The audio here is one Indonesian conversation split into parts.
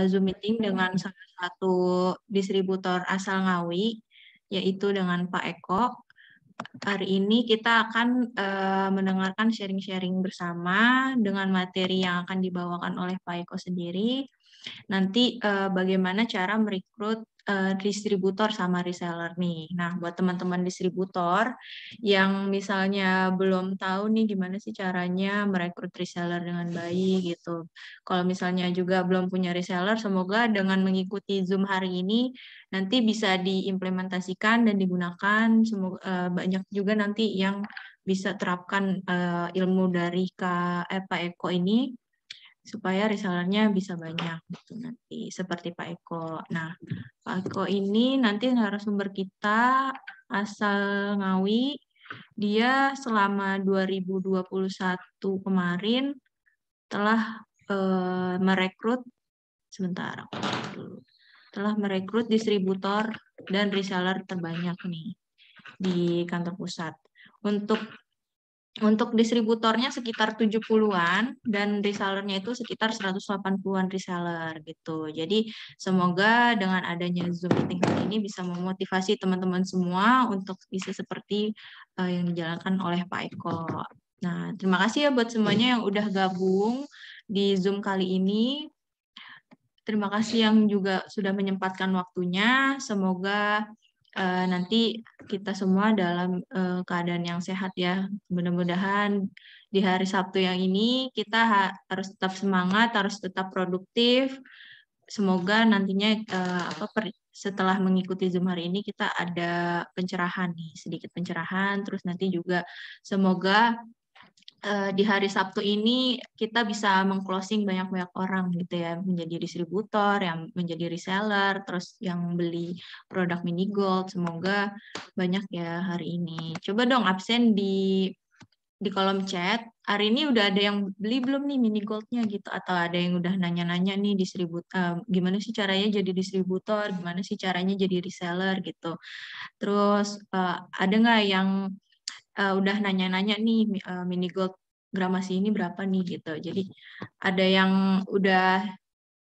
Zoom meeting dengan salah satu distributor asal Ngawi, yaitu dengan Pak Eko. Hari ini kita akan mendengarkan sharing-sharing bersama dengan materi yang akan dibawakan oleh Pak Eko sendiri. Nanti bagaimana cara merekrut distributor sama reseller nih. Nah, buat teman-teman distributor yang misalnya belum tahu nih gimana sih caranya merekrut reseller dengan baik gitu. Kalau misalnya juga belum punya reseller, semoga dengan mengikuti Zoom hari ini nanti bisa diimplementasikan dan digunakan. Semoga banyak juga nanti yang bisa terapkan ilmu dari Pak Eko ini supaya resellernya bisa banyak gitu nanti seperti Pak Eko. Nah, Pak Eko ini nanti narasumber kita asal Ngawi. Dia selama 2021 kemarin telah merekrut sebentar aku lihat dulu. Telah merekrut distributor dan reseller terbanyak nih di kantor pusat. Untuk distributornya sekitar 70-an dan resellernya itu sekitar 180-an reseller gitu. Jadi semoga dengan adanya Zoom meeting hari ini bisa memotivasi teman-teman semua untuk bisa seperti yang dijalankan oleh Pak Eko. Nah, terima kasih ya buat semuanya yang udah gabung di Zoom kali ini. Terima kasih yang juga sudah menyempatkan waktunya. Semoga nanti kita semua dalam keadaan yang sehat ya. Mudah-mudahan di hari Sabtu yang ini kita harus tetap semangat, harus tetap produktif. Semoga nantinya setelah mengikuti Zoom hari ini kita ada pencerahan nih, sedikit pencerahan. Terus nanti juga semoga di hari Sabtu ini kita bisa mengclosing banyak-banyak orang gitu ya, menjadi distributor, yang menjadi reseller, terus yang beli produk mini gold. Semoga banyak ya hari ini. Coba dong absen di kolom chat. Hari ini udah ada yang beli belum nih mini goldnya gitu, atau ada yang udah nanya-nanya nih gimana sih caranya jadi distributor, gimana sih caranya jadi reseller gitu. Terus ada nggak yang udah nanya-nanya nih mini gold gramasi ini berapa nih gitu. Jadi ada yang udah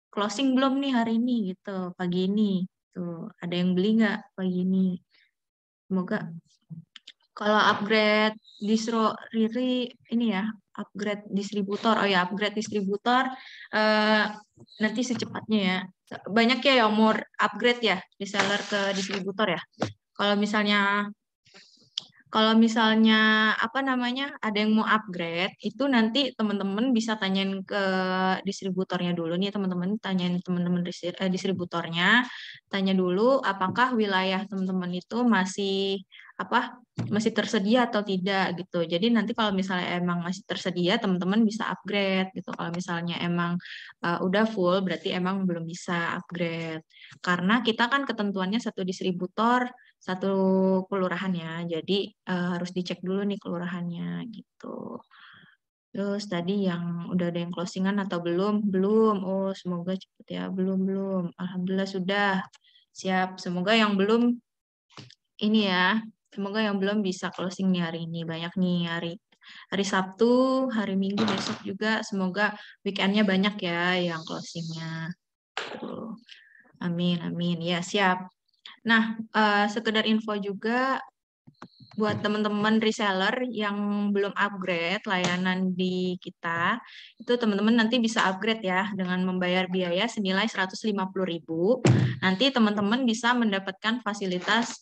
closing belum nih hari ini gitu, pagi ini. Tuh, ada yang beli nggak pagi ini? Semoga kalau upgrade distro Riri ini ya, upgrade distributor. Oh ya, upgrade distributor eh, nanti secepatnya ya. Banyak ya yang mau upgrade ya, reseller ke distributor ya. Kalau misalnya apa namanya ada yang mau upgrade itu nanti teman-teman bisa tanyain ke distributornya dulu nih teman-teman, tanyain teman-teman distributornya, tanya dulu apakah wilayah teman-teman itu masih tersedia atau tidak gitu. Jadi nanti kalau misalnya emang masih tersedia teman-teman bisa upgrade gitu. Kalau misalnya emang udah full berarti emang belum bisa upgrade. Karena kita kan ketentuannya satu distributor satu kelurahan ya. Jadi harus dicek dulu nih kelurahannya gitu. Terus tadi yang udah ada yang closingan atau belum? Belum. Oh, semoga cepet ya. Belum, belum. Alhamdulillah sudah. Siap. Semoga yang belum ini ya. Semoga yang belum bisa closing nih hari ini. Banyak nih hari Sabtu, hari Minggu besok juga. Semoga weekendnya banyak ya yang closingnya. Tuh. Amin, amin. Ya, siap. Nah, sekedar info juga buat teman-teman reseller yang belum upgrade layanan di kita, itu teman-teman nanti bisa upgrade ya dengan membayar biaya senilai 150.000. Nanti teman-teman bisa mendapatkan fasilitas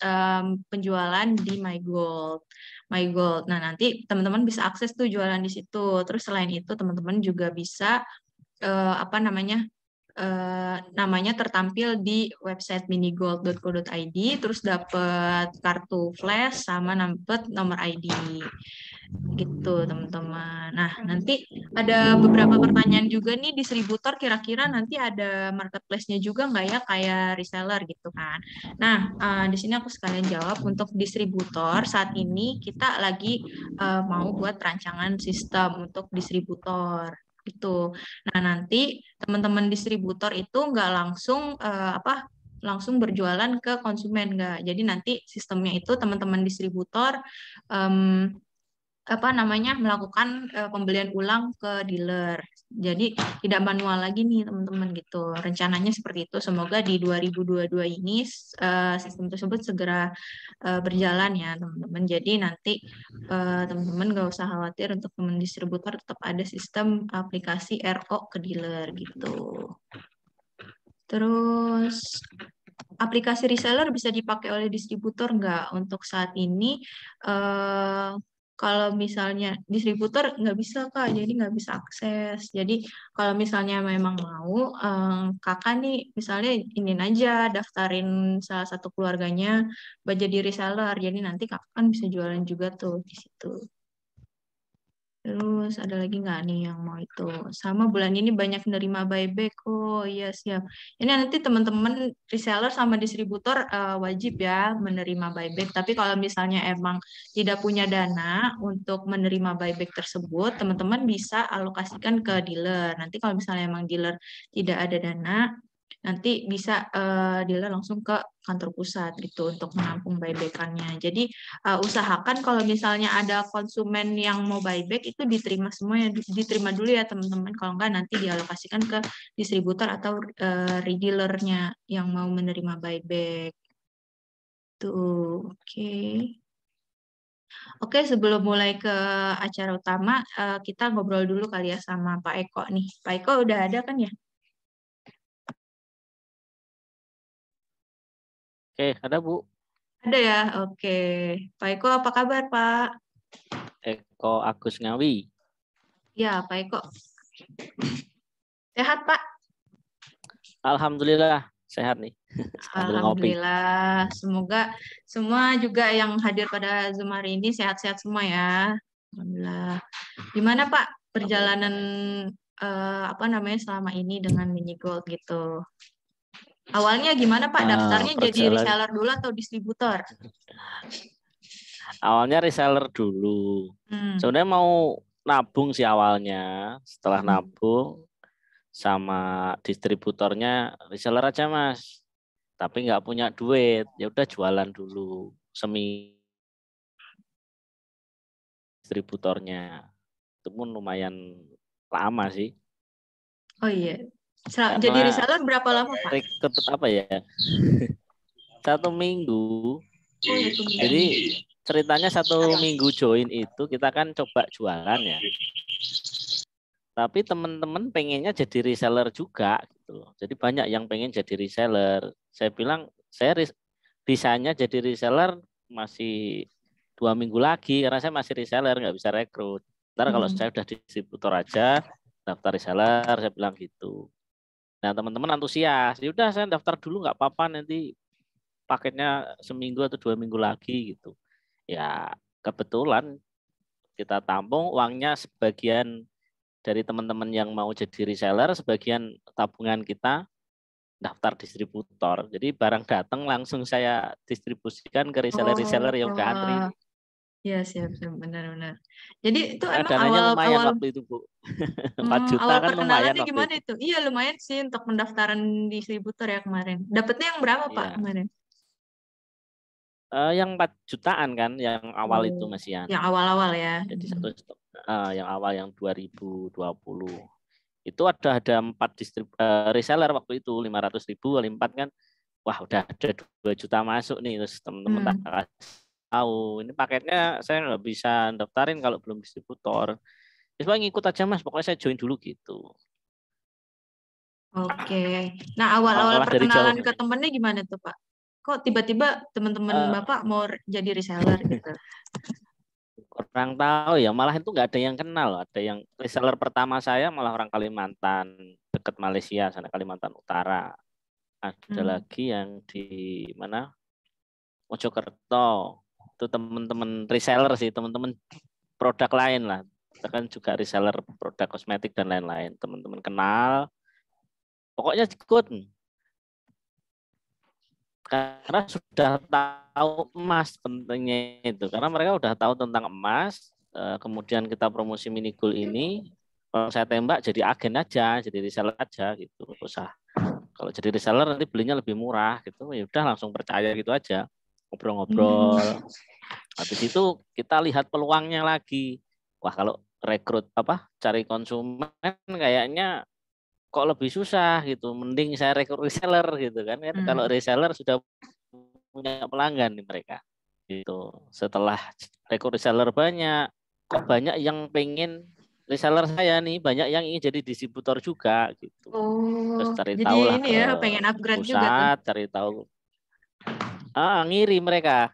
penjualan di MyGold. MyGold. Nah, nanti teman-teman bisa akses tuh jualan di situ. Terus selain itu teman-teman juga bisa namanya tertampil di website minigold.co.id, terus dapat kartu flash sama dapat nomor ID gitu teman-teman. Nah nanti ada beberapa pertanyaan juga nih distributor, kira-kira nanti ada marketplace-nya juga nggak ya kayak reseller gitu kan. Nah di sini aku sekalian jawab untuk distributor saat ini kita lagi mau buat rancangan sistem untuk distributor gitu. Nah, nanti teman-teman distributor itu nggak langsung berjualan ke konsumen nggak. Jadi nanti sistemnya itu teman-teman distributor em, apa namanya melakukan pembelian ulang ke dealer. Jadi tidak manual lagi nih teman-teman gitu. Rencananya seperti itu. Semoga di 2022 ini sistem tersebut segera berjalan ya teman-teman. Jadi nanti teman-teman nggak usah khawatir untuk teman distributor tetap ada sistem aplikasi RO ke dealer gitu. Terus aplikasi reseller bisa dipakai oleh distributor nggak? Untuk saat ini, kalau misalnya distributor nggak bisa Kak, jadi nggak bisa akses. Jadi kalau misalnya memang mau, Kakak nih misalnya ini aja daftarin salah satu keluarganya buat jadi reseller. Jadi nanti Kakak kan bisa jualan juga tuh di situ. Terus ada lagi nggak nih yang mau itu? Sama bulan ini banyak nerima buyback. Oh iya siap. Ini nanti teman-teman reseller sama distributor wajib ya menerima buyback. Tapi kalau misalnya emang tidak punya dana untuk menerima buyback tersebut, teman-teman bisa alokasikan ke dealer. Nanti kalau misalnya emang dealer tidak ada dana, nanti bisa dealer langsung ke kantor pusat gitu untuk menampung buybackannya. Jadi usahakan kalau misalnya ada konsumen yang mau buyback itu diterima semua ya, diterima dulu ya teman-teman. Kalau enggak nanti dialokasikan ke distributor atau redealernya yang mau menerima buyback. Tuh, oke. Oke, sebelum mulai ke acara utama, kita ngobrol dulu kali ya sama Pak Eko nih. Pak Eko udah ada kan ya? Oke, ada Bu. Ada ya, oke. Pak Eko apa kabar Pak? Eko Agus Ngawi. Ya, Pak Eko. Sehat Pak? Alhamdulillah sehat nih. Sambil ngopi. Alhamdulillah, semoga semua juga yang hadir pada Zoom hari ini sehat-sehat semua ya. Alhamdulillah. Gimana Pak perjalanan apa namanya selama ini dengan Mini Gold gitu? Awalnya gimana Pak daftarnya jadi Perjalanan reseller dulu atau distributor? awalnya reseller dulu. Hmm. Sebenarnya mau nabung sih awalnya. Setelah Hmm. nabung sama distributornya reseller aja Mas. Tapi nggak punya duit, ya udah jualan dulu semi distributornya. Itu pun lumayan lama sih. Oh iya. Jadi Karena reseller berapa lama Pak? rekrut apa ya? 1 minggu. Oh itu Jadi minggu. ceritanya 1 minggu join itu kita kan coba jualan ya. Tapi teman-teman pengennya jadi reseller juga gitu loh. Jadi banyak yang pengen jadi reseller. Saya bilang saya bisanya jadi reseller masih 2 minggu lagi karena saya masih reseller nggak bisa rekrut. Ntar kalau Hmm. saya udah distributor aja daftar reseller saya bilang gitu. Nah teman-teman antusias. Ya udah saya daftar dulu nggak apa-apa nanti paketnya seminggu atau 2 minggu lagi gitu. Ya kebetulan kita tampung uangnya sebagian dari teman-teman yang mau jadi reseller, sebagian tabungan kita daftar distributor. Jadi barang datang langsung saya distribusikan ke reseller-reseller yang udah antri. Oh, ya siap-siap benar-benar. Jadi itu Karena emang dananya lumayan awal-awal waktu itu, Bu. 4 juta awal kan lumayan perkenalannya waktu gimana itu. itu? Iya lumayan sih untuk pendaftaran distributor ya kemarin. Dapatnya yang berapa Pak Iya. kemarin? Yang 4 jutaan kan, yang awal itu Oh, Masian. yang awal-awal ya. Jadi yang awal yang 2020. Itu ada 4 reseller waktu itu 500.000 kali 4 kan. Wah, udah ada 2 juta masuk nih terus teman-teman tak Hmm. kasih tahu. Ini paketnya saya nggak bisa daftarin kalau belum distributor. Ya, ngikut aja Mas, pokoknya saya join dulu gitu. Oke. Nah awal-awal Malah dari jauh. perkenalan ke temennya gimana tuh Pak? Kok tiba-tiba teman-teman Eh, Bapak mau jadi reseller gitu? Orang tahu ya, malah itu nggak ada yang kenal. Ada yang reseller pertama saya malah orang Kalimantan, dekat Malaysia, sana Kalimantan Utara. Ada Hmm. lagi yang di mana? Mojokerto. Itu teman-teman reseller sih, teman-teman produk lain lah. Kita kan juga reseller produk kosmetik dan lain-lain. Teman-teman kenal, pokoknya ikut. Karena sudah tahu emas pentingnya itu. Karena mereka udah tahu tentang emas. Kemudian kita promosi mini gold ini. Kalau saya tembak jadi agen aja, jadi reseller aja gitu. Usah. Kalau jadi reseller nanti belinya lebih murah gitu. Ya udah langsung percaya gitu aja. Hmm. Ngobrol-ngobrol. Habis itu kita lihat peluangnya lagi. wah kalau rekrut cari konsumen kayaknya kok lebih susah gitu. Mending saya rekrut reseller gitu kan. Kalau reseller sudah punya pelanggan nih mereka. Gitu. Setelah rekrut reseller banyak, kok banyak yang pengen reseller saya nih, banyak yang ingin jadi distributor juga gitu. Terus Oh, cari jadi tahu lah ini ke ya pengen upgrade juga tuh. pusat, cari tahu. Ngiri mereka.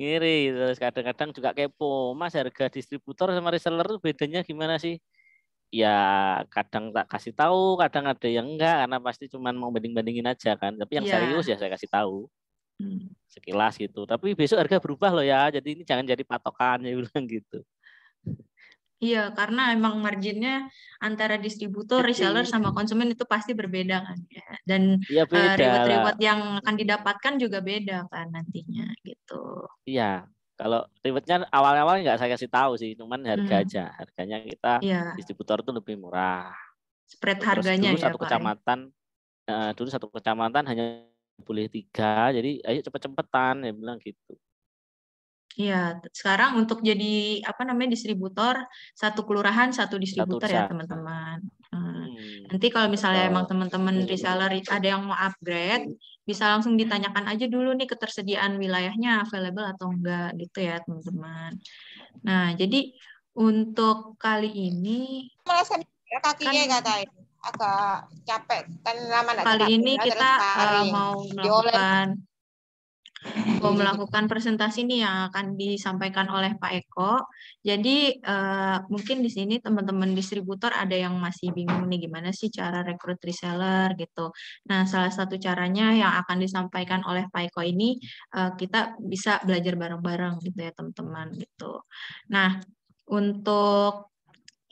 Ngiri. Terus kadang-kadang juga kepo, Mas harga distributor sama reseller itu bedanya gimana sih? Ya kadang tak kasih tahu, kadang ada yang enggak karena pasti cuman mau banding-bandingin aja kan. Tapi yang serius Iya. ya saya kasih tahu Hmm. sekilas gitu. Tapi besok harga berubah loh ya. Jadi ini jangan jadi patokan ya bilang gitu. Iya, karena emang marginnya antara distributor, reseller, Jadi sama konsumen itu pasti berbeda kan ya. Dan ya beda lah. reward-reward yang akan didapatkan juga beda kan nantinya gitu. Iya. Kalau ribetnya awal-awal nggak saya kasih tahu sih, cuman harga Hmm. aja. Harganya kita Iya, distributor tuh lebih murah. spread Terus harganya dulu ya satu Pak ya. kecamatan, hanya boleh 3, jadi ayo cepet-cepetan ya bilang gitu. Iya, sekarang untuk jadi apa namanya distributor, satu kelurahan satu Satu distributor ya desa. teman-teman. Hmm, Nanti kalau misalnya emang betul. teman-teman reseller ada yang mau upgrade, bisa langsung ditanyakan aja dulu nih ketersediaan wilayahnya available atau enggak gitu ya teman-teman. Nah, jadi untuk kali ini Merasa kan kakinya katanya agak capek kan lama nggak kali cetak ini gula kita terus garing mau dioles melakukan presentasi nih yang akan disampaikan oleh Pak Eko. Jadi mungkin di sini teman-teman distributor ada yang masih bingung nih gimana sih cara rekrut reseller gitu. Nah, salah satu caranya yang akan disampaikan oleh Pak Eko ini kita bisa belajar bareng-bareng gitu ya teman-teman gitu. Nah, untuk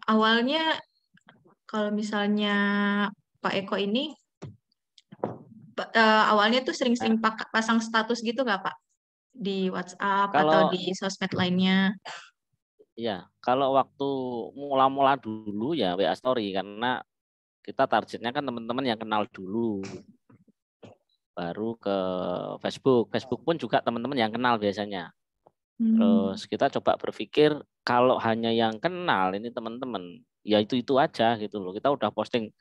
awalnya kalau misalnya Pak Eko ini awalnya tuh sering-sering Nah, pasang status gitu nggak Pak? Di WhatsApp atau kalau di sosmed lainnya. kalau waktu mula-mula dulu ya WA Story karena kita targetnya kan teman-teman yang kenal dulu, baru ke Facebook. Facebook pun juga teman-teman yang kenal biasanya. Hmm. Terus kita coba berpikir kalau hanya yang kenal ini teman-teman, ya itu aja gitu loh. Kita udah posting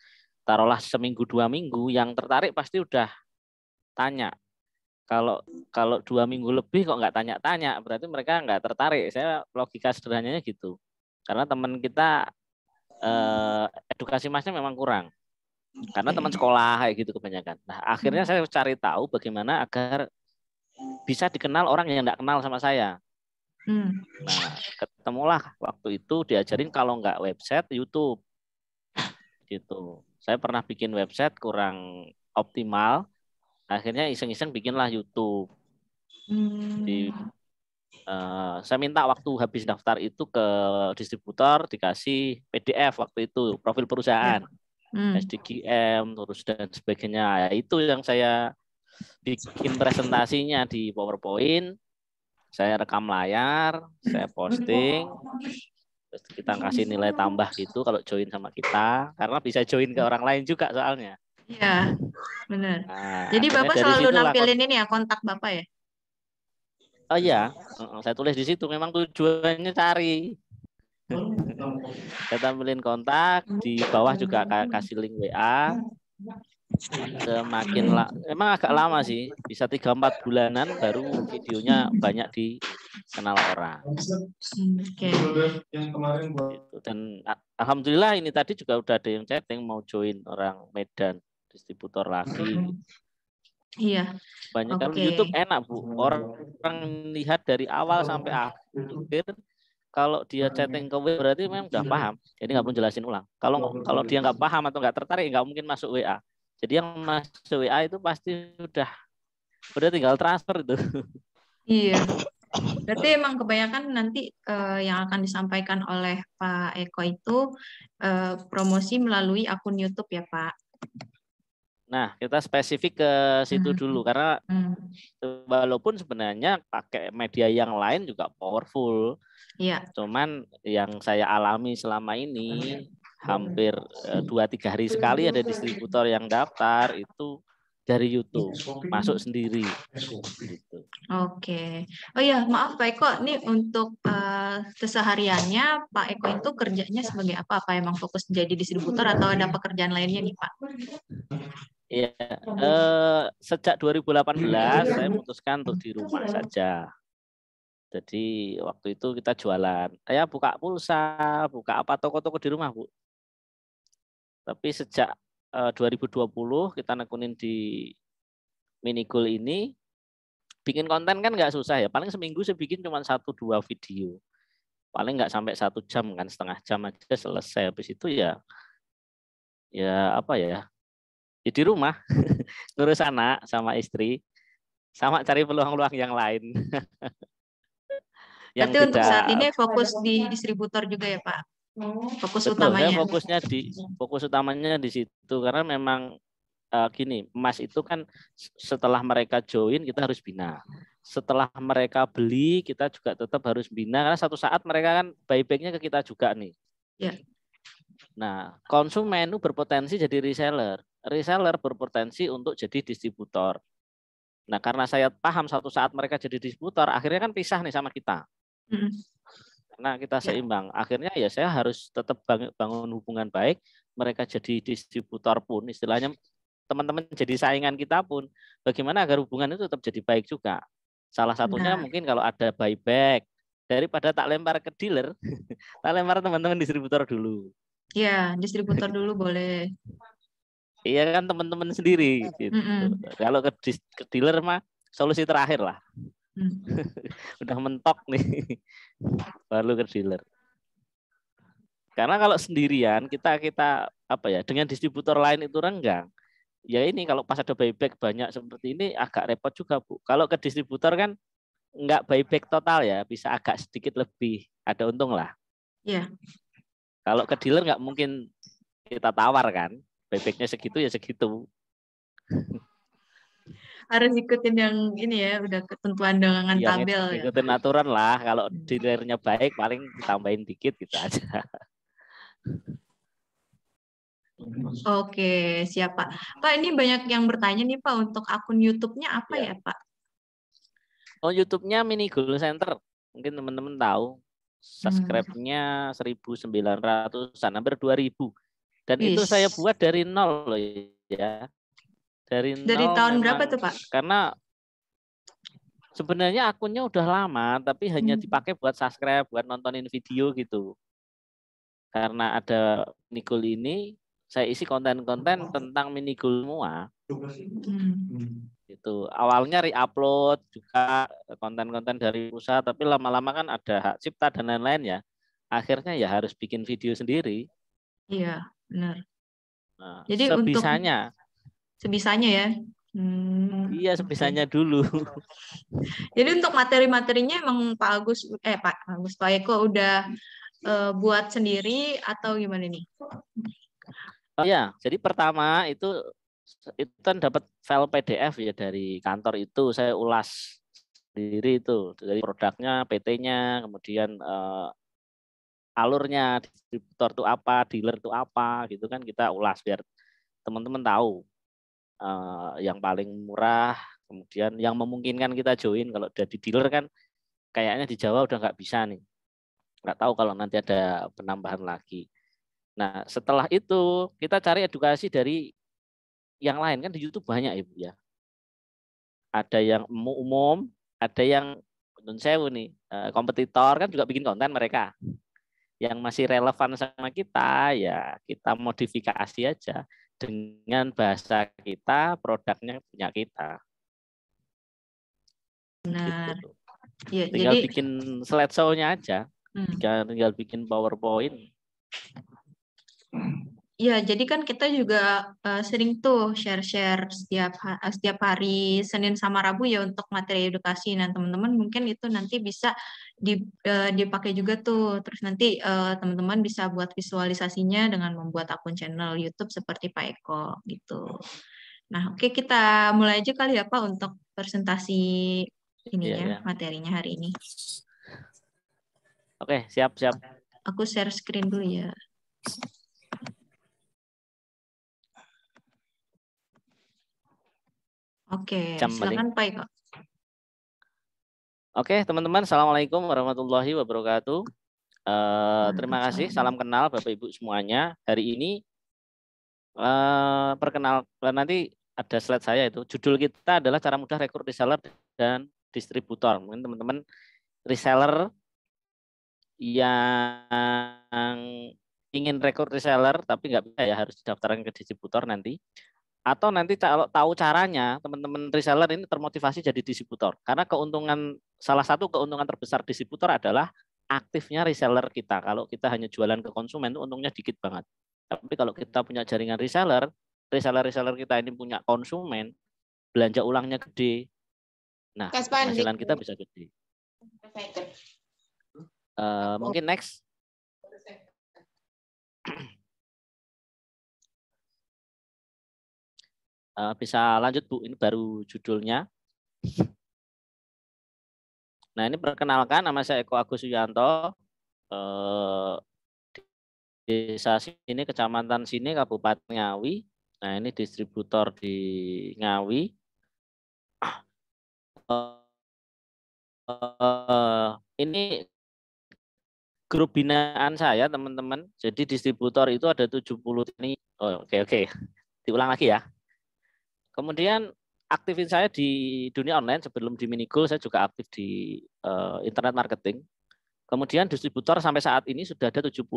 taruhlah seminggu 2 minggu, yang tertarik pasti udah tanya. Kalau kalau 2 minggu lebih kok nggak tanya-tanya, berarti mereka nggak tertarik. Saya logika sederhananya gitu. Karena teman kita edukasi masnya memang kurang. Karena teman sekolah kayak gitu kebanyakan. Nah, akhirnya saya cari tahu bagaimana agar bisa dikenal orang yang nggak kenal sama saya. Hmm. Nah, ketemulah waktu itu diajarin kalau nggak website, YouTube gitu. Saya pernah bikin website kurang optimal, akhirnya iseng-iseng bikinlah YouTube. Di, Hmm. saya minta waktu habis daftar itu ke distributor dikasih PDF waktu itu profil Ya. perusahaan, Hmm. SDGM, terus dan sebagainya. Ya, itu yang saya bikin presentasinya di PowerPoint, saya rekam layar, saya posting, terus kita kasih nilai tambah gitu kalau join sama kita, karena bisa join ke orang lain juga soalnya. Ya, benar. Nah, Jadi akhirnya Bapak dari selalu situlah nampilin ini ya kontak Bapak ya? oh iya, saya tulis di situ memang tujuannya cari. Saya tampilin kontak, di bawah juga kasih link WA. Memang agak lama sih, bisa 3-4 bulanan baru videonya banyak dikenal orang. Oke. Gitu. Dan alhamdulillah ini tadi juga udah ada yang chatting mau join orang Medan, distributor lagi. Iya. Banyak kalau Oke. YouTube enak Bu, orang lihat dari awal sampai akhir. Kalau dia chatting ke WA berarti memang udah paham. Jadi nggak perlu jelasin ulang. Kalau dia nggak paham atau nggak tertarik nggak mungkin masuk WA. Jadi yang masuk WA itu pasti udah tinggal transfer itu. Iya. Berarti emang kebanyakan nanti yang akan disampaikan oleh Pak Eko itu promosi melalui akun YouTube ya Pak? Nah, kita spesifik ke situ Hmm. dulu karena Hmm. walaupun sebenarnya pakai media yang lain juga powerful. Iya. Cuman yang saya alami selama ini hampir 2-3 hari sekali ada distributor yang daftar itu dari YouTube, masuk sendiri. Gitu. Oke. Oh ya, maaf Pak Eko, nih untuk kesehariannya Pak Eko itu kerjanya sebagai apa? Apa emang fokus jadi distributor atau ada pekerjaan lainnya nih Pak? Iya, sejak 2018 saya memutuskan untuk di rumah saja. Jadi waktu itu kita jualan, ya buka pulsa, buka apa toko-toko di rumah, Bu. Tapi sejak 2020 kita nekunin di Minigoal ini, bikin konten kan nggak susah ya. Paling seminggu saya bikin cuma 1-2 video. Paling nggak sampai 1 jam kan, setengah jam aja selesai. Habis itu ya apa ya, ya di rumah ngurus anak sama istri, sama cari peluang-peluang yang lain. Yang Berarti untuk tidak saat ini fokus di distributor juga ya Pak? Fokus betul, saya utamanya. fokus utamanya di situ karena memang gini, emas itu kan setelah mereka join kita harus bina. Setelah mereka beli kita juga tetap harus bina karena satu saat mereka kan buybacknya ke kita juga nih. Ya. Nah, konsumen itu berpotensi jadi reseller. Reseller berpotensi untuk jadi distributor. Nah, karena saya paham satu saat mereka jadi distributor, akhirnya kan pisah nih sama kita. Karena kita seimbang. Akhirnya ya saya harus tetap bangun hubungan baik. Mereka jadi distributor pun, istilahnya teman-teman jadi saingan kita pun, bagaimana agar hubungan itu tetap jadi baik juga. Salah satunya mungkin kalau ada buyback, daripada tak lempar ke dealer, tak lempar teman-teman distributor dulu. Iya, distributor dulu boleh. Iya kan teman-teman sendiri. Gitu. Kalau ke dealer mah solusi terakhir lah. Udah mentok nih, baru ke dealer. Karena kalau sendirian kita apa ya, dengan distributor lain itu renggang. Ya ini kalau pas ada buyback banyak seperti ini agak repot juga, Bu. Kalau ke distributor kan enggak buyback total ya, bisa agak sedikit lebih ada untung lah. Iya. Kalau ke dealer nggak mungkin kita tawar kan, buybacknya segitu ya segitu. Harus ikutin yang ini ya, udah ketentuan dengan tabel ya. Ikutin aturan lah, kalau dealernya baik paling ditambahin dikit gitu aja. Oke, siap Pak. Pak, ini banyak yang bertanya nih Pak, untuk akun YouTube-nya apa ya Pak? Oh, YouTube-nya Minigoal Center. Mungkin teman-teman tahu. Subscribe-nya 1.900-an, hampir 2.000. Dan itu saya buat dari nol loh ya. Dari nol tahun memang, berapa tuh Pak? Karena sebenarnya akunnya udah lama, tapi hanya dipakai buat subscribe, buat nontonin video gitu. Karena ada Minigoal ini, saya isi konten-konten tentang Minigoal semua. Itu awalnya re-upload juga konten-konten dari usaha, tapi lama-lama kan ada hak cipta dan lain-lain ya. Akhirnya ya harus bikin video sendiri. Iya, benar. Nah, jadi sebisanya ya. Iya, sebisanya dulu. Jadi untuk materi-materinya emang Pak Eko udah buat sendiri atau gimana nih? Oh ya, jadi pertama itu kan dapat file PDF ya dari kantor itu, saya ulas sendiri itu dari produknya, PT-nya, kemudian alurnya, distributor itu apa, dealer itu apa, gitu kan kita ulas biar teman-teman tahu yang paling murah, kemudian yang memungkinkan kita join. Kalau dari dealer kan kayaknya di Jawa udah nggak bisa nih, nggak tahu kalau nanti ada penambahan lagi. Nah setelah itu kita cari edukasi dari yang lain, kan di YouTube banyak Ibu ya. Ada yang umum, ada yang menurut saya nih kompetitor kan juga bikin konten mereka. Yang masih relevan sama kita ya kita modifikasi aja dengan bahasa kita, produknya punya kita. Benar. Gitu. Ya, tinggal jadi bikin slideshow-nya aja, tinggal bikin PowerPoint. Ya, jadi kan kita juga sering tuh share-share setiap hari Senin sama Rabu ya untuk materi edukasi. Nah, teman-teman mungkin itu nanti bisa dipakai juga tuh. Terus nanti teman-teman bisa buat visualisasinya dengan membuat akun channel YouTube seperti Pak Eko gitu. Nah, oke, kita mulai aja kali ya Pak untuk presentasi ininya, materinya hari ini. Oke, siap. Aku share screen dulu ya. Oke, Jam paling. silakan Pak Eko. Oke, teman-teman, Assalamualaikum warahmatullahi wabarakatuh. Terima kasih, salam kenal Bapak Ibu semuanya. Hari ini perkenalkan, nanti ada slide saya itu. Judul kita adalah cara mudah rekrut reseller dan distributor. Mungkin teman-teman reseller yang ingin rekrut reseller tapi nggak bisa ya, harus didaftarkan ke distributor nanti. Atau nanti kalau tahu caranya, teman-teman reseller ini termotivasi jadi distributor. Karena salah satu keuntungan terbesar distributor adalah aktifnya reseller kita. Kalau kita hanya jualan ke konsumen itu untungnya dikit banget. Tapi kalau kita punya jaringan reseller kita ini punya konsumen, belanja ulangnya gede. Nah, penghasilan kita bisa gede. Mungkin next. Bisa lanjut Bu, ini baru judulnya. Nah, ini perkenalkan, nama saya Eko Agus Yuyanto, desa sini, kecamatan sini, Kabupaten Ngawi. Nah, ini distributor di Ngawi. Ini grup binaan saya, teman-teman. Jadi distributor itu ada 70 ini. Oke. Diulang lagi ya. Kemudian aktifin saya di dunia online. Sebelum di Minigoal saya juga aktif di internet marketing. Kemudian distributor sampai saat ini sudah ada 72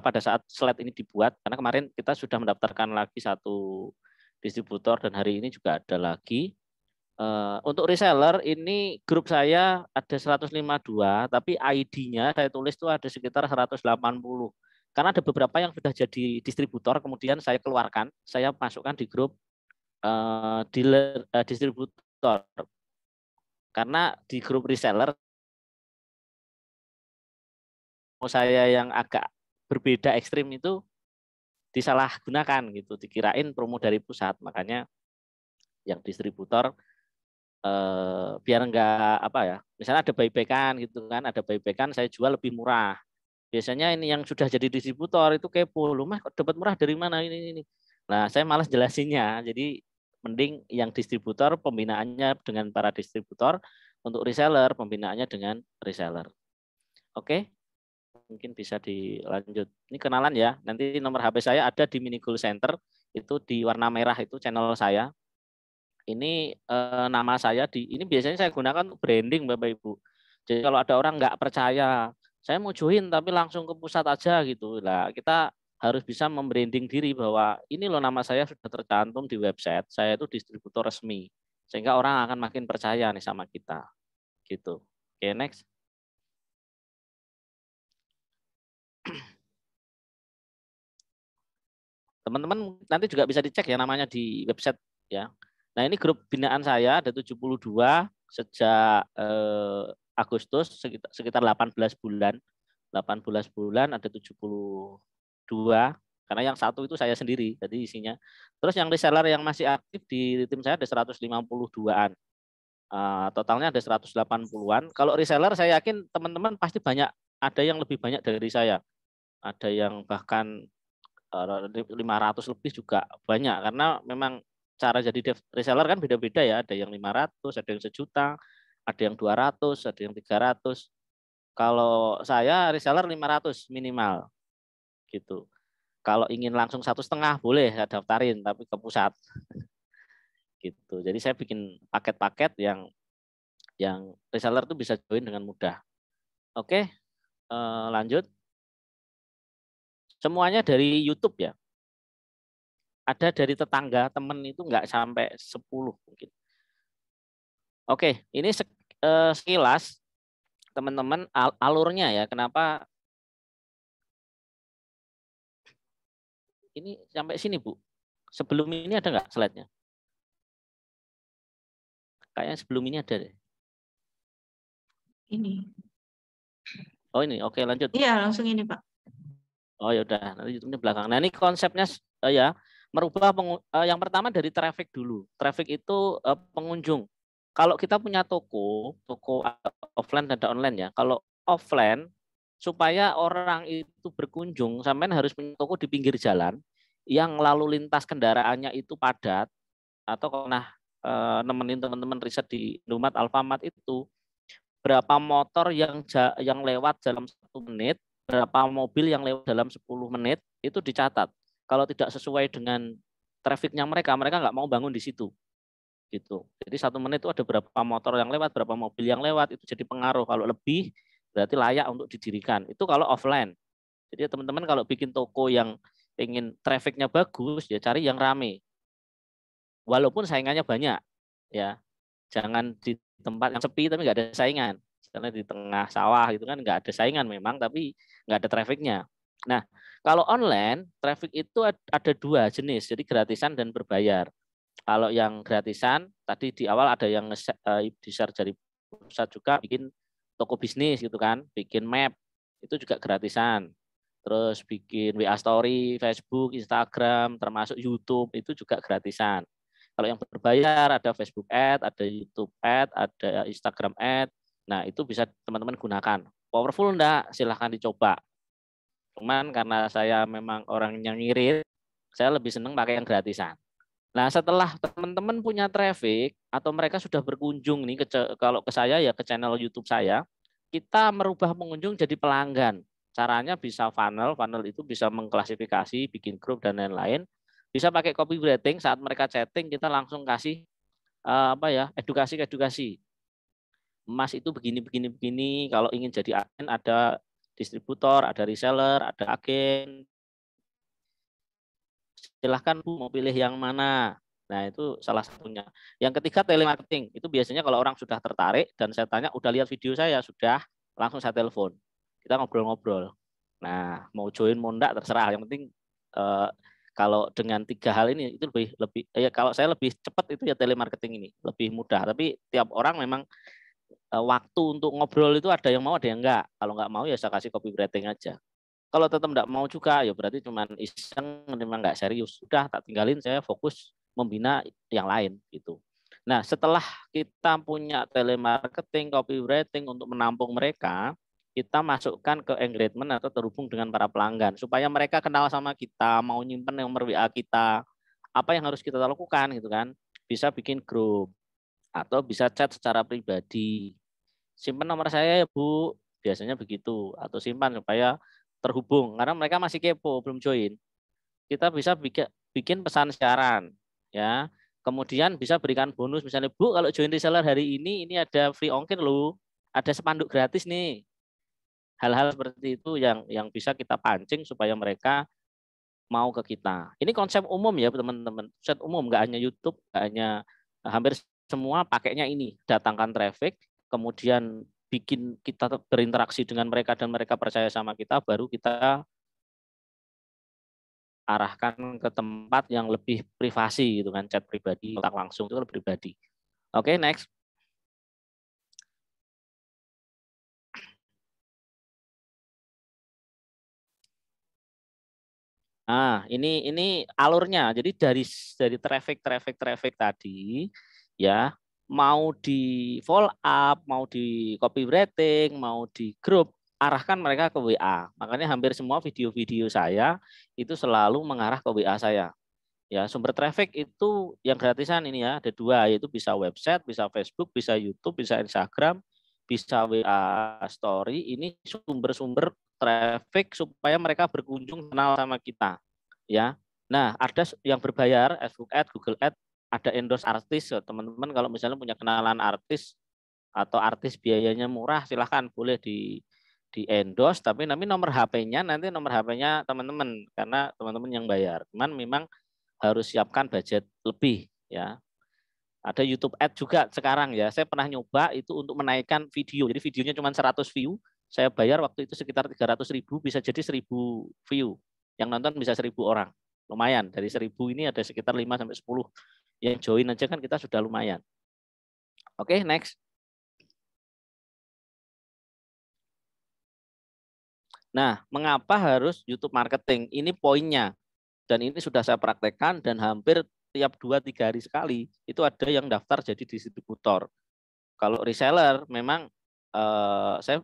pada saat slide ini dibuat. Karena kemarin kita sudah mendaftarkan lagi satu distributor dan hari ini juga ada lagi. Untuk reseller ini grup saya ada 152, tapi ID-nya saya tulis itu ada sekitar 180. Karena ada beberapa yang sudah jadi distributor, kemudian saya keluarkan, saya masukkan di grup dealer distributor. Karena di grup reseller saya yang agak berbeda ekstrim itu disalahgunakan gitu, dikirain promo dari pusat, makanya yang distributor biar enggak misalnya ada buy-back-an gitu kan, ada buy-back-an saya jual lebih murah. Biasanya ini yang sudah jadi distributor itu kepo, lu mah kok dapat murah dari mana ini. Nah, saya malas jelasinnya. Jadi mending yang distributor pembinaannya dengan para distributor, untuk reseller pembinaannya dengan reseller. Oke. Mungkin bisa dilanjut. Ini kenalan ya. Nanti nomor HP saya ada di Minigoal Center, itu di warna merah itu channel saya. Ini nama saya ini biasanya saya gunakan untuk branding Bapak Ibu. Jadi kalau ada orang nggak percaya, saya mau join tapi langsung ke pusat aja gitu. Lah, kita harus bisa membranding diri bahwa ini loh nama saya sudah tercantum di website. Saya itu distributor resmi. Sehingga orang akan makin percaya nih sama kita. Gitu. Oke, next. Teman-teman nanti juga bisa dicek ya namanya di website ya. Nah, ini grup binaan saya ada 72 sejak Agustus, sekitar 18 bulan. 18 bulan ada 72, karena yang satu itu saya sendiri, jadi isinya. Terus yang reseller yang masih aktif di tim saya ada 152-an. Totalnya ada 180-an. Kalau reseller saya yakin teman-teman pasti banyak, ada yang lebih banyak dari saya. Ada yang bahkan 500 lebih juga banyak, karena memang cara jadi reseller kan beda-beda ya, ada yang 500, ada yang 1.000.000, ada yang 200, ada yang 300. Kalau saya reseller 500 minimal gitu. Kalau ingin langsung 1,5 boleh saya daftarin tapi ke pusat. Gitu. Jadi saya bikin paket-paket yang reseller tuh bisa join dengan mudah. Oke, lanjut. Semuanya dari YouTube ya. Ada dari tetangga, temen itu nggak sampai 10 mungkin. Oke, ini sekilas teman-teman alurnya ya. Kenapa ini sampai sini Bu? Sebelum ini ada nggak slide-nya? Kayaknya sebelum ini ada deh. Ini. Oh ini, oke lanjut. Iya langsung ini Pak. Oh ya udah, nanti YouTube-nya belakang. Nah ini konsepnya ya merubah yang pertama dari traffic dulu. Traffic itu pengunjung. Kalau kita punya toko offline dan online ya. Kalau offline supaya orang itu berkunjung, sampean harus punya toko di pinggir jalan yang lalu lintas kendaraannya itu padat, atau nemenin teman-teman riset di Indomaret, Alfamart itu, berapa motor yang lewat dalam 1 menit, berapa mobil yang lewat dalam 10 menit, itu dicatat. Kalau tidak sesuai dengan trafficnya mereka nggak mau bangun di situ. Gitu. Jadi 1 menit itu ada berapa motor yang lewat, berapa mobil yang lewat, itu jadi pengaruh. Kalau lebih, berarti layak untuk didirikan. Itu kalau offline. Jadi teman-teman kalau bikin toko yang ingin trafficnya bagus, ya cari yang rame. Walaupun saingannya banyak, ya jangan di tempat yang sepi tapi nggak ada saingan. Karena di tengah sawah itu kan nggak ada saingan memang, tapi nggak ada trafficnya. Nah, kalau online, traffic itu ada 2 jenis, jadi gratisan dan berbayar. Kalau yang gratisan, tadi di awal ada yang di-share dari pusat juga, bikin toko bisnis gitu kan, bikin map, itu juga gratisan. Terus bikin WA Story, Facebook, Instagram, termasuk YouTube, itu juga gratisan. Kalau yang berbayar ada Facebook Ad, ada YouTube Ad, ada Instagram Ad. Nah, itu bisa teman-teman gunakan. Powerful enggak? Silahkan dicoba. Cuman karena saya memang orang yang ngirit, saya lebih senang pakai yang gratisan. Nah, setelah teman-teman punya traffic atau mereka sudah berkunjung nih kalau ke saya ya ke channel YouTube saya, kita merubah pengunjung jadi pelanggan. Caranya bisa funnel itu bisa mengklasifikasi, bikin grup dan lain-lain. Bisa pakai copywriting, saat mereka chatting kita langsung kasih edukasi. Mas itu begini. Kalau ingin jadi agen ada distributor, ada reseller, ada agen. Silahkan Bu mau pilih yang mana. Nah, itu salah satunya. Yang ketiga telemarketing. Itu biasanya kalau orang sudah tertarik dan saya tanya, udah lihat video saya? Sudah, langsung saya telepon. Kita ngobrol-ngobrol. Nah, mau join mau enggak terserah. Yang penting kalau dengan 3 hal ini itu lebih kalau saya lebih cepat itu ya telemarketing ini, lebih mudah. Tapi tiap orang memang waktu untuk ngobrol itu ada yang mau, ada yang enggak. Kalau enggak mau ya saya kasih copywriting aja. Kalau tetap enggak mau juga ya berarti cuma iseng, memang enggak serius. Sudah tak tinggalin, saya fokus membina yang lain gitu. Nah, setelah kita punya telemarketing, copywriting untuk menampung mereka, kita masukkan ke engagement atau terhubung dengan para pelanggan supaya mereka kenal sama kita, mau nyimpen nomor WA kita, apa yang harus kita lakukan gitu kan. Bisa bikin grup atau bisa chat secara pribadi. Simpan nomor saya ya Bu, biasanya begitu, atau simpan supaya terhubung karena mereka masih kepo, belum join. Kita bisa bikin pesan siaran ya. Kemudian bisa berikan bonus misalnya Bu kalau join reseller hari ini ada free ongkir loh, ada spanduk gratis nih. Hal-hal seperti itu yang bisa kita pancing supaya mereka mau ke kita. Ini konsep umum ya teman-teman, konsep umum, nggak hanya YouTube, nggak hanya, hampir semua pakainya ini, datangkan traffic, kemudian bikin kita berinteraksi dengan mereka dan mereka percaya sama kita, baru kita arahkan ke tempat yang lebih privasi gitu kan, chat pribadi, kontak langsung itu kan pribadi. Oke, next. Nah, ini alurnya. Jadi dari traffic tadi ya, mau di follow up, mau di copywriting, mau di grup, arahkan mereka ke WA. Makanya hampir semua video-video saya itu selalu mengarah ke WA saya. Ya, sumber traffic itu yang gratisan ini ya, ada 2, yaitu bisa website, bisa Facebook, bisa YouTube, bisa Instagram, bisa WA Story. Ini sumber-sumber traffic supaya mereka berkunjung kenal sama kita. Ya. Nah, ada yang berbayar, Facebook Ad, Google Ad, ada endorse artis. Teman-teman kalau misalnya punya kenalan artis atau artis biayanya murah, silahkan boleh di endorse, tapi nomor HP-nya nanti nomor HP-nya teman-teman karena teman-teman yang bayar. Cuman memang harus siapkan budget lebih ya. Ada YouTube Ad juga sekarang ya. Saya pernah nyoba itu untuk menaikkan video. Jadi videonya cuma 100 view. Saya bayar waktu itu sekitar 300.000, bisa jadi 1.000 view. Yang nonton bisa 1.000 orang. Lumayan. Dari 1.000 ini ada sekitar 5 sampai 10. Yang join aja kan kita sudah lumayan. Oke, next. Nah, mengapa harus YouTube marketing? Ini poinnya. Dan ini sudah saya praktekkan dan hampir tiap 2-3 hari sekali itu ada yang daftar jadi distributor. Kalau reseller memang saya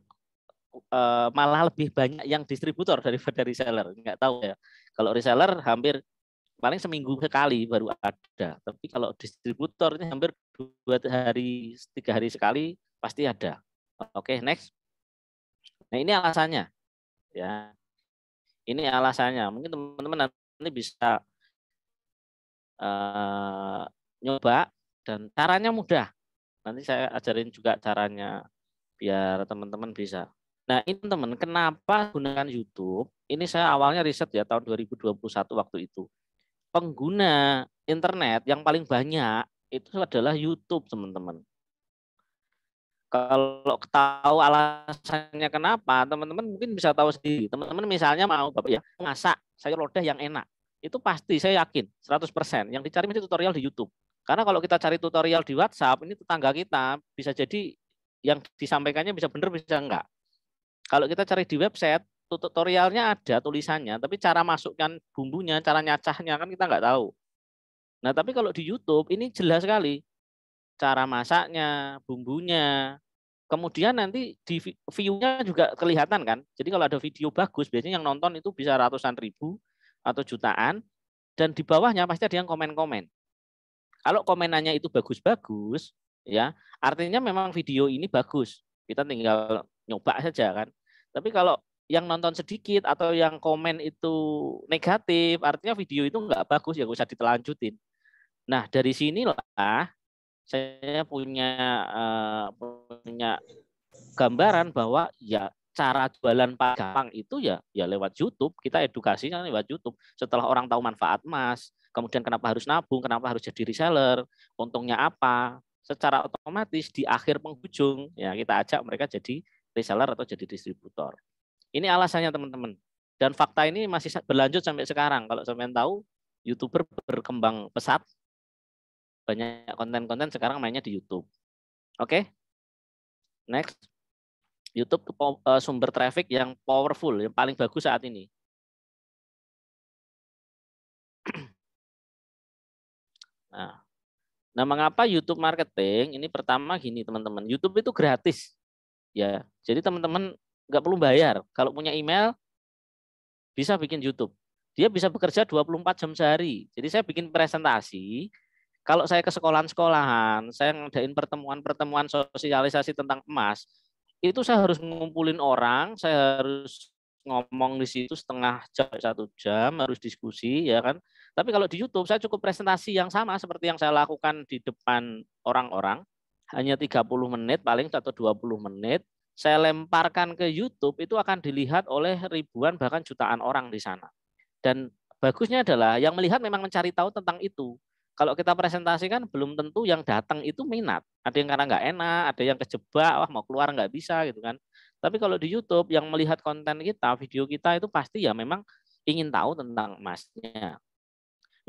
malah lebih banyak yang distributor daripada reseller. Nggak tahu ya. Kalau reseller hampir paling seminggu sekali baru ada. Tapi kalau distributor ini hampir 3 hari sekali pasti ada. Oke, next. Nah, ini alasannya. Ya. Ini alasannya. Mungkin teman-teman nanti bisa nyoba dan caranya mudah. Nanti saya ajarin juga caranya biar teman-teman bisa. Nah, ini teman, kenapa gunakan YouTube? Ini saya awalnya riset ya tahun 2021 waktu itu. Pengguna internet yang paling banyak itu adalah YouTube, teman-teman. Kalau tahu alasannya kenapa, teman-teman mungkin bisa tahu sendiri. Teman-teman misalnya mau Bapak ya masak sayur lodeh yang enak. Itu pasti saya yakin 100% yang dicari mesti tutorial di YouTube. Karena kalau kita cari tutorial di WhatsApp, ini tetangga kita bisa jadi yang disampaikannya bisa benar bisa enggak. Kalau kita cari di website, tutorialnya ada tulisannya, tapi cara masukkan bumbunya, cara nyacahnya kan kita nggak tahu. Nah, tapi kalau di YouTube ini jelas sekali cara masaknya, bumbunya. Kemudian nanti di view-nya juga kelihatan kan. Jadi kalau ada video bagus, biasanya yang nonton itu bisa ratusan ribu atau jutaan. Dan di bawahnya pasti ada yang komen-komen. Kalau komenannya itu bagus-bagus, ya artinya memang video ini bagus. Kita tinggal nyoba saja kan. Tapi kalau yang nonton sedikit atau yang komen itu negatif, artinya video itu nggak bagus, ya nggak usah ditelanjutin. Nah, dari sinilah saya punya gambaran bahwa ya cara jualan paling gampang itu ya lewat YouTube. Kita edukasinya lewat YouTube. Setelah orang tahu manfaat emas, kemudian kenapa harus nabung, kenapa harus jadi reseller, untungnya apa, secara otomatis di akhir penghujung ya kita ajak mereka jadi reseller atau jadi distributor. Ini alasannya teman-teman. Dan fakta ini masih berlanjut sampai sekarang. Kalau sampean tahu, YouTuber berkembang pesat. Banyak konten-konten sekarang mainnya di YouTube. Oke. Next. YouTube sumber traffic yang powerful, yang paling bagus saat ini. Nah, mengapa YouTube marketing? Ini pertama gini teman-teman, YouTube itu gratis. Ya, jadi teman-teman nggak perlu bayar. Kalau punya email, bisa bikin YouTube. Dia bisa bekerja 24 jam sehari. Jadi saya bikin presentasi, kalau saya ke sekolahan-sekolahan, saya ngadain pertemuan-pertemuan sosialisasi tentang emas, itu saya harus ngumpulin orang, saya harus ngomong di situ setengah jam, 1 jam, harus diskusi, ya kan. Tapi kalau di YouTube, saya cukup presentasi yang sama seperti yang saya lakukan di depan orang-orang, hanya 30 menit, paling atau 20 menit, saya lemparkan ke YouTube, itu akan dilihat oleh ribuan bahkan jutaan orang di sana. Dan bagusnya adalah yang melihat memang mencari tahu tentang itu. Kalau kita presentasikan belum tentu yang datang itu minat. Ada yang karena nggak enak, ada yang kejebak, wah mau keluar nggak bisa gitu kan. Tapi kalau di YouTube yang melihat konten kita, video kita itu pasti ya memang ingin tahu tentang emasnya.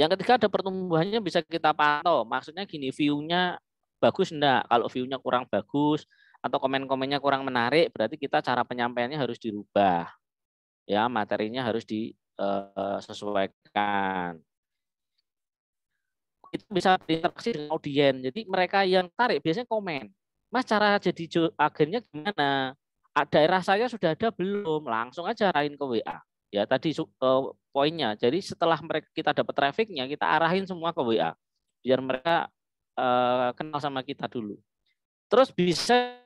Yang ketiga ada pertumbuhannya bisa kita pantau. Maksudnya gini, view-nya bagus enggak? Kalau view-nya kurang bagus atau komen-komennya kurang menarik, berarti kita cara penyampaiannya harus dirubah. Ya, materinya harus disesuaikan. Itu bisa berinteraksi dengan audiens. Jadi mereka yang tarik biasanya komen. Mas, cara jadi agennya gimana? Daerah saya sudah ada belum? Langsung aja arahin ke WA. Ya tadi poinnya. Jadi setelah kita dapat trafficnya, kita arahin semua ke WA. Biar mereka kenal sama kita dulu. Terus bisa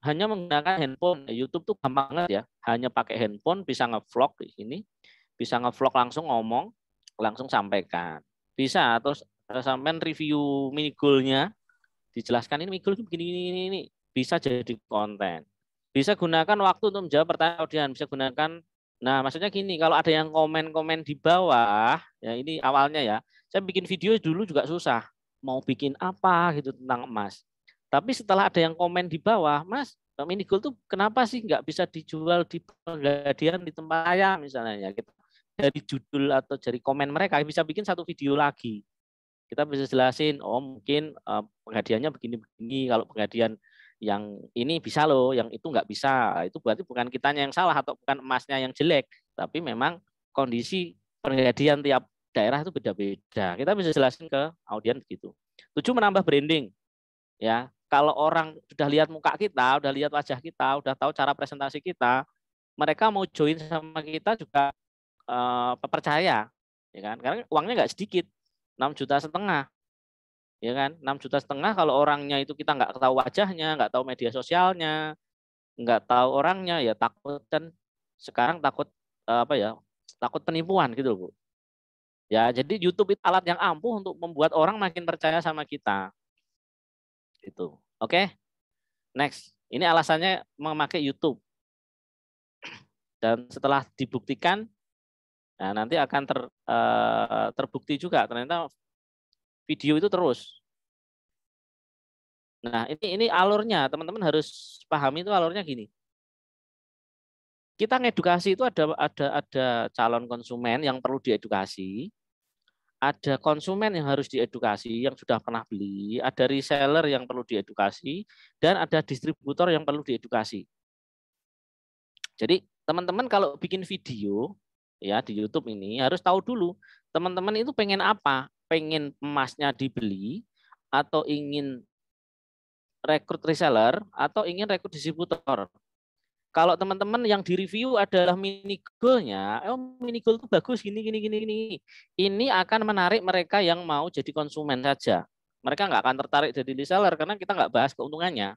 hanya menggunakan handphone. YouTube tuh gampang banget ya. Hanya pakai handphone bisa nge-vlog di sini. Bisa nge-vlog langsung ngomong, langsung sampaikan. Bisa. Terus sampai review mini goal-nya, dijelaskan ini mini goal begini ini bisa jadi konten. Bisa gunakan waktu untuk menjawab pertanyaan audiens, bisa gunakan. Nah, maksudnya gini, kalau ada yang komen-komen di bawah, ya ini awalnya ya, saya bikin video dulu juga susah, mau bikin apa gitu tentang emas. Tapi setelah ada yang komen di bawah, Mas, mini goal tuh kenapa sih nggak bisa dijual di Pegadaian di tempat saya misalnya, gitu. Dari judul atau dari komen mereka bisa bikin satu video lagi. Kita bisa jelasin, oh mungkin penghadiannya begini-begini, kalau penghadian yang ini bisa loh, yang itu nggak bisa. Itu berarti bukan kitanya yang salah atau bukan emasnya yang jelek, tapi memang kondisi penghadian tiap daerah itu beda-beda. Kita bisa jelasin ke audiens begitu. 7, menambah branding. Ya, kalau orang sudah lihat muka kita, udah lihat wajah kita, udah tahu cara presentasi kita, mereka mau join sama kita juga percaya. ya kan? Karena uangnya nggak sedikit, 6,5 juta, ya kan? 6,5 juta kalau orangnya itu kita nggak tahu wajahnya, nggak tahu media sosialnya, nggak tahu orangnya, ya takut kan. Sekarang takut apa ya? Takut penipuan gitu loh, Bu. Ya, jadi YouTube itu alat yang ampuh untuk membuat orang makin percaya sama kita. Gitu. Oke. Next. Ini alasannya memakai YouTube. Dan setelah dibuktikan, nah nanti akan terbukti juga ternyata video itu terus. Nah, ini alurnya, teman-teman harus pahami itu alurnya gini. Kita ngedukasi itu ada calon konsumen yang perlu diedukasi, ada konsumen yang harus diedukasi yang sudah pernah beli, ada reseller yang perlu diedukasi, dan ada distributor yang perlu diedukasi. Jadi teman-teman kalau bikin video ya di YouTube ini harus tahu dulu teman-teman itu pengen apa, pengen emasnya dibeli atau ingin rekrut reseller atau ingin rekrut distributor. Kalau teman-teman yang direview adalah mini goal-nya, mini goal itu bagus gini. Ini akan menarik mereka yang mau jadi konsumen saja. Mereka nggak akan tertarik jadi reseller karena kita nggak bahas keuntungannya,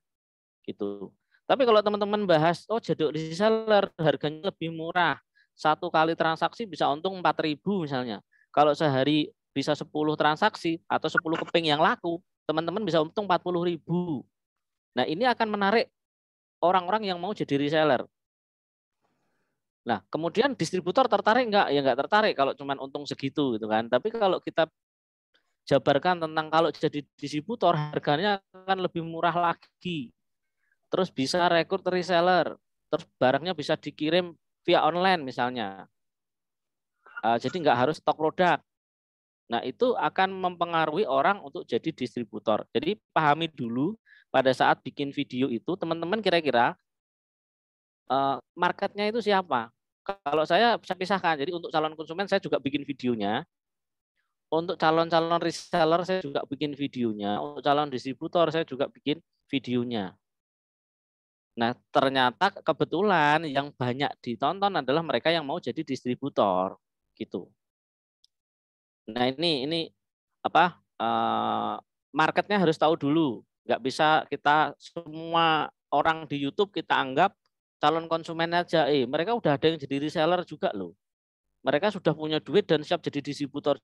gitu. Tapi kalau teman-teman bahas, jadi reseller harganya lebih murah, 1 kali transaksi bisa untung 4.000 misalnya. Kalau sehari bisa 10 transaksi atau 10 keping yang laku, teman-teman bisa untung 40.000. Nah, ini akan menarik orang-orang yang mau jadi reseller. Nah, kemudian distributor tertarik enggak? Ya enggak tertarik kalau cuma untung segitu gitu kan. Tapi kalau kita jabarkan tentang kalau jadi distributor harganya akan lebih murah lagi. Terus bisa rekrut reseller. Terus barangnya bisa dikirim via online misalnya. Jadi enggak harus stok produk. Nah, itu akan mempengaruhi orang untuk jadi distributor. Jadi pahami dulu pada saat bikin video itu teman-teman kira-kira marketnya itu siapa? Kalau saya bisa pisahkan, jadi untuk calon konsumen saya juga bikin videonya, untuk calon-calon reseller saya juga bikin videonya, untuk calon distributor saya juga bikin videonya. Nah, ternyata kebetulan yang banyak ditonton adalah mereka yang mau jadi distributor, gitu. Nah, ini apa? Marketnya harus tahu dulu. Nggak bisa kita semua orang di YouTube kita anggap calon konsumen aja. Mereka udah ada yang jadi reseller juga loh. Mereka sudah punya duit dan siap jadi distributor.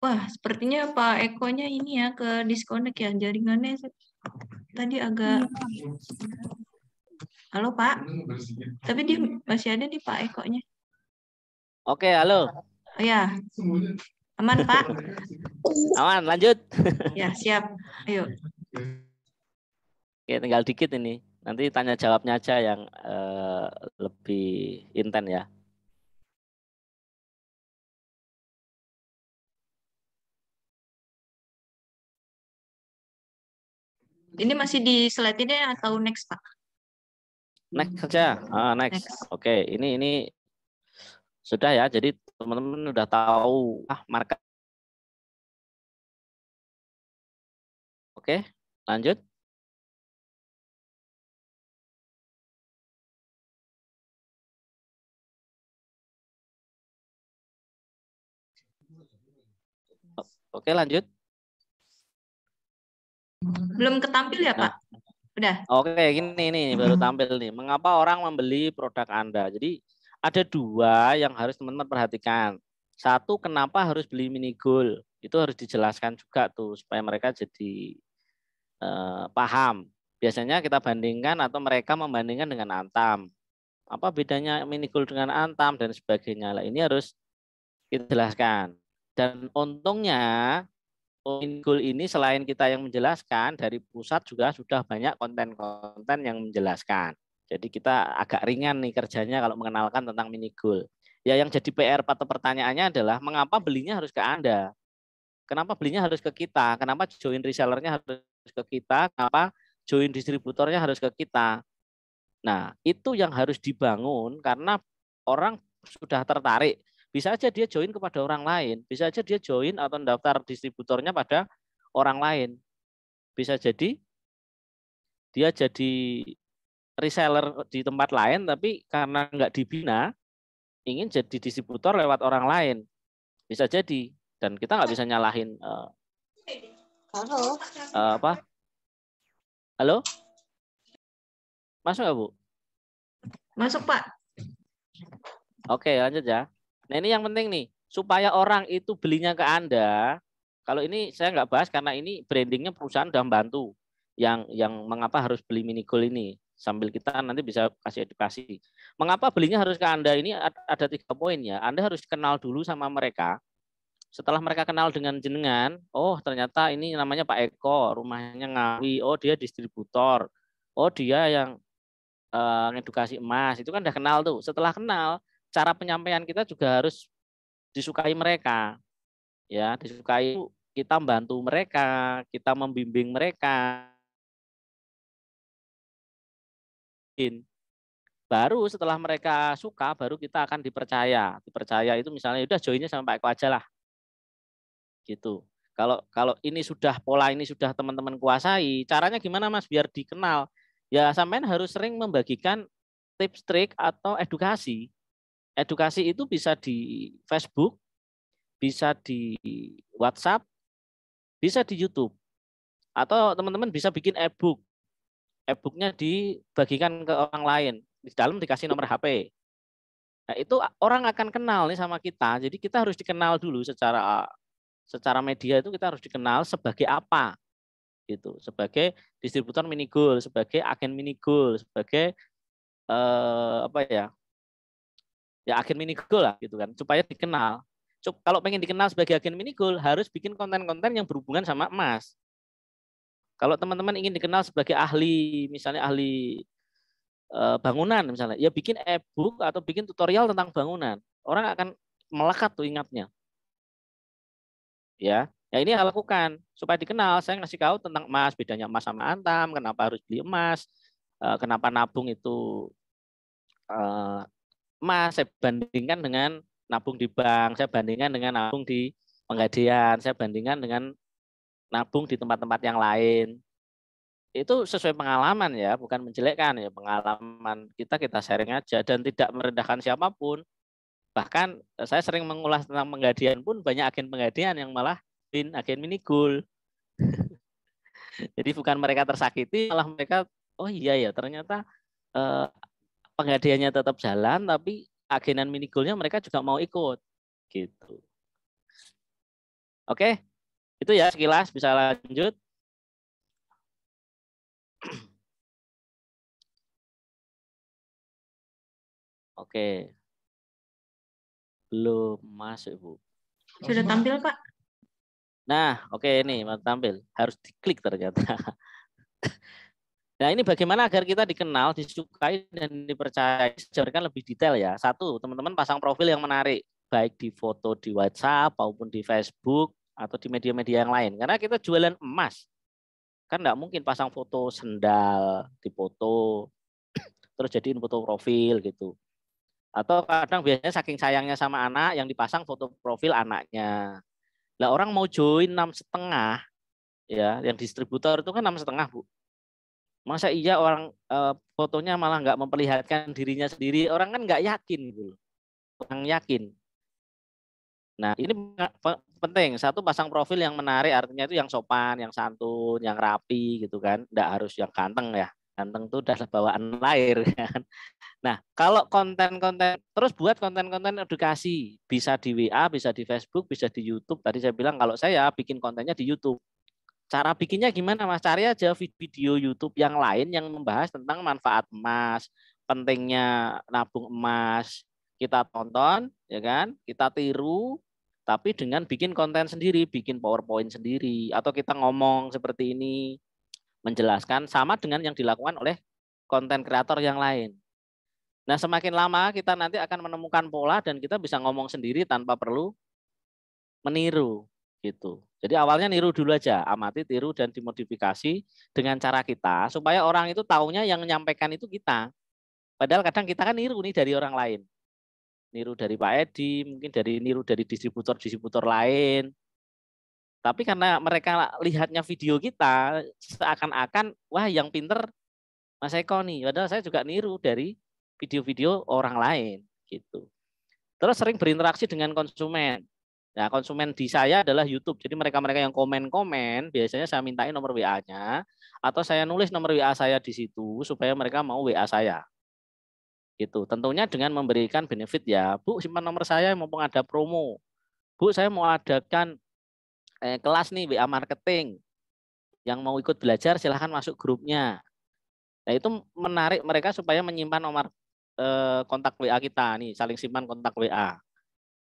Wah, sepertinya Pak Eko-nya ini ya ke disconnect ya jaringannya tadi agak. Halo Pak, tapi dia masih ada di Pak Eko-nya. Oke, halo. Oh ya, aman Pak? Aman, lanjut. Ya, siap. Ayo. Oke, tinggal dikit ini. Nanti tanya jawabnya aja yang lebih intens ya. Ini masih di slide ini atau next Pak? Next saja. Next. Oke, ini sudah ya. Jadi teman-teman udah tahu market. Oke, lanjut. Oke, lanjut. Belum ketampil ya, Pak? Udah. Oke, ini baru tampil nih. Mengapa orang membeli produk Anda? Jadi ada 2 yang harus teman-teman perhatikan. 1, kenapa harus beli mini goal? Itu harus dijelaskan juga tuh supaya mereka jadi paham. Biasanya kita bandingkan atau mereka membandingkan dengan Antam. Apa bedanya mini goal dengan Antam dan sebagainya. Lah, ini harus kita jelaskan. Dan untungnya mini goal ini selain kita yang menjelaskan, dari pusat juga sudah banyak konten-konten yang menjelaskan. Jadi kita agak ringan nih kerjanya kalau mengenalkan tentang mini goal. Ya, yang jadi PR atau pertanyaannya adalah mengapa belinya harus ke Anda? Kenapa belinya harus ke kita? Kenapa join resellernya harus ke kita? Kenapa join distributornya harus ke kita? Nah, itu yang harus dibangun karena orang sudah tertarik Bisa aja dia join kepada orang lain, bisa aja dia join atau daftar distributornya pada orang lain. Bisa jadi dia jadi reseller di tempat lain, tapi karena nggak dibina, ingin jadi distributor lewat orang lain. Bisa jadi. Dan kita nggak bisa nyalahin Halo. apa? Halo? Masuk nggak, Bu? Masuk, Pak. Oke, lanjut ya. Nah, ini yang penting nih, supaya orang itu belinya ke Anda. Kalau ini saya nggak bahas karena ini brandingnya perusahaan udah membantu. Yang mengapa harus beli mini goal ini, sambil kita nanti bisa kasih edukasi. Mengapa belinya harus ke Anda, ini ada 3 poin ya. Anda harus kenal dulu sama mereka. Setelah mereka kenal dengan jenengan, oh ternyata ini namanya Pak Eko, rumahnya Ngawi, oh dia distributor, oh dia yang ngedukasi emas, itu kan udah kenal tuh. Setelah kenal, cara penyampaian kita juga harus disukai mereka. Ya, disukai, kita membantu mereka, kita membimbing mereka. Baru setelah mereka suka, baru kita akan dipercaya. Dipercaya itu misalnya udah joinnya sama Pak Eko aja lah. Gitu. Kalau ini sudah pola ini sudah teman-teman kuasai, caranya gimana Mas biar dikenal? Ya sampean harus sering membagikan tips trik atau edukasi. Edukasi itu bisa di Facebook, bisa di WhatsApp, bisa di YouTube. Atau teman-teman bisa bikin e-book. E-booknya dibagikan ke orang lain. Di dalam dikasih nomor HP. Nah, itu orang akan kenal nih sama kita. Jadi kita harus dikenal dulu secara media, itu kita harus dikenal sebagai apa gitu, sebagai distributor mini goal, sebagai agen mini goal, sebagai apa ya agen mini goal lah gitu kan, supaya dikenal. Kalau pengen dikenal sebagai agen mini goal harus bikin konten-konten yang berhubungan sama emas. Kalau teman-teman ingin dikenal sebagai ahli, misalnya ahli bangunan misalnya, ya bikin e-book atau bikin tutorial tentang bangunan. Orang akan melekat tuh ingatnya. Ya ini yang lakukan supaya dikenal. Saya ngasih tahu tentang emas, bedanya emas sama antam, kenapa harus beli emas, kenapa nabung itu emas saya bandingkan dengan nabung di bank, saya bandingkan dengan nabung di Pegadaian, saya bandingkan dengan nabung di tempat-tempat yang lain. Itu sesuai pengalaman ya, bukan menjelekkan ya, pengalaman kita sharing aja dan tidak merendahkan siapapun. Bahkan saya sering mengulas tentang Pegadaian pun banyak agen Pegadaian yang malah agen mini goal. Jadi bukan mereka tersakiti, malah mereka oh iya ya ternyata Pegadaiannya tetap jalan, tapi agenan mini goalnya mereka juga mau ikut gitu. Oke, itu ya sekilas, bisa lanjut. Oke, belum masuk Bu. Sudah tampil Pak. Nah, oke ini mau tampil, harus diklik ternyata. Nah ini bagaimana agar kita dikenal, disukai dan dipercayai. Sejarahkan lebih detail ya. Satu, teman-teman pasang profil yang menarik, baik di foto di WhatsApp maupun di Facebook atau di media-media yang lain. Karena kita jualan emas, kan nggak mungkin pasang foto sendal di foto terus jadiin foto profil gitu. Atau kadang biasanya saking sayangnya sama anak yang dipasang foto profil anaknya. Lah orang mau join 6,5 ya, yang distributor itu kan 6,5 Bu. Masa iya orang fotonya malah nggak memperlihatkan dirinya sendiri, orang kan nggak yakin gitu. Orang yakin. Nah ini penting, satu pasang profil yang menarik, artinya itu yang sopan, yang santun, yang rapi gitu kan, nggak harus yang ganteng ya. Ganteng itu udah bawaan lahir kan. Nah, kalau konten-konten, terus buat konten-konten edukasi, bisa di WA, bisa di Facebook, bisa di YouTube. Tadi saya bilang kalau saya bikin kontennya di YouTube. Cara bikinnya gimana Mas? Cari aja video YouTube yang lain yang membahas tentang manfaat emas, pentingnya nabung emas. Kita tonton, ya kan? Kita tiru, tapi dengan bikin konten sendiri, bikin PowerPoint sendiri, atau kita ngomong seperti ini, menjelaskan sama dengan yang dilakukan oleh konten kreator yang lain. Nah, semakin lama kita nanti akan menemukan pola dan kita bisa ngomong sendiri tanpa perlu meniru gitu. Jadi awalnya niru dulu aja, amati, tiru dan dimodifikasi dengan cara kita supaya orang itu taunya yang menyampaikan itu kita. Padahal kadang kita kan niru nih dari orang lain. niru dari Pak Edi, mungkin niru dari distributor-distributor lain. Tapi karena mereka lihatnya video kita, seakan-akan, wah yang pinter Mas Eko nih. Padahal saya juga niru dari video-video orang lain. Gitu. Terus sering berinteraksi dengan konsumen. Nah, konsumen di saya adalah YouTube. Jadi mereka-mereka yang komen-komen, biasanya saya mintain nomor WA-nya, atau saya nulis nomor WA saya di situ, supaya mereka mau WA saya. Gitu. Tentunya dengan memberikan benefit ya. Bu, simpan nomor saya, mumpung ada promo. Bu, saya mau adakan kelas nih WA marketing. Yang mau ikut belajar silahkan masuk grupnya. Nah itu menarik mereka supaya menyimpan nomor kontak WA kita nih, saling simpan kontak WA.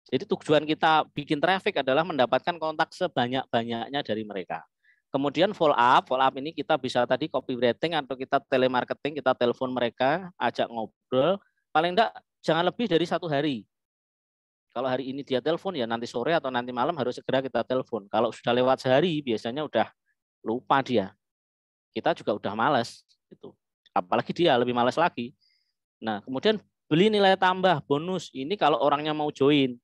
Jadi tujuan kita bikin traffic adalah mendapatkan kontak sebanyak-banyaknya dari mereka. Kemudian follow up ini kita bisa tadi copywriting atau kita telemarketing, kita telepon mereka, ajak ngobrol. Paling enggak jangan lebih dari 1 hari. Kalau hari ini dia telepon ya nanti sore atau nanti malam harus segera kita telepon. Kalau sudah lewat sehari biasanya udah lupa dia. Kita juga udah malas gitu. Apalagi dia lebih malas lagi. Nah, kemudian beli nilai tambah bonus. Ini kalau orangnya mau join.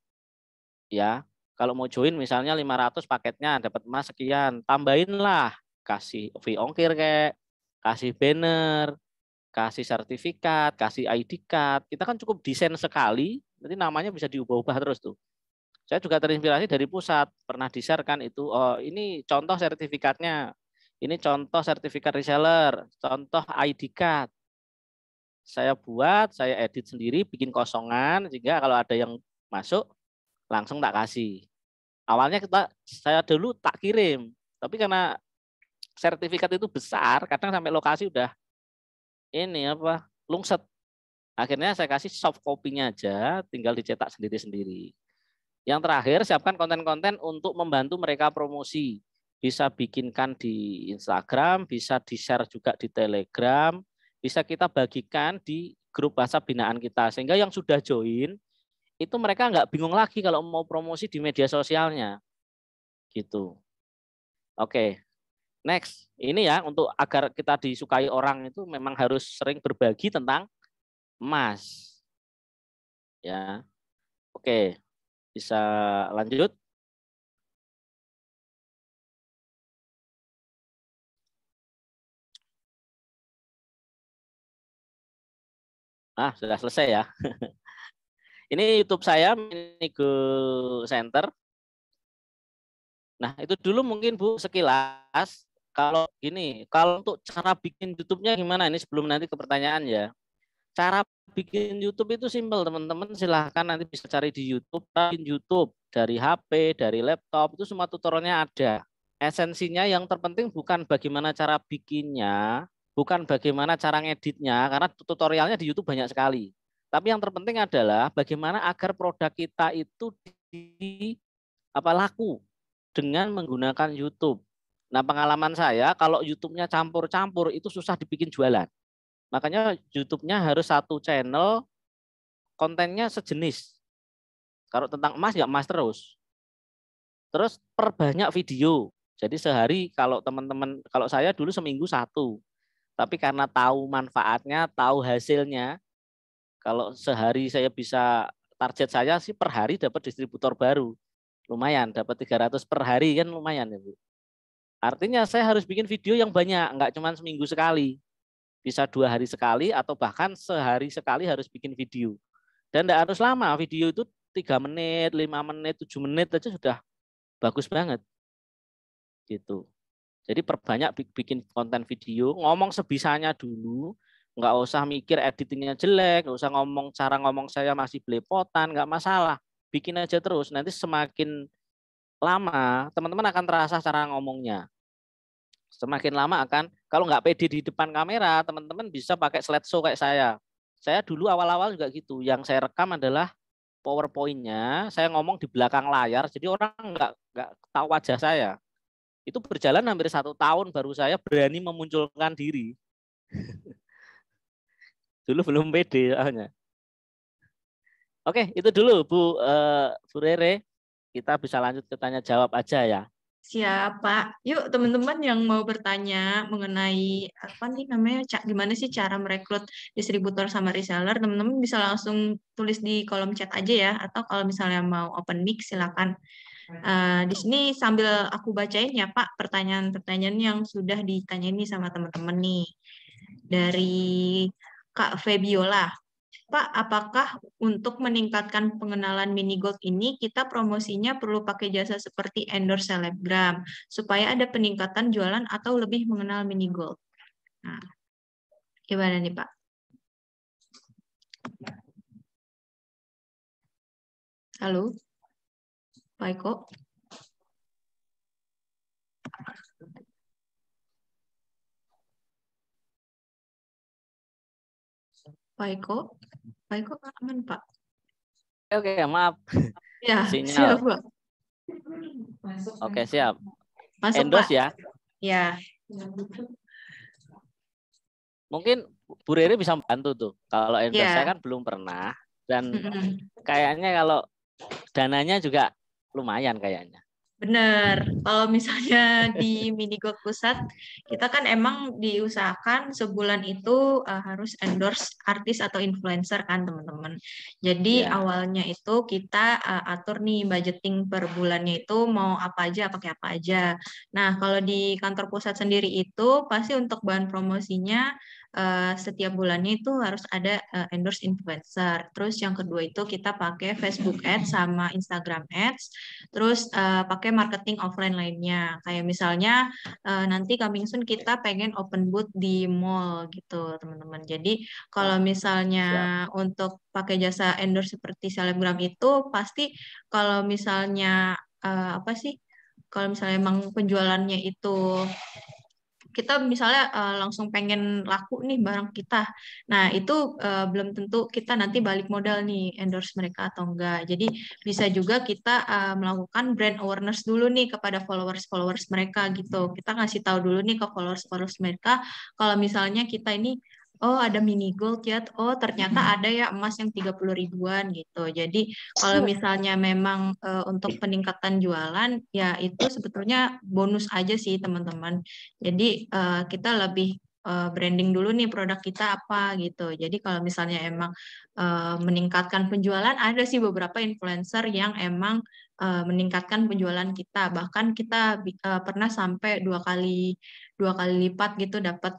Ya, kalau mau join misalnya 500 paketnya dapat emas sekian, tambahinlah, kasih fee ongkir kayak, kasih banner, kasih sertifikat, kasih ID card. Kita kan cukup desain sekali, nanti namanya bisa diubah-ubah terus tuh. Saya juga terinspirasi dari pusat, pernah di-share kan itu, oh ini contoh sertifikatnya, ini contoh sertifikat reseller, contoh ID card. Saya buat, saya edit sendiri, bikin kosongan, sehingga kalau ada yang masuk, langsung tak kasih. Awalnya saya dulu tak kirim, tapi karena sertifikat itu besar, kadang sampai lokasi udah ini lungset. Akhirnya saya kasih soft copy-nya aja, tinggal dicetak sendiri-sendiri. Yang terakhir, siapkan konten-konten untuk membantu mereka promosi. Bisa bikinkan di Instagram, bisa di-share juga di Telegram, bisa kita bagikan di grup WhatsApp binaan kita. Sehingga yang sudah join, itu mereka nggak bingung lagi kalau mau promosi di media sosialnya. Gitu. Oke, next. Ini ya, untuk agar kita disukai orang itu memang harus sering berbagi tentang emas. Ya, oke. Bisa lanjut. Sudah selesai ya. Ini YouTube saya, Minigo Center. Nah, itu dulu mungkin Bu sekilas. Kalau gini, kalau untuk cara bikin YouTube-nya gimana? Ini sebelum nanti ke pertanyaan ya. Cara bikin YouTube itu simpel, teman-teman. Silahkan nanti bisa cari di YouTube. Bikin YouTube dari HP, dari laptop, itu semua tutorialnya ada. Esensinya yang terpenting bukan bagaimana cara bikinnya, bukan bagaimana cara ngeditnya, karena tutorialnya di YouTube banyak sekali. Tapi yang terpenting adalah bagaimana agar produk kita itu laku dengan menggunakan YouTube. Nah, pengalaman saya kalau YouTube-nya campur-campur itu susah dibikin jualan. Makanya YouTube-nya harus satu channel, kontennya sejenis. Kalau tentang emas ya emas terus. Terus perbanyak video. Jadi sehari kalau teman-teman, kalau saya dulu seminggu 1. Tapi karena tahu manfaatnya, tahu hasilnya, kalau sehari saya bisa, target saya sih per hari dapat distributor baru. Lumayan, dapat 300 per hari kan lumayan ya Bu. Artinya saya harus bikin video yang banyak, enggak cuma seminggu sekali. Bisa 2 hari sekali atau bahkan sehari sekali harus bikin video. Dan enggak harus lama, video itu 3 menit, 5 menit, 7 menit aja sudah bagus banget. Gitu. Jadi perbanyak bikin konten video, ngomong sebisanya dulu, enggak usah mikir editingnya jelek, enggak usah ngomong cara ngomong saya masih belepotan, enggak masalah. Bikin aja terus, nanti semakin lama teman-teman akan terasa cara ngomongnya. Semakin lama akan, kalau nggak pede di depan kamera, teman-teman bisa pakai slideshow kayak saya. Saya dulu awal-awal juga gitu. Yang saya rekam adalah PowerPoint-nya, saya ngomong di belakang layar, jadi orang nggak tahu wajah saya. Itu berjalan hampir 1 tahun baru saya berani memunculkan diri. Dulu belum pede soalnya. Oke, itu dulu Bu Rere. Kita bisa lanjut ke tanya jawab aja ya. Siap, Pak. Yuk, teman-teman yang mau bertanya mengenai apa nih namanya, gimana sih cara merekrut distributor sama reseller, teman-teman bisa langsung tulis di kolom chat aja ya. Atau kalau misalnya mau open mic, silakan. Di sini sambil aku bacain ya, Pak, pertanyaan-pertanyaan yang sudah ditanyain nih sama teman-teman nih. Dari Kak Febiola. Pak, apakah untuk meningkatkan pengenalan mini gold ini kita promosinya perlu pakai jasa seperti endorse selebgram supaya ada peningkatan jualan atau lebih mengenal mini gold? Nah, gimana nih Pak? Halo, Pak Eko? Pak Eko? Pak Eko aman Pak? Oke, maaf. Ya, Sinyal. siap Pak. Oke, siap. Masuk Endorse Pak. ya. Ya. Mungkin Bu Riri bisa membantu tuh. Kalau endorse Ya. saya kan belum pernah. Dan kayaknya kalau dananya juga lumayan kayaknya. Bener, kalau misalnya di Mini Gold Pusat, kita kan emang diusahakan sebulan itu harus endorse artis atau influencer kan teman-teman. Jadi Ya. awalnya itu kita atur nih budgeting per bulannya itu mau apa aja, pakai apa aja. Nah kalau di kantor pusat sendiri itu pasti untuk bahan promosinya setiap bulannya itu harus ada endorse influencer. Terus yang kedua itu kita pakai Facebook Ads sama Instagram Ads. Terus pakai marketing offline lainnya. Kayak misalnya nanti coming soon kita pengen open booth di mall gitu, teman-teman. Jadi kalau misalnya Siap. untuk pakai jasa endorse seperti selebgram itu pasti kalau misalnya apa sih? Kalau misalnya emang penjualannya itu kita misalnya langsung pengen laku nih barang kita. Nah, itu belum tentu kita nanti balik modal nih endorse mereka atau enggak. Jadi bisa juga kita melakukan brand awareness dulu nih kepada followers-followers mereka gitu. Kita ngasih tahu dulu nih ke followers-followers mereka kalau misalnya kita ini oh ada mini gold ya, oh ternyata ada ya emas yang 30 ribuan gitu. Jadi kalau misalnya memang untuk peningkatan jualan ya itu sebetulnya bonus aja sih teman-teman. Jadi kita lebih branding dulu nih produk kita apa gitu. Jadi kalau misalnya emang meningkatkan penjualan, ada sih beberapa influencer yang emang meningkatkan penjualan kita. Bahkan kita pernah sampai dua kali lipat gitu dapat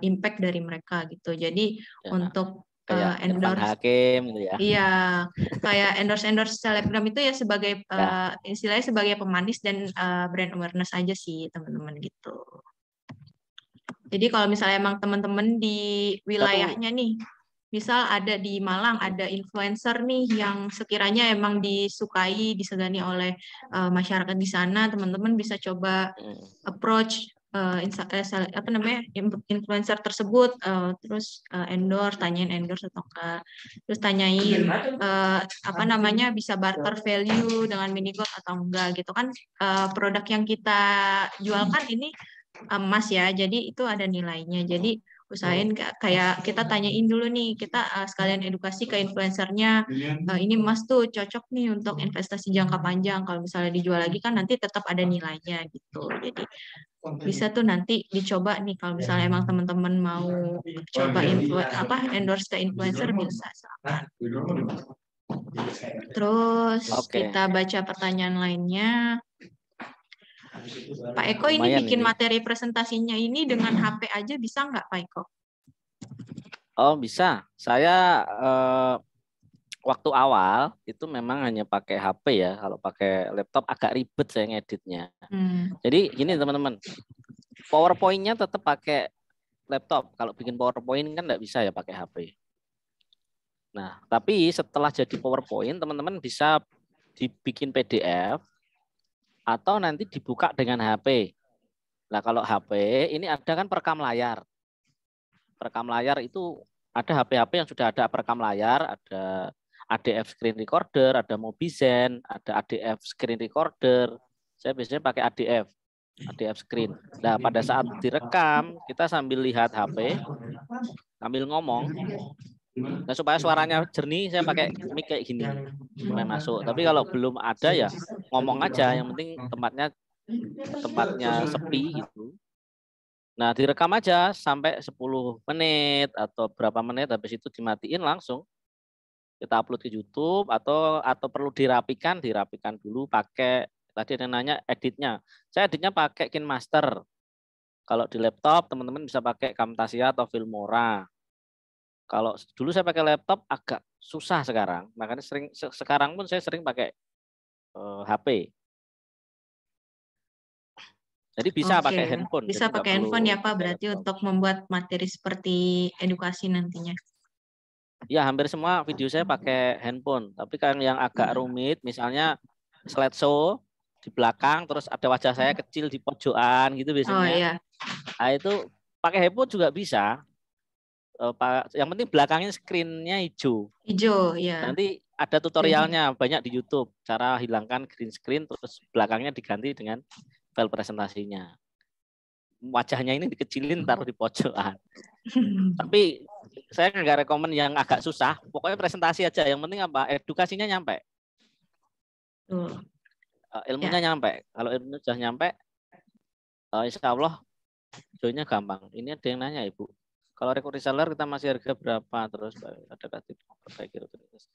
impact dari mereka gitu. Jadi Ya. untuk Kayak Irfan endorse, Hakim gitu ya. iya kayak endorse selebgram itu ya sebagai Ya. istilahnya sebagai pemanis dan brand awareness aja sih teman-teman gitu. Jadi kalau misalnya emang teman-teman di wilayahnya nih, misal ada di Malang ada influencer nih yang sekiranya emang disukai, disegani oleh masyarakat di sana, teman-teman bisa coba approach apa namanya influencer tersebut, terus tanyain endorse atau enggak, terus tanyain apa namanya bisa barter value dengan minigold atau enggak gitu kan. Produk yang kita jualkan ini emas ya, jadi itu ada nilainya. Jadi usahain kayak kita tanyain dulu nih, kita sekalian edukasi ke influencernya, ini emas tuh cocok nih untuk investasi jangka panjang, kalau misalnya dijual lagi kan nanti tetap ada nilainya gitu. Jadi bisa tuh nanti dicoba nih kalau misalnya emang teman-teman mau coba endorse ke influencer bisa. Terus kita baca pertanyaan lainnya. Pak Eko ini Lumayan bikin ini. materi presentasinya ini dengan HP aja bisa nggak Pak Eko? Oh bisa. Saya waktu awal itu memang hanya pakai HP ya. Kalau pakai laptop agak ribet saya ngeditnya. Jadi gini teman-teman, PowerPoint-nya tetap pakai laptop. Kalau bikin PowerPoint kan nggak bisa ya pakai HP. Nah, tapi setelah jadi PowerPoint, teman-teman bisa dibikin PDF atau nanti dibuka dengan HP. Nah, kalau HP ini ada kan perekam layar. Perekam layar itu ada HP-HP yang sudah ada perekam layar, ada ADF screen recorder, ada Mobizen, ada ADF screen recorder. Saya biasanya pakai ADF screen. Nah, pada saat direkam, kita sambil lihat HP, sambil ngomong. Nah, supaya suaranya jernih, saya pakai mic kayak gini supaya masuk. Tapi kalau belum ada ya ngomong aja. Yang penting tempatnya tempatnya sepi gitu. Nah, direkam aja sampai 10 menit atau berapa menit, habis itu dimatiin langsung. Kita upload ke YouTube atau perlu dirapikan dulu pakai tadi ada nanya editnya. Saya editnya pakai KineMaster. Kalau di laptop teman-teman bisa pakai Camtasia atau Filmora. Kalau dulu saya pakai laptop agak susah sekarang. Makanya sekarang pun saya sering pakai HP. Jadi bisa Oke, pakai handphone. bisa Jadi nggak pakai perlu handphone ya Pak, pakai berarti laptop. untuk membuat materi seperti edukasi nantinya. Ya, hampir semua video saya pakai handphone. Tapi kan yang agak rumit, misalnya slideshow di belakang, terus ada wajah saya kecil di pojokan gitu Oh biasanya. iya, Nah, itu pakai handphone juga bisa. Yang penting belakangnya screen-nya hijau. hijau ya. Nanti ada tutorialnya banyak di YouTube. Cara hilangkan green screen, terus belakangnya diganti dengan file presentasinya. Wajahnya ini dikecilin, taruh di pojokan. Tapi saya nggak rekomen yang agak susah. Pokoknya presentasi aja. Yang penting apa? Edukasinya nyampe. Ilmunya nyampe. Kalau ilmunya sudah nyampe, insya Allah joinnya gampang. Ini ada yang nanya Ibu. Kalau rekrut reseller kita masih harga berapa? Terus ada kasih perbaiki rutinitas.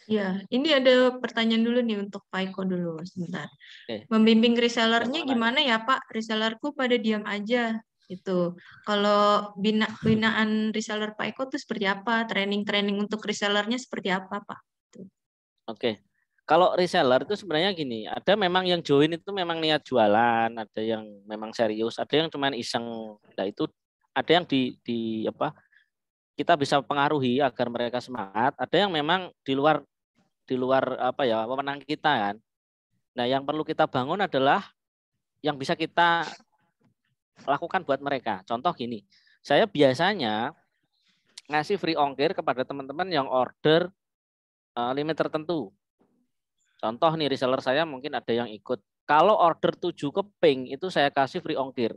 Ya, ini ada pertanyaan dulu nih untuk Pak Eko dulu sebentar. Oke. Membimbing resellernya gimana ya Pak? Resellerku pada diam aja gitu. Kalau binaan reseller Pak Eko tuh seperti apa? Training untuk resellernya seperti apa Pak? Oke. Kalau reseller itu sebenarnya gini, ada memang yang join itu memang niat jualan, ada yang memang serius, ada yang cuma iseng. Nah itu ada yang di apa? Kita bisa pengaruhi agar mereka semangat. Ada yang memang di luar apa ya wewenang kita kan. Nah yang perlu kita bangun adalah yang bisa kita lakukan buat mereka. Contoh gini, saya biasanya ngasih free ongkir kepada teman-teman yang order limit tertentu. Contoh nih reseller saya mungkin ada yang ikut. Kalau order 7 keping itu saya kasih free ongkir.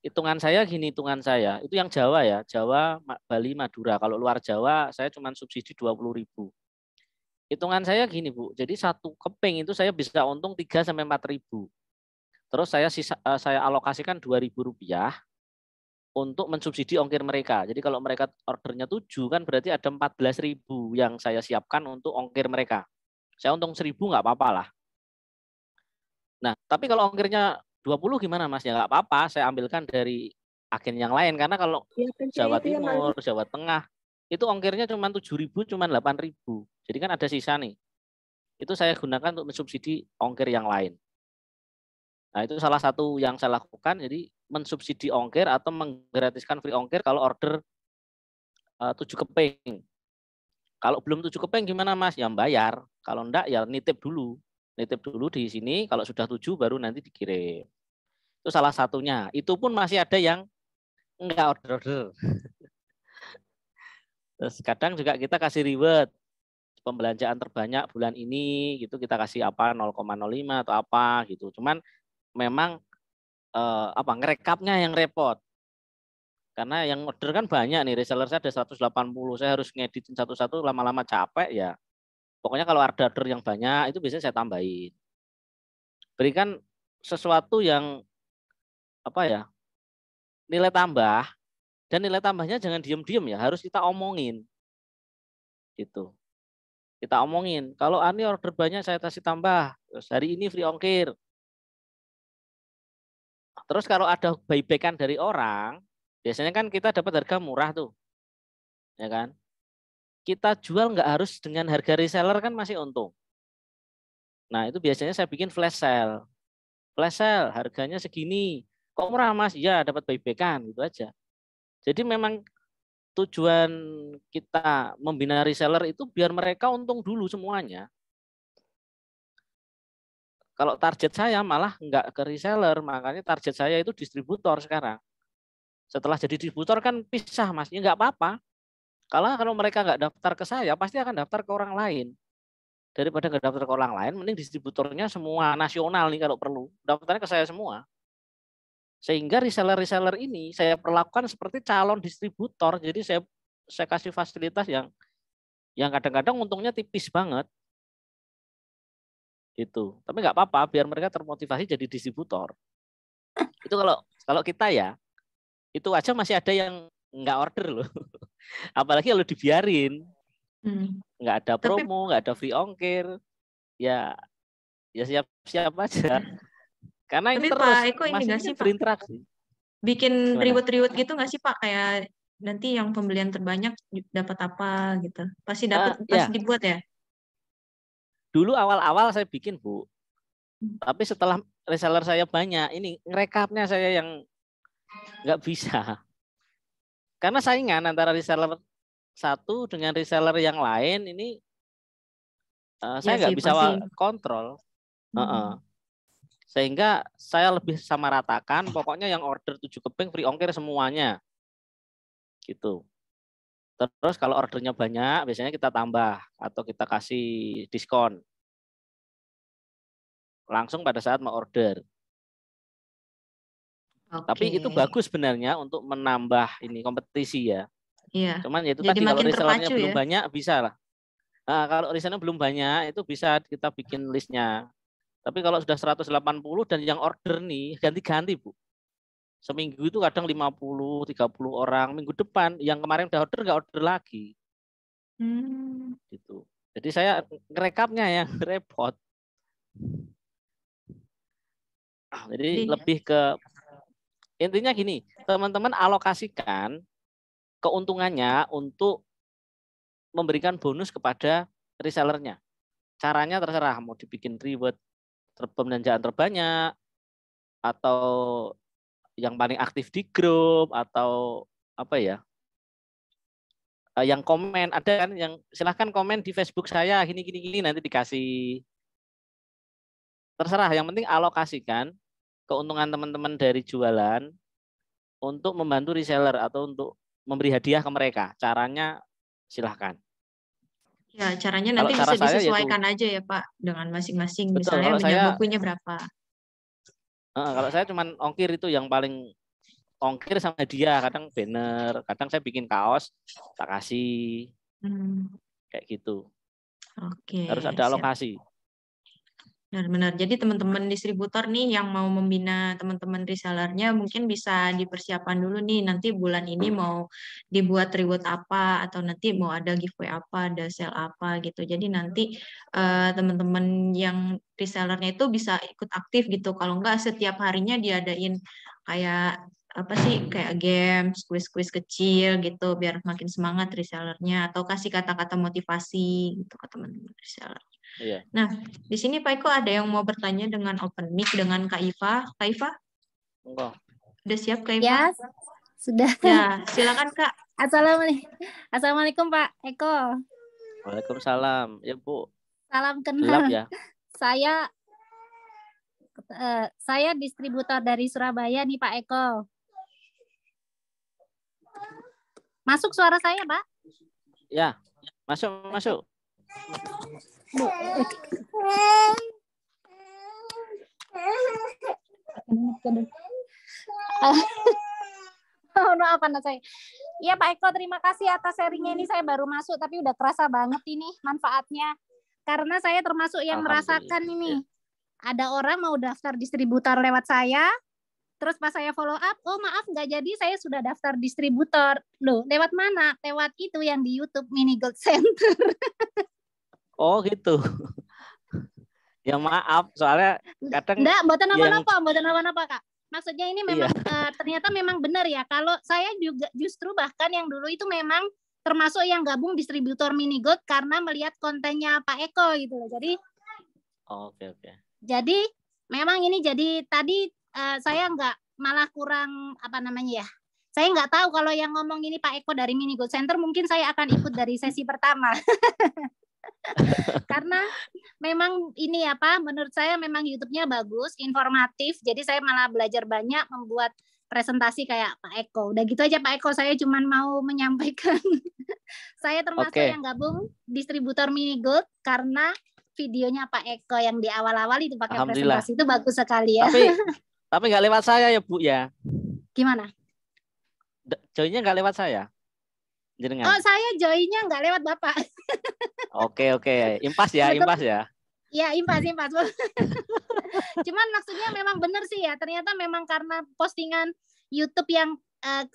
Hitungan saya gini, hitungan saya. Itu yang Jawa ya, Jawa, Bali, Madura. Kalau luar Jawa saya cuma subsidi 20.000. Hitungan saya gini Bu, jadi 1 keping itu saya bisa untung 3 sampai 4.000. Terus saya alokasikan Rp2.000 untuk mensubsidi ongkir mereka. Jadi kalau mereka ordernya 7 kan berarti ada 14.000 yang saya siapkan untuk ongkir mereka. Saya untung 1.000 nggak apa-apa lah. Nah, tapi kalau ongkirnya 20 gimana Mas? Ya nggak apa-apa, saya ambilkan dari agen yang lain. Karena kalau Jawa Timur, Jawa Tengah, itu ongkirnya cuma 7.000, cuma 8.000. Jadi kan ada sisa nih. Itu saya gunakan untuk mensubsidi ongkir yang lain. Nah, itu salah satu yang saya lakukan, jadi mensubsidi ongkir atau menggratiskan free ongkir kalau order 7 keping. Kalau belum 7 keping gimana Mas? Ya bayar. Kalau enggak ya nitip dulu. Nitip dulu di sini, kalau sudah 7 baru nanti dikirim. Itu salah satunya. Itu pun masih ada yang enggak order. Terus kadang juga kita kasih reward. Pembelanjaan terbanyak bulan ini gitu kita kasih apa 0,05 atau apa gitu. Cuman memang ngerekapnya yang repot. Karena yang order kan banyak nih, reseller saya ada 180, saya harus ngeditin satu-satu lama-lama capek ya. Pokoknya kalau ada order yang banyak itu biasanya saya tambahin. Berikan sesuatu yang apa ya? Nilai tambah, dan nilai tambahnya jangan diem-diem ya, harus kita omongin. Gitu. Kita omongin, kalau ini order banyak saya kasih tambah, terus hari ini free ongkir. Terus kalau ada buybackan dari orang, biasanya kan kita dapat harga murah tuh. Ya kan? Kita jual nggak harus dengan harga reseller kan masih untung. Nah, itu biasanya saya bikin flash sale. Flash sale harganya segini. Kok murah Mas? Iya, dapat buybackan gitu aja. Jadi memang tujuan kita membina reseller itu biar mereka untung dulu semuanya. Kalau target saya malah nggak ke reseller, makanya target saya itu distributor sekarang. Setelah jadi distributor kan pisah Mas, ya nggak apa-apa. Kalau mereka nggak daftar ke saya, pasti akan daftar ke orang lain. Daripada nggak daftar ke orang lain, mending distributornya semua nasional nih kalau perlu. Daftarnya ke saya semua. Sehingga reseller-reseller ini saya perlakukan seperti calon distributor. Jadi saya kasih fasilitas yang kadang-kadang untungnya tipis banget. Itu. Tapi nggak apa-apa, biar mereka termotivasi jadi distributor. Itu kalau kita ya, itu aja masih ada yang nggak order loh. Apalagi kalau dibiarin, nggak ada Tapi promo, nggak ada free ongkir, ya siap-siap aja. Karena ini tapi terus Pak Eko ini Mas nggak ini sih kan Pak berinteraksi. bikin Gimana? ribut-ribut gitu nggak sih Pak kayak nanti yang pembelian terbanyak dapat apa gitu pasti dapat Ya, pasti dibuat ya. dulu awal-awal saya bikin Bu, tapi setelah reseller saya banyak, ini ngerekapnya saya yang nggak bisa. Karena saingan antara reseller satu dengan reseller yang lain ini Ya saya sih nggak bisa pasti. kontrol. Sehingga saya lebih samaratakan, pokoknya yang order 7 keping free ongkir semuanya. Gitu. Terus kalau ordernya banyak, biasanya kita tambah atau kita kasih diskon. Langsung pada saat mau order. Tapi itu Oke. bagus sebenarnya untuk menambah ini kompetisi ya. Iya. Cuman ya itu Jadi tadi kalau makin resellernya terpacu belum ya. banyak bisa lah. Nah, kalau resellernya belum banyak itu bisa kita bikin listnya. Tapi kalau sudah 180 dan yang order nih ganti-ganti Bu. Seminggu itu kadang 50, 30 orang. Minggu depan yang kemarin udah order nggak order lagi. Gitu. Jadi saya ngerekapnya yang repot. Jadi lebih ke intinya gini, teman-teman alokasikan keuntungannya untuk memberikan bonus kepada resellernya. Caranya terserah, mau dibikin reward pembelanjaan terbanyak, atau yang paling aktif di grup, atau apa ya, yang komen, ada kan yang silahkan komen di Facebook saya, gini, nanti dikasih. Terserah, yang penting alokasikan keuntungan teman-teman dari jualan untuk membantu reseller atau untuk memberi hadiah ke mereka. Caranya silahkan. Ya, caranya Kalau nanti cara bisa saya yaitu, disesuaikan aja ya Pak dengan masing-masing. betul, Misalnya bakunya berapa. kalau saya cuman ongkir itu yang paling ongkir sama hadiah. Kadang banner, kadang saya bikin kaos, tak kasih. Kayak gitu. Oke, Harus ada siap. alokasi. Benar-benar. Jadi teman-teman distributor nih yang mau membina teman-teman resellernya mungkin bisa dipersiapkan dulu nih nanti bulan ini mau dibuat reward apa atau nanti mau ada giveaway apa, ada sale apa gitu. Jadi nanti teman-teman yang resellernya itu bisa ikut aktif gitu. Kalau enggak setiap harinya diadain kayak apa sih kayak game, quiz-quiz kecil gitu biar makin semangat resellernya atau kasih kata-kata motivasi gitu ke teman-teman reseller. Iya. Nah, di sini Pak Eko ada yang mau bertanya dengan open mic dengan Kak Iva. Kak Iva? Enggak. Udah siap Kak Iva? Ya, sudah. Ya, silakan Kak. Assalamualaikum Pak Eko. Waalaikumsalam. Ya Bu. Salam kenal. Gelap ya. Saya distributor dari Surabaya nih Pak Eko. Masuk suara saya Pak? Ya, masuk. Maaf anak saya. Iya Pak Eko, terima kasih atas sharingnya ini. Saya baru masuk tapi udah kerasa banget ini manfaatnya. Karena saya termasuk yang merasakan ini. Ada orang mau daftar distributor lewat saya, terus pas saya follow up, oh maaf nggak jadi, saya sudah daftar distributor. Loh, lewat mana? Lewat itu yang di YouTube Mini Gold Center. Oh gitu. Ya maaf, soalnya kadang enggak, mboten apa-apa Kak. Maksudnya ini memang ternyata memang benar ya. Kalau saya juga justru bahkan yang dulu itu memang termasuk yang gabung distributor Mini Gold karena melihat kontennya Pak Eko gitu loh. Jadi Oke. Jadi memang ini jadi tadi saya nggak malah kurang apa namanya ya. Saya nggak tahu kalau yang ngomong ini Pak Eko dari Mini Gold Center mungkin saya akan ikut dari sesi pertama. Karena memang ini apa menurut saya memang YouTube-nya bagus, informatif. Jadi saya malah belajar banyak membuat presentasi kayak Pak Eko. Udah gitu aja Pak Eko, saya cuma mau menyampaikan. Saya termasuk yang gabung distributor Mini Gold karena videonya Pak Eko yang di awal-awal itu pakai presentasi itu bagus sekali ya. Tapi nggak lewat saya ya Bu ya. Gimana? Joinnya nggak lewat saya. Jenengan. Oh saya joinnya nggak lewat Bapak. Oke. Impas ya. Ya, impas. Cuman maksudnya memang benar sih ya. Ternyata memang karena postingan YouTube yang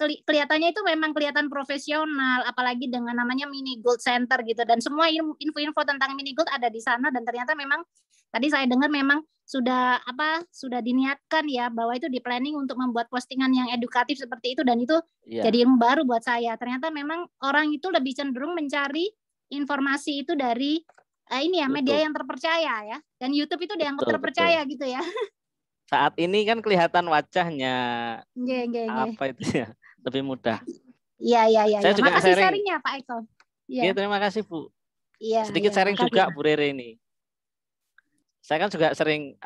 kelihatannya itu memang kelihatan profesional, apalagi dengan namanya Mini Gold Center gitu. Dan semua info-info tentang Mini Gold ada di sana. Dan ternyata memang tadi saya dengar memang sudah diniatkan ya bahwa itu di planning untuk membuat postingan yang edukatif seperti itu. Dan itu jadi ilmu baru buat saya. Ternyata memang orang itu lebih cenderung mencari informasi itu dari ini ya media yang terpercaya ya, dan YouTube itu dianggap terpercaya gitu ya. Saat ini kan kelihatan wajahnya apa itu ya, lebih mudah. Iya. Saya juga Makasih sharingnya Pak Eko. Iya, terima kasih Bu. Iya. Sedikit sharing juga Bu Rere ini. Saya kan juga sering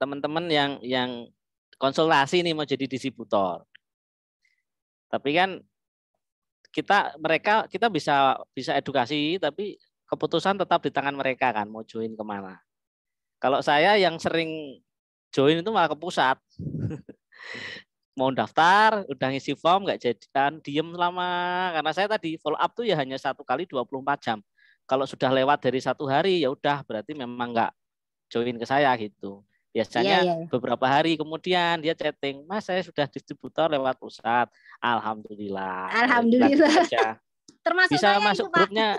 teman-teman yang konsultasi nih mau jadi distributor. Tapi kan kita bisa edukasi, tapi keputusan tetap di tangan mereka kan mau join kemana. Kalau saya yang sering join itu malah ke pusat. Mau daftar, udah ngisi form nggak jadikan, diem lama. Karena saya tadi follow up tuh ya hanya 1 kali 24 jam. Kalau sudah lewat dari 1 hari ya udah berarti memang nggak join ke saya gitu. Biasanya beberapa hari kemudian dia chatting, Mas saya sudah distributor lewat pusat. Alhamdulillah. Termasuk bisa saya masuk itu, grupnya.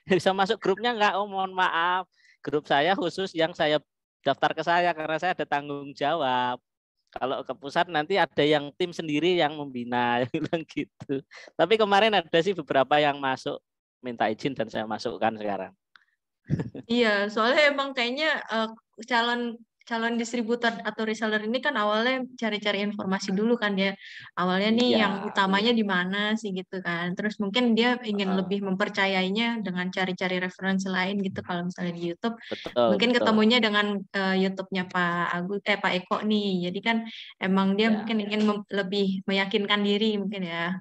Bisa masuk grupnya enggak? Oh mohon maaf. Grup saya khusus yang saya daftar ke saya karena saya ada tanggung jawab. Kalau ke pusat nanti ada yang tim sendiri yang membina, yang bilang gitu. Tapi kemarin ada sih beberapa yang masuk minta izin dan saya masukkan sekarang. Iya, soalnya emang kayaknya calon distributor atau reseller ini kan awalnya cari-cari informasi dulu kan ya. Awalnya nih yang utamanya di mana sih gitu kan. Terus mungkin dia ingin lebih mempercayainya dengan cari-cari referensi lain gitu kalau misalnya di YouTube. Mungkin ketemunya dengan YouTube-nya Pak Eko nih. Jadi kan emang dia mungkin ingin lebih meyakinkan diri mungkin ya.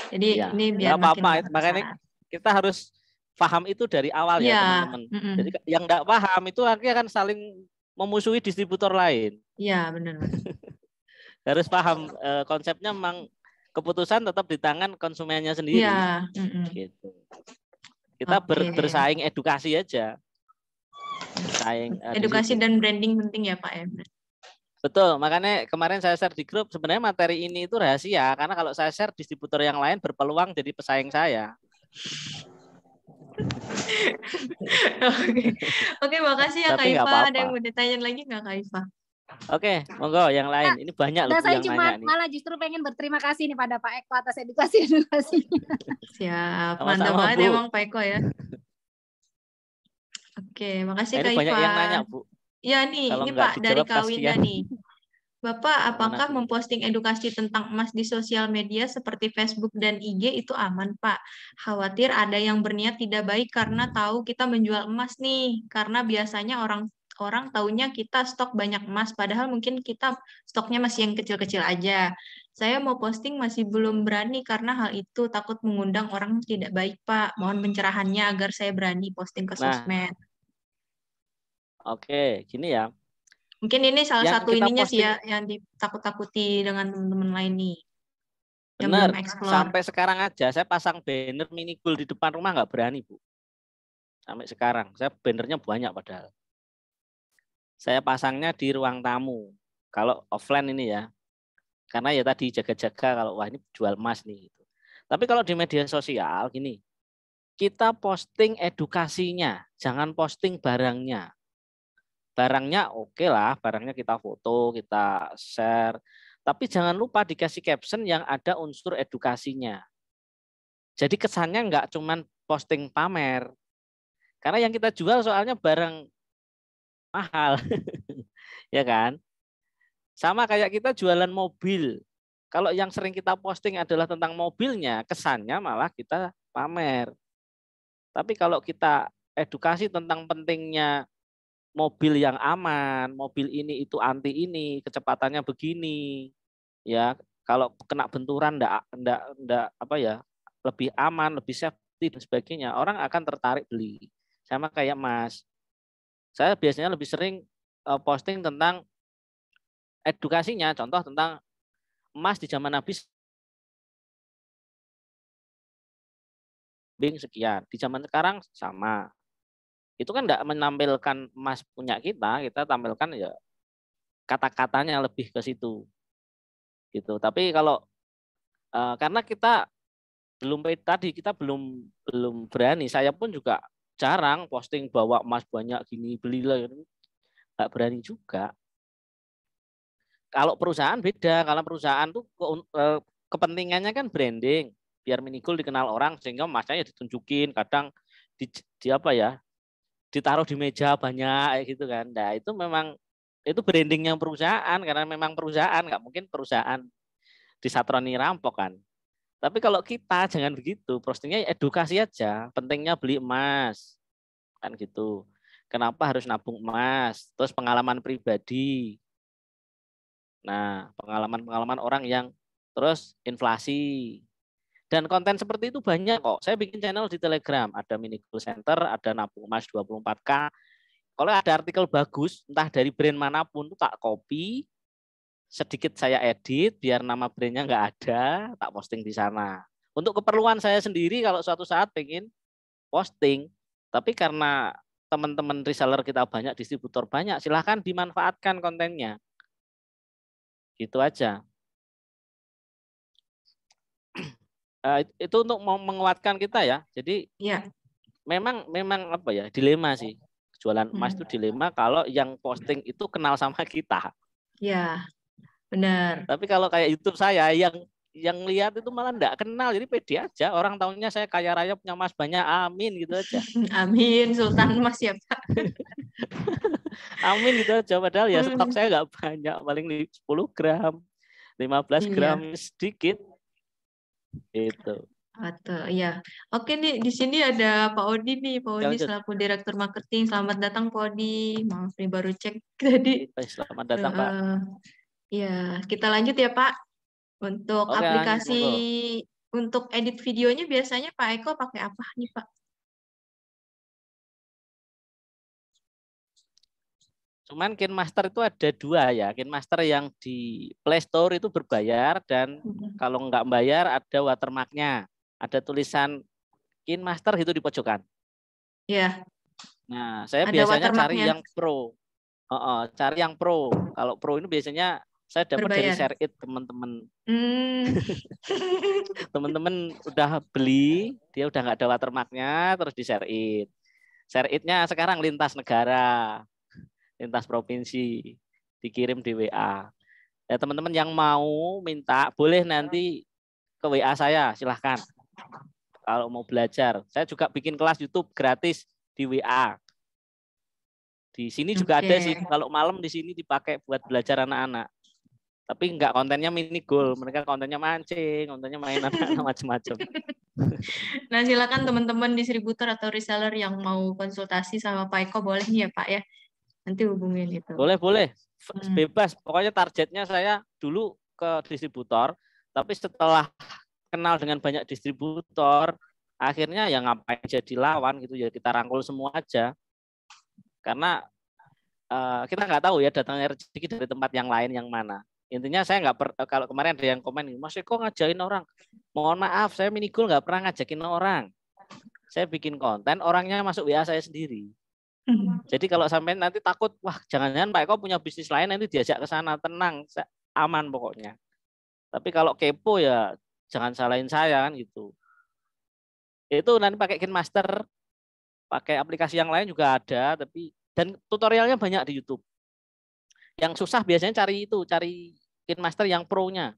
Jadi ini biar makin makanya kita harus paham itu dari awal ya teman-teman. Jadi yang enggak paham itu akhirnya kan saling memusuhi distributor lain. Iya, benar. Harus paham konsepnya memang keputusan tetap di tangan konsumennya sendiri. Iya. Gitu. Kita bersaing edukasi aja. Edukasi dan branding penting ya Pak ya. Betul, makanya kemarin saya share di grup sebenarnya materi ini itu rahasia karena kalau saya share distributor yang lain berpeluang jadi pesaing saya. Oke, makasih ya Kak Iva. Ada yang mau ditanyain lagi nggak Kak Iva? Oke, monggo yang lain. Ini banyak loh saya yang cuma nanya nih. malah justru pengen berterima kasih nih pada Pak Eko atas edukasinya. Siap, mantap banget Bu. Emang Pak Eko ya. Oke, makasih Kak Iva. Banyak yang nanya Bu. Ya nih, ini Pak dari Kak Winda nih. Bapak, apakah memposting edukasi tentang emas di sosial media seperti Facebook dan IG itu aman, Pak? Khawatir ada yang berniat tidak baik karena tahu kita menjual emas nih. Karena biasanya orang taunya kita stok banyak emas, padahal mungkin kita stoknya masih yang kecil-kecil aja. Saya mau posting masih belum berani karena hal itu takut mengundang orang tidak baik, Pak. Mohon pencerahannya agar saya berani posting ke sosmed. Oke, gini ya. Mungkin ini salah satu ininya sih ya, yang ditakut-takuti dengan teman-teman lain nih. Benar, sampai sekarang aja saya pasang banner Mini Gold di depan rumah nggak berani, Bu. Sampai sekarang, saya bannernya banyak padahal. Saya pasangnya di ruang tamu. Kalau offline ini ya, karena ya tadi jaga-jaga kalau wah ini jual emas nih. Gitu. Tapi kalau di media sosial gini, kita posting edukasinya, jangan posting barangnya. Barangnya oke lah, barangnya kita foto, kita share. Tapi jangan lupa dikasih caption yang ada unsur edukasinya. Jadi kesannya nggak cuman posting pamer. Karena yang kita jual soalnya barang mahal. Ya kan? Sama kayak kita jualan mobil. Kalau yang sering kita posting adalah tentang mobilnya, kesannya malah kita pamer. Tapi kalau kita edukasi tentang pentingnya mobil yang aman, mobil ini itu anti ini, kecepatannya begini, ya kalau kena benturan ndak apa ya, lebih aman, lebih safety dan sebagainya, orang akan tertarik beli. Sama kayak Mas, saya biasanya lebih sering posting tentang edukasinya, contoh tentang emas di zaman Nabi sekian, di zaman sekarang sama. itu kan enggak menampilkan emas punya kita tampilkan ya kata-katanya lebih ke situ. Gitu. Tapi kalau karena kita belum berani, saya pun juga jarang posting bawa emas banyak gini belilah, nggak berani juga. Kalau perusahaan beda, kalau perusahaan tuh kepentingannya kan branding, biar Minigold dikenal orang sehingga emasnya ya ditunjukin, kadang di apa ya, ditaruh di meja banyak gitu kan. Nah itu memang itu brandingnya perusahaan, karena memang perusahaan, nggak mungkin perusahaan disatroni rampok kan. Tapi kalau kita jangan begitu, postingnya edukasi aja, pentingnya beli emas kan gitu. Kenapa harus nabung emas? Terus pengalaman pribadi. Nah, pengalaman orang yang terus inflasi. Dan konten seperti itu banyak kok. Saya bikin channel di Telegram, ada Minigold Center, ada nabung emas 24K. Kalau ada artikel bagus, entah dari brand manapun, itu tak copy, sedikit saya edit, biar nama brandnya nggak ada, tak posting di sana. Untuk keperluan saya sendiri, kalau suatu saat pengen posting, tapi karena teman-teman reseller kita banyak, distributor banyak, silahkan dimanfaatkan kontennya. Gitu aja. Itu untuk menguatkan kita ya. Jadi memang apa ya, dilema sih. Jualan emas itu dilema kalau yang posting itu kenal sama kita. Ya, benar. Tapi kalau kayak YouTube saya yang lihat itu malah enggak kenal, jadi pede aja. Orang tahunya saya kaya raya punya emas banyak, amin gitu aja. Amin, Sultan Emas ya Pak. Amin gitu aja. Padahal ya stok saya nggak banyak, paling 10 gram, 15 gram sedikit. Itu. Atau ya. Oke nih, di sini ada Pak Odi nih, Pak Odi selaku Direktur Marketing. Selamat datang Pak Odi. Maaf nih baru cek tadi. Selamat datang Pak. Ya, kita lanjut ya Pak. Untuk aplikasi untuk edit videonya biasanya Pak Eko pakai apa nih Pak? Cuman KineMaster itu ada 2 ya. KineMaster yang di Play Store itu berbayar, dan kalau nggak bayar ada watermarknya. Ada tulisan KineMaster gitu di pojokan. Iya. Nah, saya biasanya cari yang Pro. Cari yang Pro. Kalau Pro ini biasanya saya dapat dari ShareIt teman-teman. Teman-teman udah beli, dia udah nggak ada watermarknya, terus di ShareIt. ShareIt-nya sekarang lintas negara, lintas provinsi, dikirim di WA. Ya teman-teman yang mau minta boleh nanti ke WA saya, silahkan. Kalau mau belajar, saya juga bikin kelas YouTube gratis di WA. Di sini juga ada sih, kalau malam di sini dipakai buat belajar anak-anak. Tapi enggak kontennya Minigold, mereka kontennya mancing, kontennya mainan macam-macam. Nah, silakan teman-teman distributor atau reseller yang mau konsultasi sama Pak Eko boleh nih ya Pak ya. Nanti hubungin itu. Boleh. Bebas. Pokoknya targetnya saya dulu ke distributor, tapi setelah kenal dengan banyak distributor, akhirnya ya ngapain jadi lawan gitu ya, kita rangkul semua aja. Karena kita nggak tahu ya datangnya rezeki dari tempat yang lain yang mana. Intinya saya nggak kalau kemarin ada yang komen, Mas Eko ngajakin orang. Mohon maaf, saya Minigold nggak pernah ngajakin orang. Saya bikin konten, orangnya masuk WA saya sendiri. Jadi kalau sampai nanti takut, wah jangan-jangan Pak Eko punya bisnis lain, nanti diajak ke sana, tenang, aman pokoknya. Tapi kalau kepo ya jangan salahin saya kan gitu. Itu nanti pakai KineMaster, pakai aplikasi yang lain juga ada, tapi dan tutorialnya banyak di YouTube. Yang susah biasanya cari KineMaster yang Pro-nya.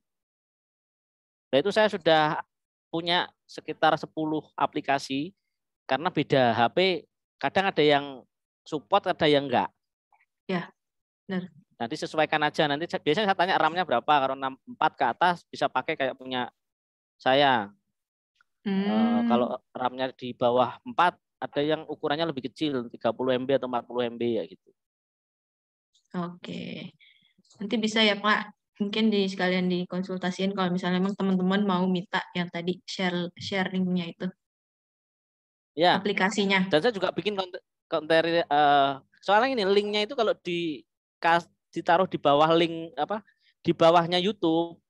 Nah, itu saya sudah punya sekitar 10 aplikasi, karena beda HP, kadang ada yang support, ada yang enggak. Ya, benar. Nanti sesuaikan aja. Nanti biasanya saya tanya RAM-nya berapa. Kalau 64 ke atas bisa pakai kayak punya saya. Kalau RAM-nya di bawah 4, ada yang ukurannya lebih kecil, 30 MB atau 40 MB ya gitu. Oke. Nanti bisa ya Pak, mungkin sekalian dikonsultasiin kalau misalnya memang teman-teman mau minta yang tadi sharingnya itu. Ya. Aplikasinya. Dan saya juga bikin konten soalnya ini linknya itu kalau ditaruh di bawah link di bawahnya YouTube,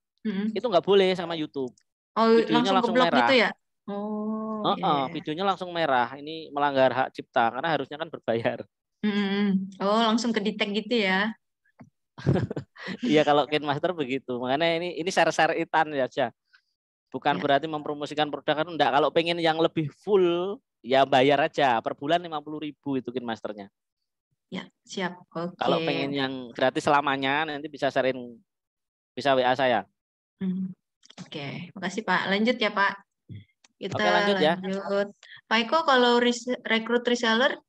itu nggak boleh sama YouTube. Oh, videonya langsung ke blog merah. gitu ya? Oh, iya. Videonya langsung merah. Ini melanggar hak cipta karena harusnya kan berbayar. Oh, langsung ke detect gitu ya. Iya kalau KineMaster begitu. Makanya ini share-share itan ya aja. Bukan Ya. berarti mempromosikan produk kan enggak. Kalau pengen yang lebih full ya bayar aja. Per bulan 50.000 itu KineMasternya. Ya, siap. Oke. Kalau pengen yang gratis selamanya nanti bisa bisa WA saya. Oke, makasih Pak. Lanjut ya Pak. Kita Oke, lanjut ya. Pak Eko, kalau rekrut reseller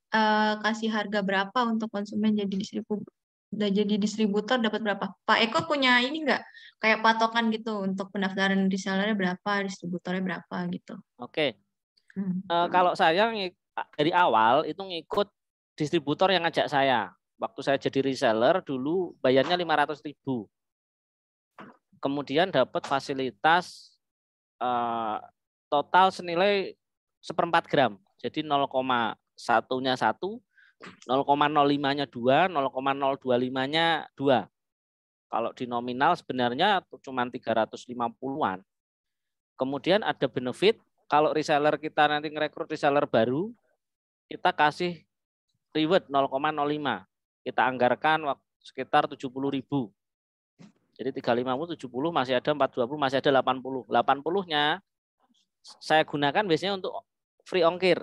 kasih harga berapa untuk konsumen jadi distributor dapat berapa? Pak Eko punya ini nggak kayak patokan gitu untuk pendaftaran resellernya berapa, distributornya berapa gitu? Oke. Kalau saya dari awal itu ngikut distributor yang ngajak saya. Waktu saya jadi reseller dulu bayarnya 500.000. Kemudian dapat fasilitas total senilai 1/4 gram. Jadi 0,1-nya 1, 0,05-nya 2, 0,025-nya 2. Kalau di nominal sebenarnya cuma 350-an. Kemudian ada benefit, kalau reseller kita nanti ngerekrut reseller baru, kita kasih reward 0,05. Kita anggarkan sekitar 70.000. Jadi 350, 70 masih ada 420, masih ada 80. 80-nya saya gunakan biasanya untuk free ongkir.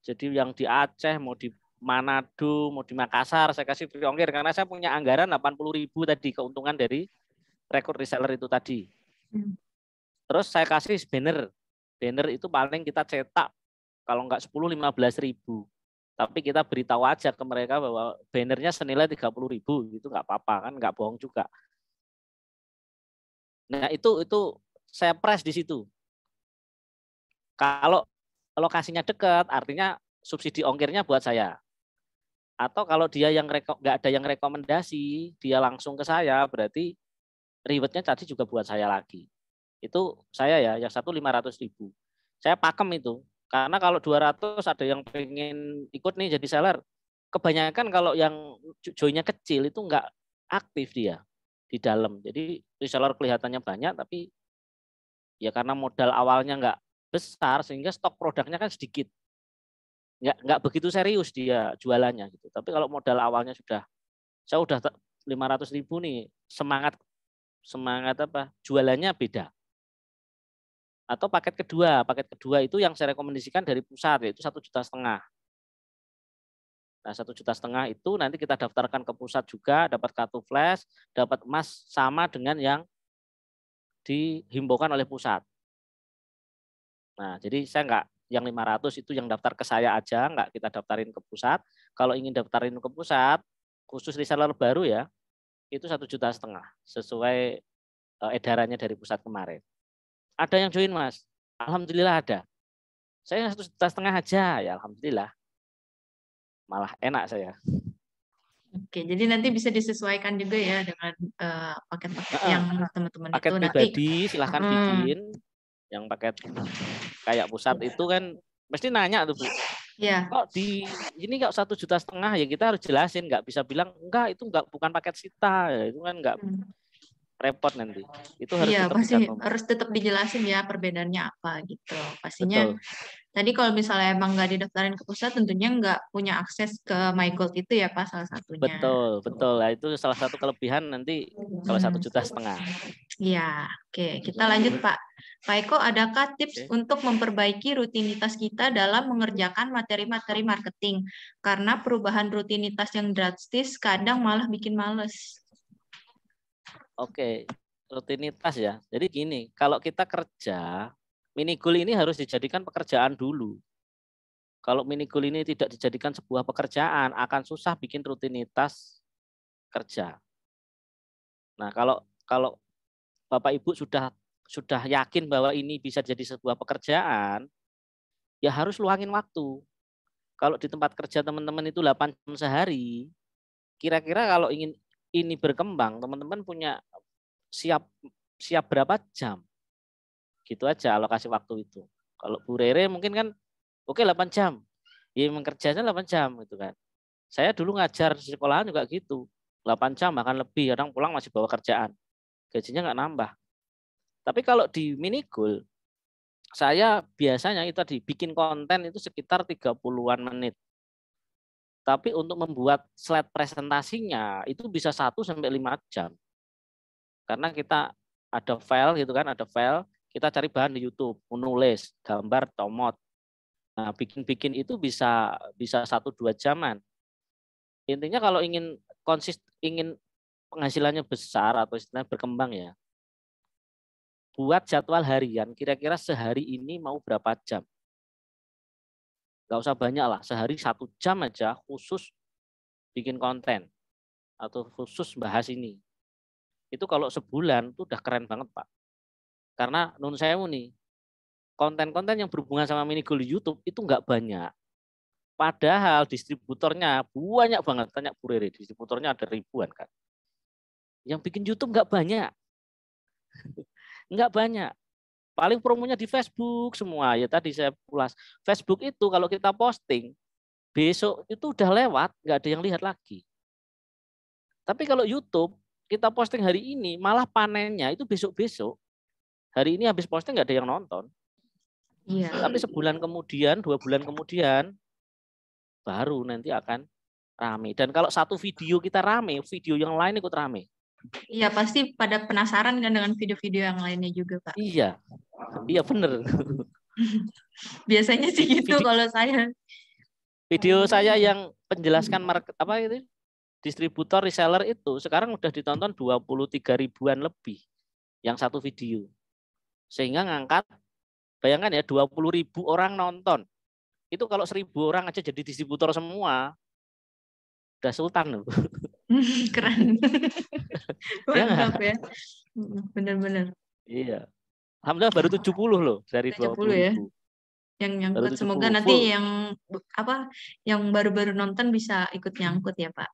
Jadi yang di Aceh, mau di Manado, mau di Makassar, saya kasih free ongkir karena saya punya anggaran 80.000 tadi keuntungan dari rekrut reseller itu tadi. Terus saya kasih banner. Banner itu paling kita cetak kalau enggak 10-15.000. Tapi kita beritahu aja ke mereka bahwa bannernya senilai 30.000, gitu nggak apa-apa kan, nggak bohong juga. Nah itu saya press di situ. Kalau lokasinya dekat, artinya subsidi ongkirnya buat saya. Atau kalau dia yang nggak ada yang rekomendasi, dia langsung ke saya, berarti rewardnya tadi juga buat saya lagi. Itu saya ya, yang satu 500.000. Saya pakem itu. Karena kalau 200 ada yang pengen ikut nih jadi seller. Kebanyakan kalau yang joinnya kecil itu nggak aktif dia di dalam. Jadi reseller kelihatannya banyak, tapi ya karena modal awalnya nggak besar sehingga stok produknya kan sedikit. Nggak begitu serius dia jualannya gitu. Tapi kalau modal awalnya saya udah 500.000 nih, semangat apa? Jualannya beda. Atau paket kedua itu yang saya rekomendasikan dari pusat, yaitu 1,5 juta. Nah 1,5 juta itu nanti kita daftarkan ke pusat juga, dapat kartu flash, dapat emas sama dengan yang dihimbaukan oleh pusat. Nah jadi saya nggak yang 500 itu yang daftar ke saya aja, nggak kita daftarin ke pusat. Kalau ingin daftarin ke pusat, khusus reseller baru ya, itu 1,5 juta sesuai edarannya dari pusat kemarin. Ada yang join Mas? Alhamdulillah ada. Saya 1,5 juta aja ya alhamdulillah. Malah enak saya. Oke, jadi nanti bisa disesuaikan juga ya dengan paket-paket yang teman-teman paket itu pribadi silahkan bikin. Yang paket kayak pusat itu kan mesti nanya tuh Bu. Iya. Kok ini kok 1,5 juta ya kita harus jelasin, nggak bisa bilang enggak itu bukan paket Sita, itu kan nggak repot nanti. Itu harus iya, tetap pasti dicantum. harus tetap dijelasin ya perbedaannya apa gitu. Pastinya. Betul. Tadi kalau misalnya emang nggak didaftarin ke pusat, tentunya nggak punya akses ke My Gold itu ya Pak salah satunya. Betul. Nah, itu salah satu kelebihan nanti kalau 1,5 juta. Iya, oke. Kita lanjut Pak. Pak Eko, adakah tips untuk memperbaiki rutinitas kita dalam mengerjakan materi-materi marketing? Karena perubahan rutinitas yang drastis kadang malah bikin males. Oke, rutinitas ya. Jadi gini, kalau kita kerja, mini goal ini harus dijadikan pekerjaan dulu. Kalau mini goal ini tidak dijadikan sebuah pekerjaan, akan susah bikin rutinitas kerja. Nah, kalau Bapak Ibu sudah yakin bahwa ini bisa jadi sebuah pekerjaan, ya harus luangin waktu. Kalau di tempat kerja teman-teman itu 8 jam sehari, kira-kira kalau ingin ini berkembang, teman-teman punya siap berapa jam? Gitu aja alokasi waktu itu. Kalau Bu Rere mungkin kan oke 8 jam. Ya memang kerjanya 8 jam gitu kan. Saya dulu ngajar di sekolahan juga gitu. 8 jam bahkan lebih, kadang pulang masih bawa kerjaan. Gajinya nggak nambah. Tapi kalau di mini goal, saya biasanya itu tadi bikin konten itu sekitar 30-an menit. Tapi untuk membuat slide presentasinya itu bisa 1-5 jam. Karena kita ada file gitu kan, ada file, kita cari bahan di YouTube, menulis, gambar, comot. Nah, bikin-bikin itu bisa 1-2 jaman. Intinya kalau ingin ingin penghasilannya besar atau istilahnya berkembang ya, buat jadwal harian, kira-kira sehari ini mau berapa jam. Nggak usah banyak lah, sehari 1 jam aja khusus bikin konten atau khusus bahas ini. Itu kalau sebulan itu udah keren banget Pak. Karena nun sewu nih, konten-konten yang berhubungan sama mini goal di YouTube itu nggak banyak. Padahal distributornya banyak banget, tanya Bu Rere, distributornya ada ribuan kan. Yang bikin YouTube nggak banyak. Nggak banyak. Paling promonya di Facebook semua. Ya tadi saya ulas. Facebook itu kalau kita posting, besok itu udah lewat, nggak ada yang lihat lagi. Tapi kalau YouTube, kita posting hari ini, malah panennya itu besok-besok. Hari ini habis posting nggak ada yang nonton. Iya. Tapi sebulan kemudian, 2 bulan kemudian, baru nanti akan rame. Dan kalau satu video kita rame, video yang lain ikut rame. Iya, pasti pada penasaran kan dengan video-video yang lainnya juga, Pak. Iya, iya bener. Biasanya sih gitu kalau saya. Video saya yang penjelaskan market apa itu distributor reseller itu sekarang udah ditonton 23 ribuan lebih yang satu video. Sehingga ngangkat, bayangkan ya 20.000 orang nonton. Itu kalau 1.000 orang aja jadi distributor semua, udah sultan loh. Keren. Mantap ya. Benar-benar. Iya. Alhamdulillah baru 70 loh dari 70 ya. 20.000. Yang nyangkut, semoga full. nanti yang baru-baru nonton bisa ikut nyangkut ya Pak.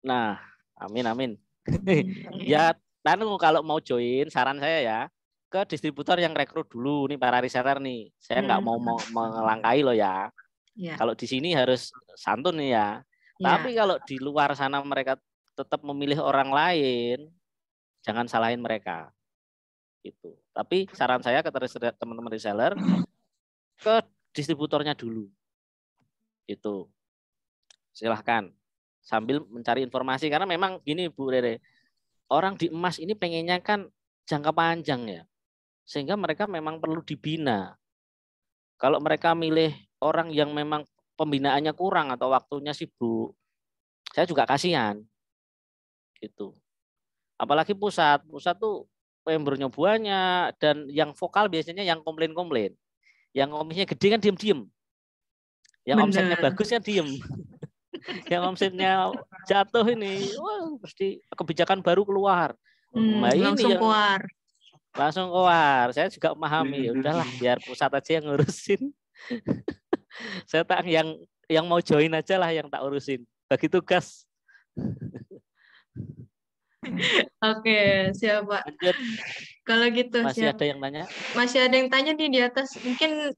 Nah, amin. Ya, kalau mau join, saran saya ya ke distributor yang rekrut dulu nih para reseller nih. Saya nggak mau melangkahi loh ya. Kalau di sini harus santun nih ya. Tapi kalau di luar sana mereka tetap memilih orang lain, jangan salahin mereka. Gitu. Tapi saran saya ke teman-teman reseller, ke distributornya dulu. Gitu. Silahkan. Sambil mencari informasi. Karena memang gini Bu Rere, orang di emas ini pengennya kan jangka panjang ya. Sehingga mereka memang perlu dibina. Kalau mereka milih orang yang memang pembinaannya kurang atau waktunya sibuk, saya juga kasihan. Gitu. Apalagi pusat tuh membernya banyak dan yang vokal biasanya yang komplain-komplain. Yang komisnya gede kan diem-diem. Yang omsetnya bagus kan diem. Yang omsetnya jatuh ini, wah pasti kebijakan baru keluar. Nah, langsung keluar. Langsung keluar. Saya juga memahami. Ya udahlah, biar pusat aja yang ngurusin. Saya tak yang mau join aja lah yang tak urusin. Bagi tugas. Oke, siap Pak. Lanjut. Kalau gitu masih siap. ada yang tanya? Masih ada yang tanya nih di atas. Mungkin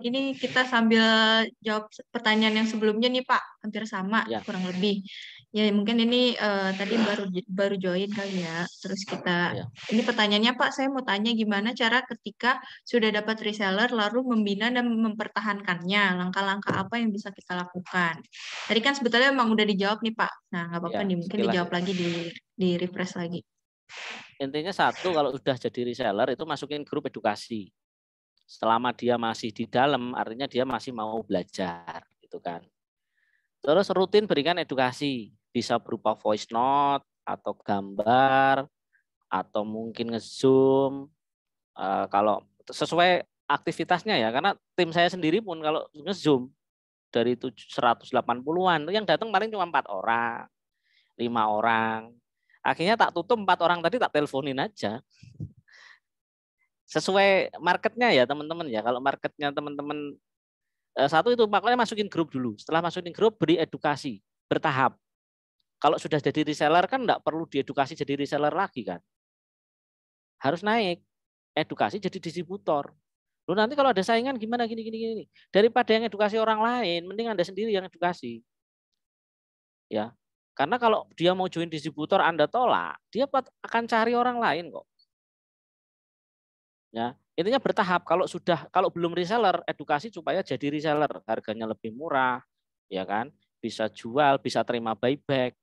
ini kita sambil jawab pertanyaan yang sebelumnya nih Pak, hampir sama kurang lebih. Ya mungkin ini tadi baru join kali ya. Terus kita ini pertanyaannya Pak, saya mau tanya gimana cara ketika sudah dapat reseller lalu membina dan mempertahankannya. Langkah-langkah apa yang bisa kita lakukan? Tadi kan sebetulnya emang udah dijawab nih Pak. Nah nggak apa-apa nih, mungkin dijawab lagi di refresh lagi. Intinya satu, kalau udah jadi reseller itu masukin grup edukasi. Selama dia masih di dalam, artinya dia masih mau belajar, gitu kan. Terus rutin berikan edukasi, bisa berupa voice note atau gambar atau mungkin nge-zoom. Kalau sesuai aktivitasnya ya, karena tim saya sendiri pun kalau nge-zoom dari 180-an, yang datang paling cuma 4 orang, 5 orang. Akhirnya tak tutup 4 orang tadi, tak teleponin aja. Sesuai marketnya ya teman-teman ya. Kalau marketnya teman-teman satu itu makanya masukin grup dulu. Setelah masukin grup beri edukasi bertahap. Kalau sudah jadi reseller kan enggak perlu diedukasi jadi reseller lagi kan. Harus naik. Edukasi jadi distributor. Lu nanti kalau ada saingan gimana gini. Daripada yang edukasi orang lain, mending Anda sendiri yang edukasi. Ya. Karena kalau dia mau join distributor Anda tolak, dia akan cari orang lain kok. Ya, Intinya bertahap. Kalau belum reseller, edukasi supaya jadi reseller, harganya lebih murah, ya kan? Bisa jual, bisa terima buyback.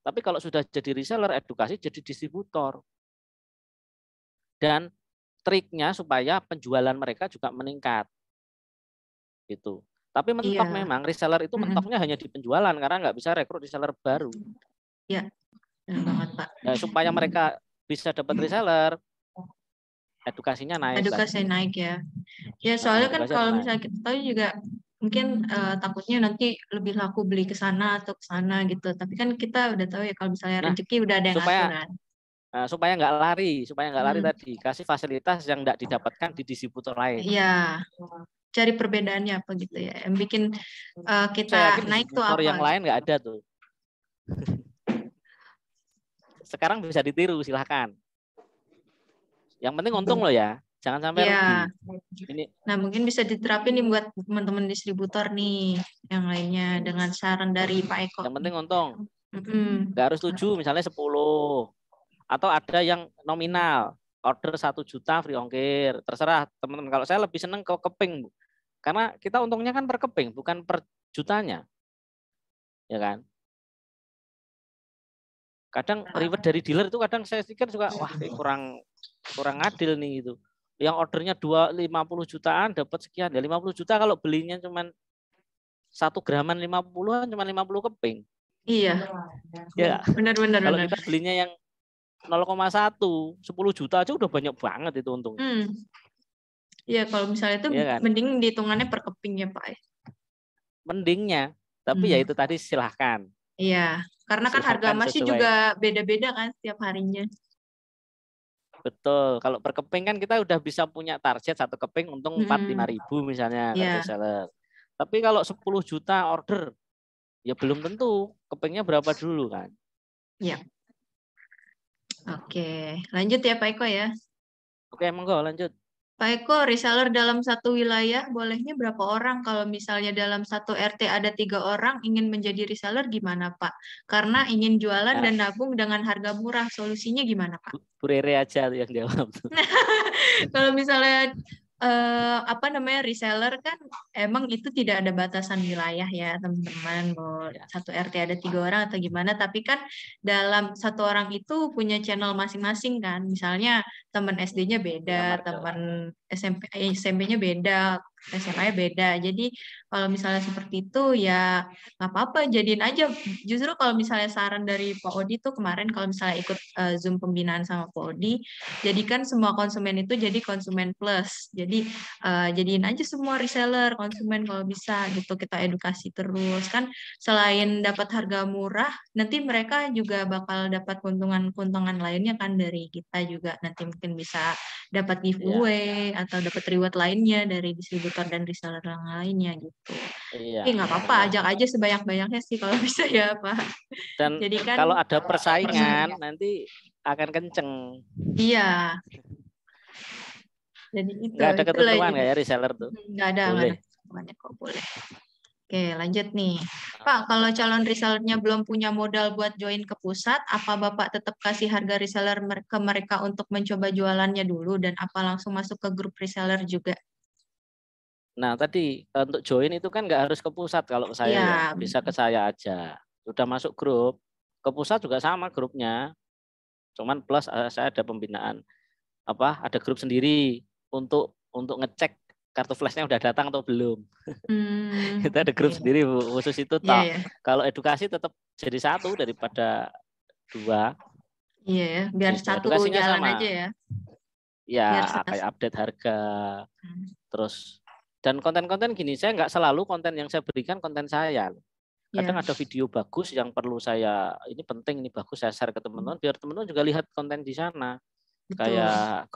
Tapi kalau sudah jadi reseller, edukasi jadi distributor. Dan triknya supaya penjualan mereka juga meningkat. Gitu. Tapi mentok memang reseller itu mentoknya hanya di penjualan karena nggak bisa rekrut reseller baru. Iya, benar banget Pak. Nah, supaya mereka bisa dapat reseller, edukasinya naik. Edukasi naik ya. Ya soalnya kan kalau misalnya kita tahu juga mungkin takutnya nanti lebih laku beli ke sana atau ke sana gitu. Tapi kan kita udah tahu ya kalau misalnya rezeki udah ada yang aturan. Supaya nggak lari tadi, kasih fasilitas yang nggak didapatkan di distributor lain. Iya. Cari perbedaannya apa gitu ya. Yang bikin kita naik tuh apa? Yang lain nggak ada tuh. Sekarang bisa ditiru, silahkan. Yang penting untung loh ya, jangan sampai rugi. Nah mungkin bisa diterapin nih buat teman-teman distributor nih, yang lainnya dengan saran dari Pak Eko. Yang penting untung. Nggak harus 7, misalnya 10. Atau ada yang nominal, order 1 juta free ongkir. Terserah teman-teman. Kalau saya lebih seneng ke keping, Bu. Karena kita untungnya kan per keping, bukan per jutanya. Ya kan? Kadang reward dari dealer itu kadang saya pikir juga wah kurang adil nih gitu. Yang ordernya 50 jutaan dapat sekian. Ya 50 juta kalau belinya cuman 1 graman 50-an cuma 50 keping. Iya. Ya. Benar. Kalau kita belinya yang 0,1, 10 juta aja udah banyak banget itu untung. Iya, kalau misalnya itu kan? Mending dihitungannya per keping ya, Pak. Mendingnya. Tapi ya itu tadi silahkan. Iya, karena kan harga emasnya juga beda-beda kan setiap harinya. Betul. Kalau per keping kan kita udah bisa punya target 1 keping untung 4-5 ribu misalnya kalau reseller. Tapi kalau 10 juta order, ya belum tentu kepingnya berapa dulu kan. Iya. Oke, lanjut ya Pak Eko ya. Oke, monggo lanjut. Pak Eko, reseller dalam satu wilayah bolehnya berapa orang? Kalau misalnya dalam satu RT ada 3 orang ingin menjadi reseller gimana Pak? Karena ingin jualan dan nabung dengan harga murah, solusinya gimana Pak? Bu Rere aja yang jawab. Kalau misalnya reseller kan emang itu tidak ada batasan wilayah ya teman-teman, mau satu RT ada 3 orang atau gimana, tapi kan dalam satu orang itu punya channel masing-masing kan, misalnya teman SD-nya beda, teman SMP-nya beda, SMA-nya beda. Jadi kalau misalnya seperti itu ya nggak apa-apa, jadiin aja. Justru kalau misalnya saran dari Pak Odi tuh kemarin kalau misalnya ikut Zoom pembinaan sama Pak Odi, jadikan semua konsumen itu jadi konsumen plus. Jadi jadiin aja semua reseller, konsumen kalau bisa gitu, kita edukasi terus kan. Selain dapat harga murah, nanti mereka juga bakal dapat keuntungan lainnya kan dari kita juga. Nanti mungkin bisa dapat giveaway atau dapat reward lainnya dari distributor dan reseller yang lainnya gitu. Tapi nggak apa-apa, ajak aja sebanyak-banyaknya sih kalau bisa ya Pak. Dan jadi kan, kalau ada persaingan nanti akan kenceng. Iya. Jadi itu. Nggak ada ketentuan nggak ya reseller tuh? Nggak ada ketentuannya kok, boleh. Oke, lanjut nih. Pak, kalau calon resellernya belum punya modal buat join ke pusat, apa Bapak tetap kasih harga reseller ke mereka untuk mencoba jualannya dulu dan apa langsung masuk ke grup reseller juga? Nah, tadi untuk join itu kan nggak harus ke pusat kalau saya ya. Bisa ke saya aja. Sudah masuk grup, ke pusat juga sama grupnya. Cuman plus saya ada pembinaan. Ada grup sendiri untuk ngecek kartu flashnya udah datang atau belum. Kita ada grup sendiri Bu, khusus itu. Kalau edukasi tetap jadi 1 daripada 2. Iya ya, biar gitu. 1 jalan sama. Aja ya. Ya, kayak update harga. Terus dan konten-konten gini, saya nggak selalu konten yang saya berikan konten saya. Kadang ada video bagus yang perlu saya, ini penting, ini bagus, saya share ke teman-teman, biar teman-teman juga lihat konten di sana. Betul. Kayak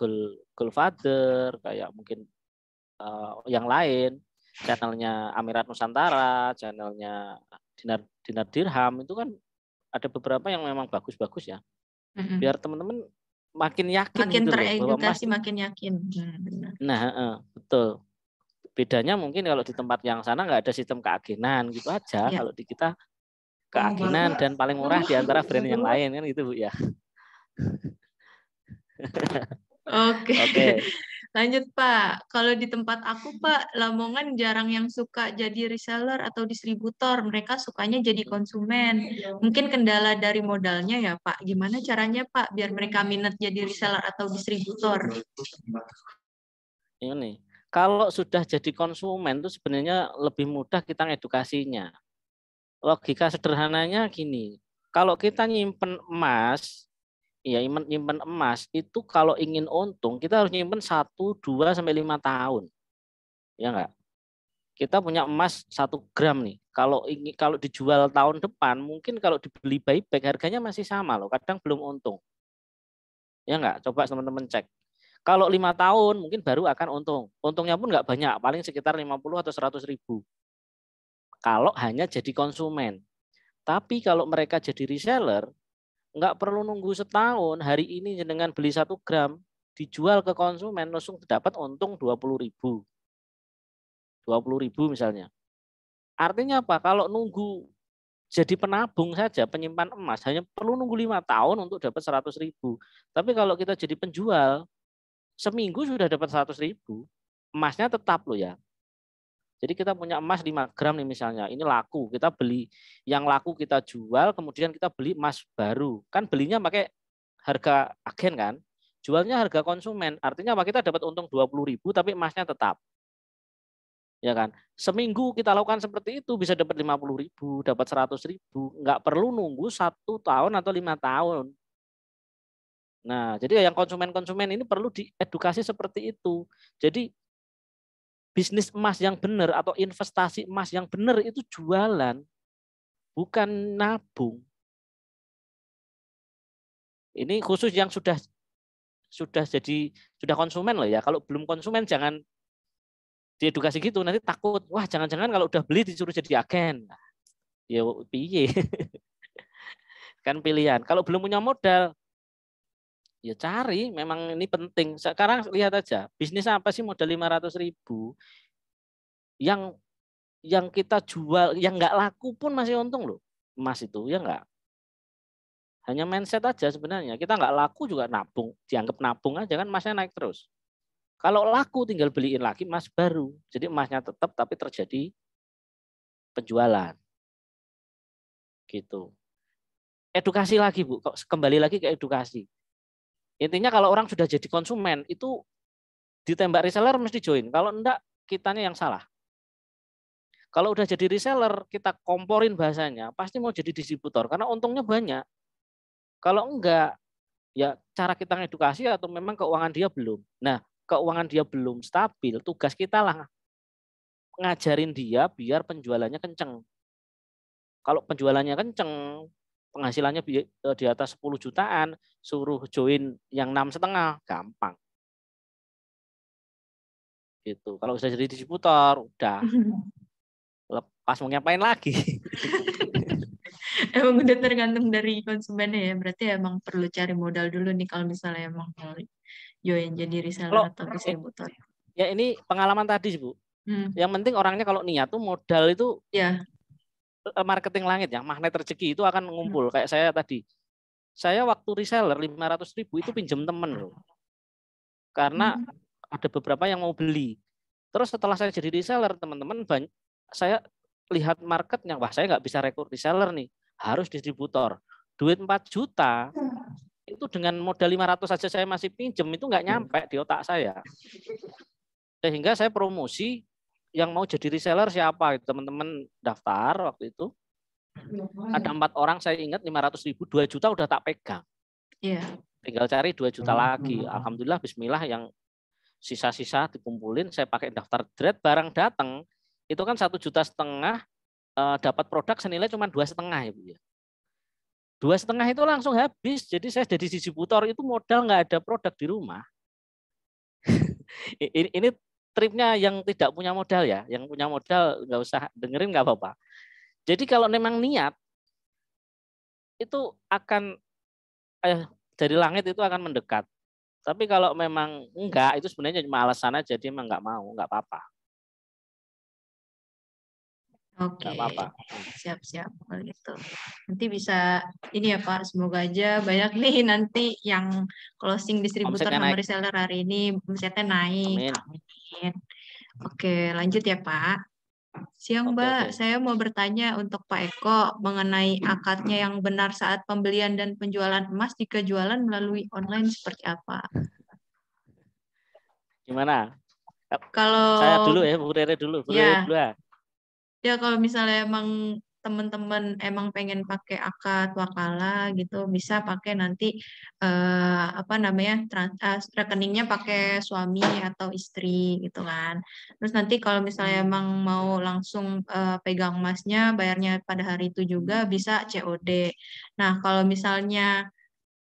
Goal Father, kayak mungkin yang lain, channelnya Amirat Nusantara, channelnya Dinar Dirham, itu kan ada beberapa yang memang bagus-bagus ya. Biar teman-teman makin yakin makin gitu teredukasi, makin yakin. Benar. Nah, betul. Bedanya mungkin kalau di tempat yang sana nggak ada sistem keagenan gitu aja. Kalau di kita keagenan dan paling murah di antara brand yang lain kan gitu Bu ya. Oke. Lanjut Pak, kalau di tempat aku Pak, Lamongan jarang yang suka jadi reseller atau distributor, mereka sukanya jadi konsumen. Mungkin kendala dari modalnya ya Pak, gimana caranya Pak biar mereka minat jadi reseller atau distributor? Ini, kalau sudah jadi konsumen itu sebenarnya lebih mudah kita ngedukasinya. Logika sederhananya gini, kalau kita nyimpen emas, ya nyimpen emas itu kalau ingin untung kita harus nyimpen 1, 2 sampai 5 tahun. Ya enggak? Kita punya emas 1 gram nih. Kalau dijual tahun depan, mungkin kalau dibeli buyback harganya masih sama loh, kadang belum untung. Ya enggak? Coba teman-teman cek. Kalau 5 tahun mungkin baru akan untung. Untungnya pun enggak banyak, paling sekitar 50 atau 100 ribu. Kalau hanya jadi konsumen. Tapi kalau mereka jadi reseller, nggak perlu nunggu setahun, hari ini dengan beli 1 gram, dijual ke konsumen, langsung dapat untung 20 ribu. 20 ribu misalnya. Artinya apa? Kalau nunggu jadi penabung saja, penyimpan emas, hanya perlu nunggu 5 tahun untuk dapat 100 ribu. Tapi kalau kita jadi penjual, seminggu sudah dapat 100 ribu. Emasnya tetap loh ya. Jadi kita punya emas 5 gram nih misalnya, ini laku, kita beli yang laku kita jual, kemudian kita beli emas baru. Kan belinya pakai harga agen kan, jualnya harga konsumen. Artinya apa? Kita dapat untung 20 ribu tapi emasnya tetap. Ya kan? Seminggu kita lakukan seperti itu bisa dapat 50 ribu, dapat 100 ribu. Nggak perlu nunggu 1 tahun atau 5 tahun. Nah, jadi yang konsumen-konsumen ini perlu diedukasi seperti itu. Jadi bisnis emas yang benar atau investasi emas yang benar itu jualan, bukan nabung. Ini khusus yang sudah konsumen loh ya. Kalau belum konsumen jangan diedukasi gitu, nanti takut, wah jangan-jangan kalau udah beli disuruh jadi agen. Ya piye. Kan pilihan. Kalau belum punya modal, ya cari, memang ini penting. Sekarang lihat aja, bisnis apa sih modal 500 ribu yang kita jual, yang nggak laku pun masih untung loh. Emas itu, ya nggak? Hanya mindset aja sebenarnya. Kita nggak laku juga nabung, dianggap nabung aja kan emasnya naik terus. Kalau laku tinggal beliin lagi emas baru. Jadi emasnya tetap tapi terjadi penjualan. Gitu. Edukasi lagi Bu, kembali lagi ke edukasi. Intinya kalau orang sudah jadi konsumen itu ditembak reseller mesti join. Kalau enggak kitanya yang salah. Kalau udah jadi reseller kita komporin bahasanya pasti mau jadi distributor karena untungnya banyak. Kalau enggak ya cara kita ngedukasi atau memang keuangan dia belum. Nah, keuangan dia belum stabil, tugas kita lah ngajarin dia biar penjualannya kenceng. Kalau penjualannya kenceng, penghasilannya di atas 10 jutaan, suruh join yang 6,5, gampang. Gitu. Kalau sudah jadi distributor, udah lepas mau ngapain lagi. Emang udah tergantung dari konsumennya ya, berarti emang perlu cari modal dulu nih kalau misalnya emang mau join jadi reseller atau distributor. Ya ini pengalaman tadi Bu. Yang penting orangnya kalau niat tuh modal itu ya marketing langit ya, magnet rezeki itu akan ngumpul. Kayak saya tadi. Saya waktu reseller 500 ribu itu pinjam temen loh. Karena ada beberapa yang mau beli. Terus setelah saya jadi reseller, teman-teman saya lihat marketnya, wah saya nggak bisa rekrut reseller nih, harus distributor. Duit 4 juta, itu dengan modal 500 saja saya masih pinjam, itu nggak nyampe di otak saya. Sehingga saya promosi, yang mau jadi reseller siapa? Teman-teman daftar waktu itu. Ada 4 orang saya ingat 500 ribu, 2 juta udah tak pegang. Tinggal cari 2 juta lagi. Alhamdulillah bismillah yang sisa-sisa dikumpulin, saya pakai daftar dread, barang datang, itu kan 1,5 juta, dapat produk senilai cuma 2,5 ya Bu ya. 2,5 itu langsung habis. Jadi saya jadi distributor itu modal nggak ada produk di rumah. Ini tripnya yang tidak punya modal ya, yang punya modal nggak usah dengerin nggak apa-apa. Jadi kalau memang niat itu akan dari langit itu akan mendekat. Tapi kalau memang enggak, itu sebenarnya cuma alasan aja, dia memang enggak mau, enggak apa-apa. Oke, Nggak apa-apa. siap-siap kalau gitu. Nanti bisa ini ya Pak, semoga aja banyak nih nanti yang closing distributor Omsetnya sama naik. reseller hari ini, omsetnya naik. Amin. Amin. Oke, lanjut ya Pak. Siang Oke, Mbak, oke. saya mau bertanya untuk Pak Eko mengenai akadnya yang benar saat pembelian dan penjualan emas jika jualan melalui online seperti apa? Gimana? Saya Kalau dulu ya, Bu Rere dulu. Bu Rere ya, dulu ya. ya kalau misalnya emang teman-teman emang pengen pakai akad wakala gitu, bisa pakai nanti apa namanya rekeningnya pakai suami atau istri gitu kan. Terus nanti kalau misalnya emang mau langsung pegang emasnya, bayarnya pada hari itu juga bisa COD. Nah kalau misalnya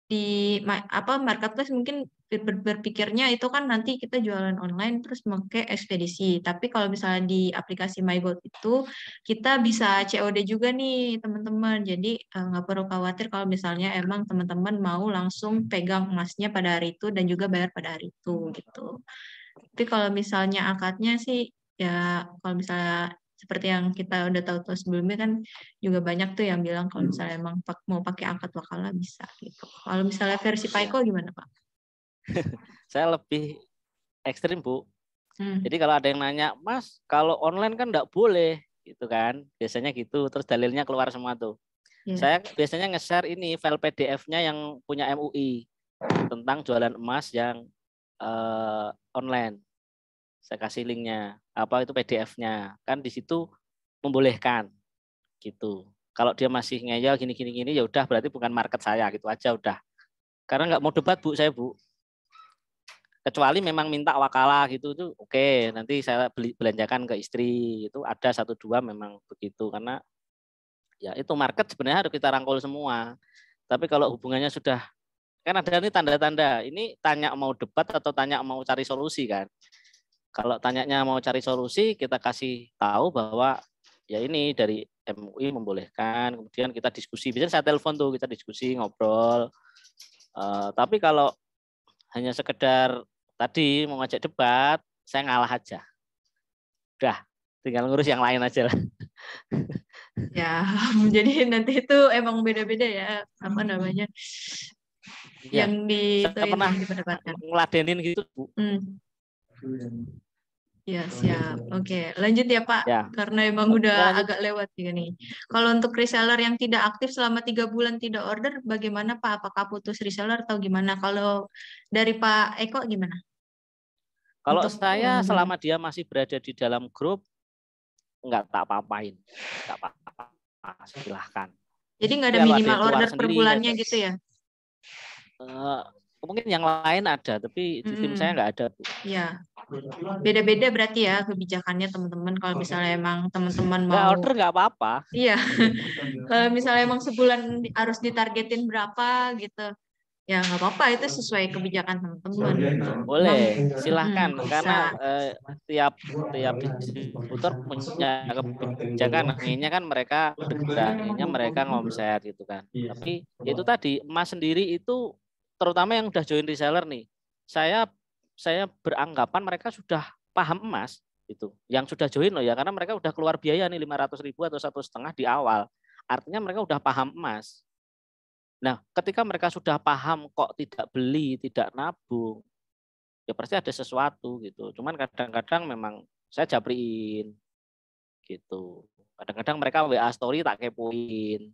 di apa marketplace mungkin berpikirnya itu kan nanti kita jualan online terus pakai ekspedisi. Tapi kalau misalnya di aplikasi MyGold itu kita bisa COD juga nih teman-teman. Jadi nggak perlu khawatir kalau misalnya emang teman-teman mau langsung pegang emasnya pada hari itu dan juga bayar pada hari itu gitu. Tapi kalau misalnya akadnya sih ya kalau misalnya seperti yang kita udah tahu sebelumnya kan juga banyak tuh yang bilang kalau misalnya emang mau pakai akad wakala bisa gitu. Kalau misalnya versi Pak Ya. Eko gimana Pak? Saya lebih ekstrim, Bu. Hmm. Jadi kalau ada yang nanya, Mas, kalau online kan enggak boleh, gitu kan. Biasanya gitu, terus dalilnya keluar semua tuh. Yeah. Saya biasanya nge-share ini file PDF-nya yang punya MUI tentang jualan emas yang online. Saya kasih linknya, apa itu PDF-nya. Kan di situ membolehkan gitu. Kalau dia masih ngeyel gini ya udah berarti bukan market saya gitu aja udah. Karena nggak mau debat Bu, saya Bu. Kecuali memang minta wakala gitu tuh oke, nanti saya belanjakan ke istri itu ada 1-2 memang begitu karena ya itu market sebenarnya harus kita rangkul semua. Tapi kalau hubungannya sudah kan ada nih tanda-tanda ini tanya mau debat atau tanya mau cari solusi kan. Kalau tanyanya mau cari solusi kita kasih tahu bahwa ya ini dari MUI membolehkan, kemudian kita diskusi. Biasanya saya telepon tuh kita diskusi ngobrol. Tapi kalau hanya sekedar tadi mau ngajak debat, saya ngalah aja. Udah, tinggal ngurus yang lain aja lah. Ya, jadi nanti itu emang beda-beda ya, apa namanya, Ya, yang saya pernah ngeladenin gitu, Bu. Ya, siap. Oke, lanjut ya Pak, Ya. karena emang udah agak lewat juga nih. Kalau untuk reseller yang tidak aktif selama 3 bulan tidak order, bagaimana Pak? Apakah putus reseller atau gimana? Kalau dari Pak Eko gimana? Kalau saya selama dia masih berada di dalam grup, nggak tak apa-apain. Nggak apa-apa, silahkan. Jadi nggak ada minimal order per bulannya gitu ya? Mungkin yang lain ada, tapi di tim saya nggak ada. Ya, beda-beda berarti ya kebijakannya teman-teman. Kalau misalnya emang teman-teman mau nggak order nggak apa-apa. Iya, kalau misalnya emang sebulan harus ditargetin berapa gitu, ya nggak apa-apa itu sesuai kebijakan teman-teman. Boleh, silahkan karena tiap distributor punya kebijakan. Inginnya kan mereka bergerak, inginnya mereka ngomset gitu kan. Tapi itu tadi emas sendiri itu terutama yang udah join reseller nih, saya beranggapan mereka sudah paham emas itu. Yang sudah join loh ya, karena mereka udah keluar biaya nih 500.000 atau 1,5 di awal. Artinya mereka udah paham emas. Nah, ketika mereka sudah paham kok tidak beli, tidak nabung, ya pasti ada sesuatu gitu. Cuman kadang-kadang memang saya japriin gitu. Kadang-kadang mereka WA story tak kepoin.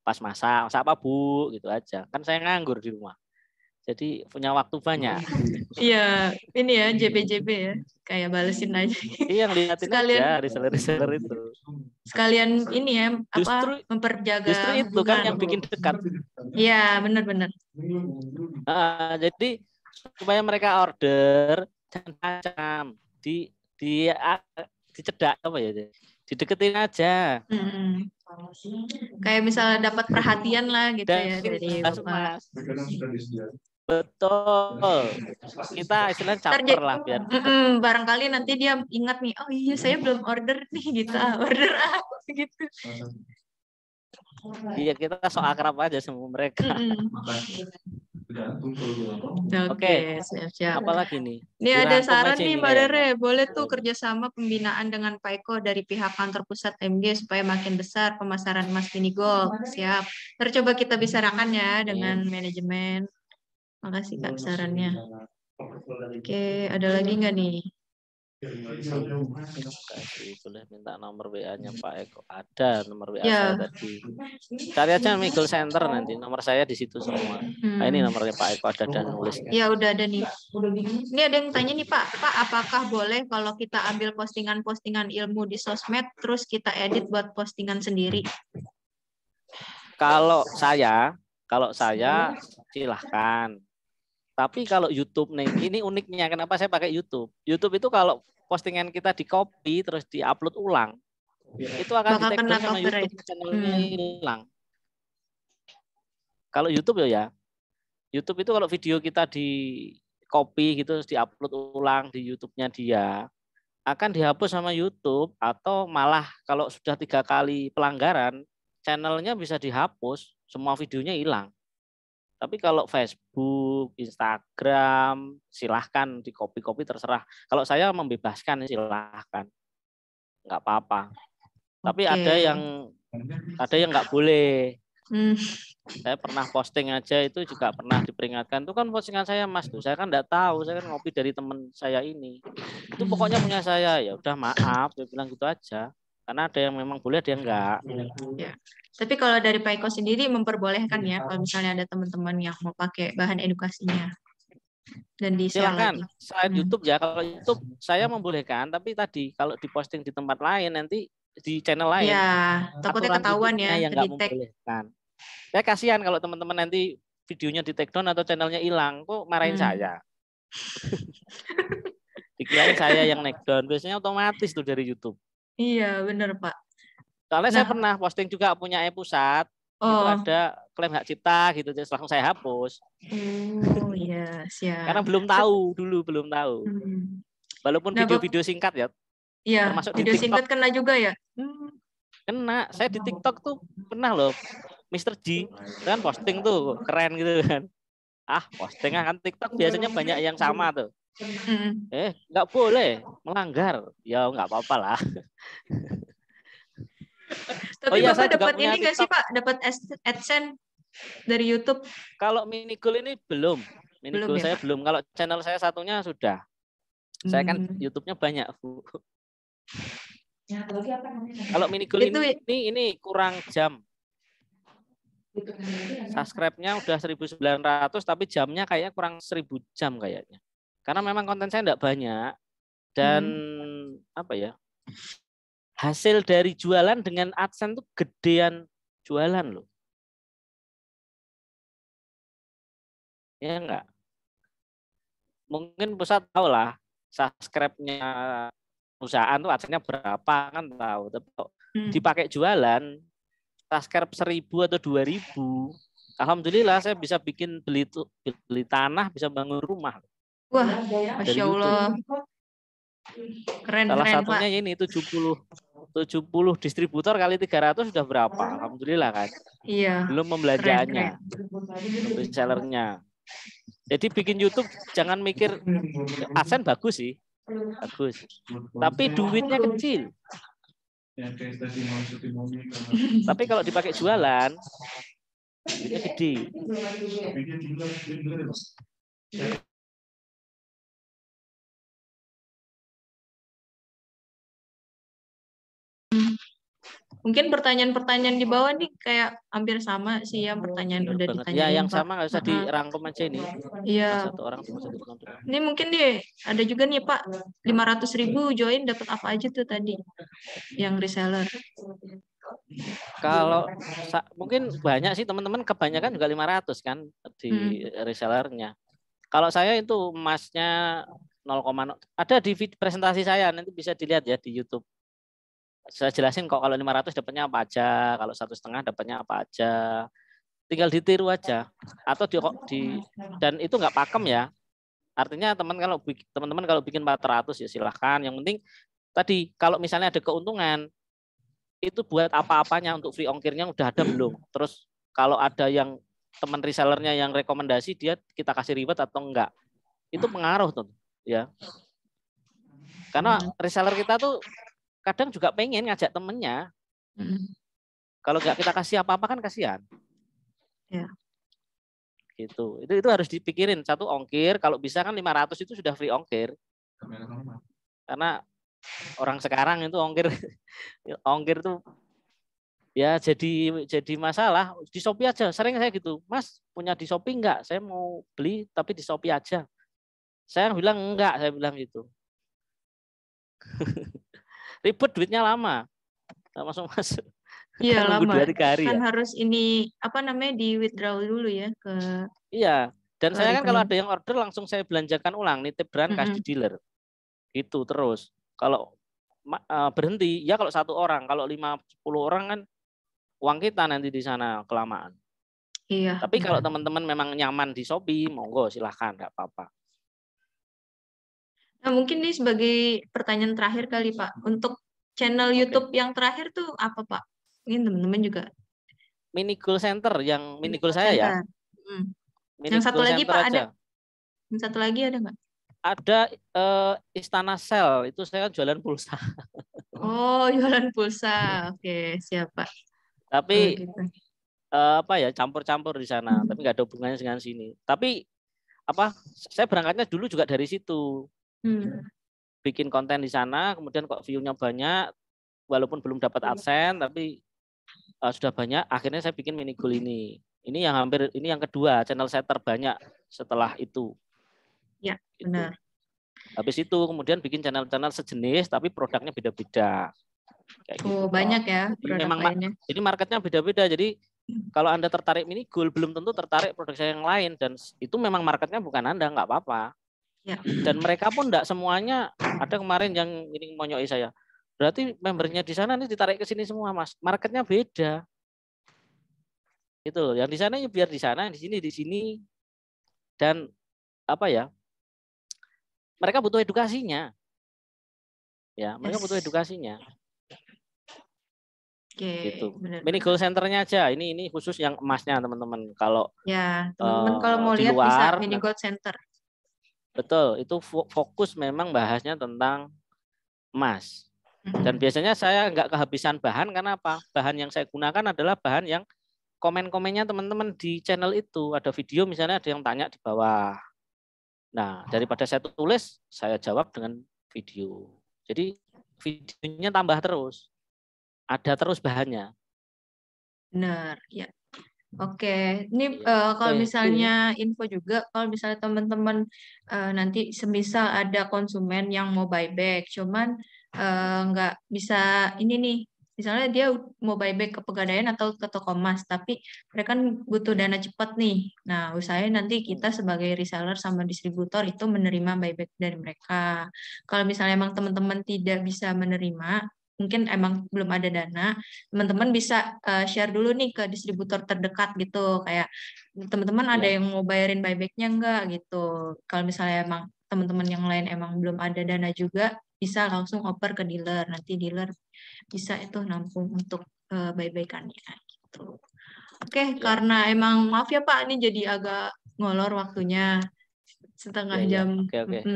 Pas masak apa Bu gitu aja. Kan saya nganggur di rumah. Jadi punya waktu banyak. Iya, ini ya JB ya, kayak balesin aja. Iya, lihatin sekalian, aja reseller itu. Sekalian ini ya, justru, apa memperjaga justru itu hubungan. Kan yang bikin dekat. Iya, benar-benar. Jadi supaya mereka order jangan macam dicedak apa ya? Dideketin aja. Kayak misalnya dapat perhatian lah gitu ya dari Bapak. Betul. Kita istilahnya caper lah biar. Barangkali nanti dia ingat nih, oh iya saya belum order nih gitu, order apa gitu. Iya kita sok akrab aja sama mereka. Oke, siap-siap. Apalagi nih? Ini ada Dirangkum saran aja nih ini Mbak kayaknya. Rere, boleh tuh kerjasama pembinaan dengan Pak Eko dari pihak kantor pusat MG supaya makin besar pemasaran emas mini gold. Siap. Tercoba kita bicarakan ya dengan manajemen. Makasih Kak sarannya. Oke, ada lagi nggak nih? Kasih, boleh minta nomor WA-nya Pak Eko. Ada nomor WA Ya. saya tadi. Cari aja Miggle Center nanti. Nomor saya di situ semua. Nah, ini nomornya Pak Eko ada dan nulisnya. Ya udah ada nih. Ini ada yang tanya nih Pak, apakah boleh kalau kita ambil postingan-postingan ilmu di sosmed terus kita edit buat postingan sendiri? Kalau saya silahkan. Tapi kalau YouTube nih, ini uniknya kenapa saya pakai YouTube. YouTube itu kalau postingan kita di copy terus di-upload ulang, itu akan di-take down sama YouTube, channelnya hilang. Kalau YouTube ya, YouTube itu kalau video kita di copy gitu terus di-upload ulang di YouTube-nya dia, akan dihapus sama YouTube atau malah kalau sudah 3 kali pelanggaran, channelnya bisa dihapus, semua videonya hilang. Tapi kalau Facebook, Instagram, silahkan di copy-copy terserah. Kalau saya membebaskan silahkan, nggak apa-apa. Tapi ada yang nggak boleh. Saya pernah posting aja itu juga pernah diperingatkan. Itu kan postingan saya Mas tuh. Saya kan nggak tahu. Saya kan ngopi dari teman saya ini. Itu pokoknya punya saya. Ya udah maaf. Saya bilang gitu aja. Karena ada yang memang boleh, ada yang enggak. Ya. Tapi kalau dari Pak Eko sendiri memperbolehkan ya, kalau misalnya ada teman-teman yang mau pakai bahan edukasinya dan di-share silahkan. lagi. Selain YouTube ya, kalau YouTube saya membolehkan, tapi tadi kalau diposting di tempat lain nanti di channel lain. Ya, takutnya ketahuan ya, yang nggak membolehkan. Saya kasihan kalau teman-teman nanti videonya di take down atau channelnya hilang, kok marahin saya. Dikirain saya yang take down, biasanya otomatis tuh dari YouTube. Iya, benar Pak. Soalnya saya pernah posting juga punya e-pusat, itu ada klaim hak cipta gitu, jadi langsung saya hapus. Oh iya, siap. Karena belum tahu. Walaupun video-video singkat ya. Iya, termasuk video di TikTok. singkat kena juga ya? Kena, saya di TikTok tuh pernah loh, Mr. G kan posting tuh, keren gitu kan. Posting kan TikTok biasanya banyak yang sama tuh. Nggak boleh, melanggar. Ya nggak apa-apa lah. Tapi Bapak dapat ini nggak sih Pak? Dapat AdSense dari YouTube? Kalau Minigol ini belum. Minigol saya belum. Kalau channel saya satunya sudah. Saya kan YouTube-nya banyak, Bu. Kalau Minigol ini kurang jam. Subscribe-nya udah 1.900, tapi jamnya kayaknya kurang 1.000 jam kayaknya. Karena memang konten saya enggak banyak. Dan apa ya? Hasil dari jualan dengan AdSense itu gedean jualan loh. Ya enggak? Mungkin pusat tahu lah subscribe-nya perusahaan tuh AdSense-nya berapa kan tahu. Tapi dipakai jualan subscribe 1.000 atau 2.000. Alhamdulillah saya bisa bikin beli tanah, bisa bangun rumah. Wah, Masya Allah. Keren, salah keren, satunya Pak. Ini 70 distributor kali 300 sudah berapa? Alhamdulillah kan. Iya. Belum pembelanjaannya, belum resellernya. Jadi bikin YouTube jangan mikir AdSense bagus sih, bagus. Tapi duitnya kecil. Tapi kalau dipakai jualan, duitnya gede. Mungkin pertanyaan-pertanyaan di bawah nih kayak hampir sama sih ya pertanyaan udah ditanyain. Ya, yang Pak. sama nggak usah dirangkum aja ini. Iya. Satu orang cuma satu penonton. Ini mungkin deh ada juga nih Pak 500.000 join dapat apa aja tuh tadi yang reseller. Kalau mungkin banyak sih teman-teman, kebanyakan juga 500 kan di resellernya. Kalau saya itu emasnya 0,0 ada di presentasi saya, nanti bisa dilihat ya di YouTube. Saya jelasin kok kalau 500 dapatnya apa aja, kalau 1,5 dapatnya apa aja. Tinggal ditiru aja. Atau dan itu nggak pakem ya. Artinya teman-teman kalau bikin 400 ya silahkan. Yang penting tadi kalau misalnya ada keuntungan, itu buat apa-apanya, untuk free ongkirnya udah ada belum? Terus kalau ada yang teman resellernya yang rekomendasi dia kita kasih reward atau enggak. Itu pengaruh tuh, ya. Karena reseller kita tuh kadang juga pengen ngajak temennya. Kalau nggak kita kasih apa-apa kan kasihan. Ya. Gitu. Itu harus dipikirin. Satu ongkir, kalau bisa kan 500 itu sudah free ongkir. Karena orang sekarang itu ongkir tuh ya jadi masalah. Di Shopee aja. Sering saya gitu, Mas punya di Shopee enggak? Saya mau beli tapi di Shopee aja. Saya bilang enggak, saya bilang gitu. Ribet, duitnya lama. Langsung masuk. Iya, Kan nunggu lama. 2-3 hari Kan ya. harus ini apa namanya di withdraw dulu ya ke Iya. Dan saya kan kalau rekening. ada yang order langsung saya belanjakan ulang, nitip berangkas di dealer. Gitu terus. Kalau berhenti, ya kalau 1 orang, kalau 5-10 orang kan uang kita nanti di sana kelamaan. Iya. Tapi kalau teman-teman memang nyaman di Shopee, monggo silahkan, nggak apa-apa. Nah, mungkin ini sebagai pertanyaan terakhir kali Pak. Untuk channel YouTube yang terakhir tuh apa Pak? Mungkin teman-teman juga. Mini Goal Center, yang mini goal saya ya. Yang satu lagi Pak aja. ada. Yang satu lagi ada nggak? Ada Istana Sel, itu saya jualan pulsa. Oh, jualan pulsa. Oke, siap Pak. Tapi gitu. apa ya, campur-campur di sana, tapi nggak ada hubungannya dengan sini. Tapi apa, saya berangkatnya dulu juga dari situ. Bikin konten di sana, kemudian kok view-nya banyak, walaupun belum dapat AdSense, tapi sudah banyak. Akhirnya saya bikin mini goal ini. Ini yang kedua channel saya terbanyak setelah itu. Ya, gitu. benar. Habis itu kemudian bikin channel-channel sejenis, tapi produknya beda-beda. Kayak gitu. Banyak ya produk memang lainnya. Jadi marketnya beda-beda. Jadi kalau Anda tertarik mini goal, belum tentu tertarik produk saya yang lain, dan itu memang marketnya bukan Anda, nggak apa-apa. Ya. Dan mereka pun enggak semuanya. Ada kemarin yang ini monyoi saya. Berarti membernya di sana nih ditarik ke sini semua, Mas. Marketnya beda. Itu loh. Yang di sana ya biar di sana, di sini. Dan apa ya? Mereka butuh edukasinya. Ya, mereka butuh edukasinya. Gitu. Mini goal centernya aja. Ini khusus yang emasnya, teman-teman. Kalau ya, teman-teman kalau mau di lihat luar, bisa mini goal center. Betul, itu fokus memang bahasnya tentang emas. Dan biasanya saya nggak kehabisan bahan, karena apa? Bahan yang saya gunakan adalah bahan yang komen-komennya teman-teman di channel itu. Ada video misalnya ada yang tanya di bawah. Nah, daripada saya tulis, saya jawab dengan video. Jadi videonya tambah terus. Ada terus bahannya. Benar, ya. Oke, ini kalau misalnya info juga, kalau misalnya teman-teman nanti semisal ada konsumen yang mau buyback, cuman nggak bisa ini nih, misalnya dia mau buyback ke Pegadaian atau ke toko emas, tapi mereka kan butuh dana cepat nih. Nah, usahanya nanti kita sebagai reseller sama distributor itu menerima buyback dari mereka. Kalau misalnya emang teman-teman tidak bisa menerima, mungkin emang belum ada dana, teman-teman bisa share dulu nih ke distributor terdekat gitu, kayak teman-teman ada yang mau bayarin buybacknya enggak gitu. Kalau misalnya emang teman-teman yang lain emang belum ada dana juga, bisa langsung oper ke dealer, nanti dealer bisa itu nampung untuk buybackannya gitu. Oke, karena emang maaf ya Pak, ini jadi agak ngolor waktunya. Setengah jam. Oke.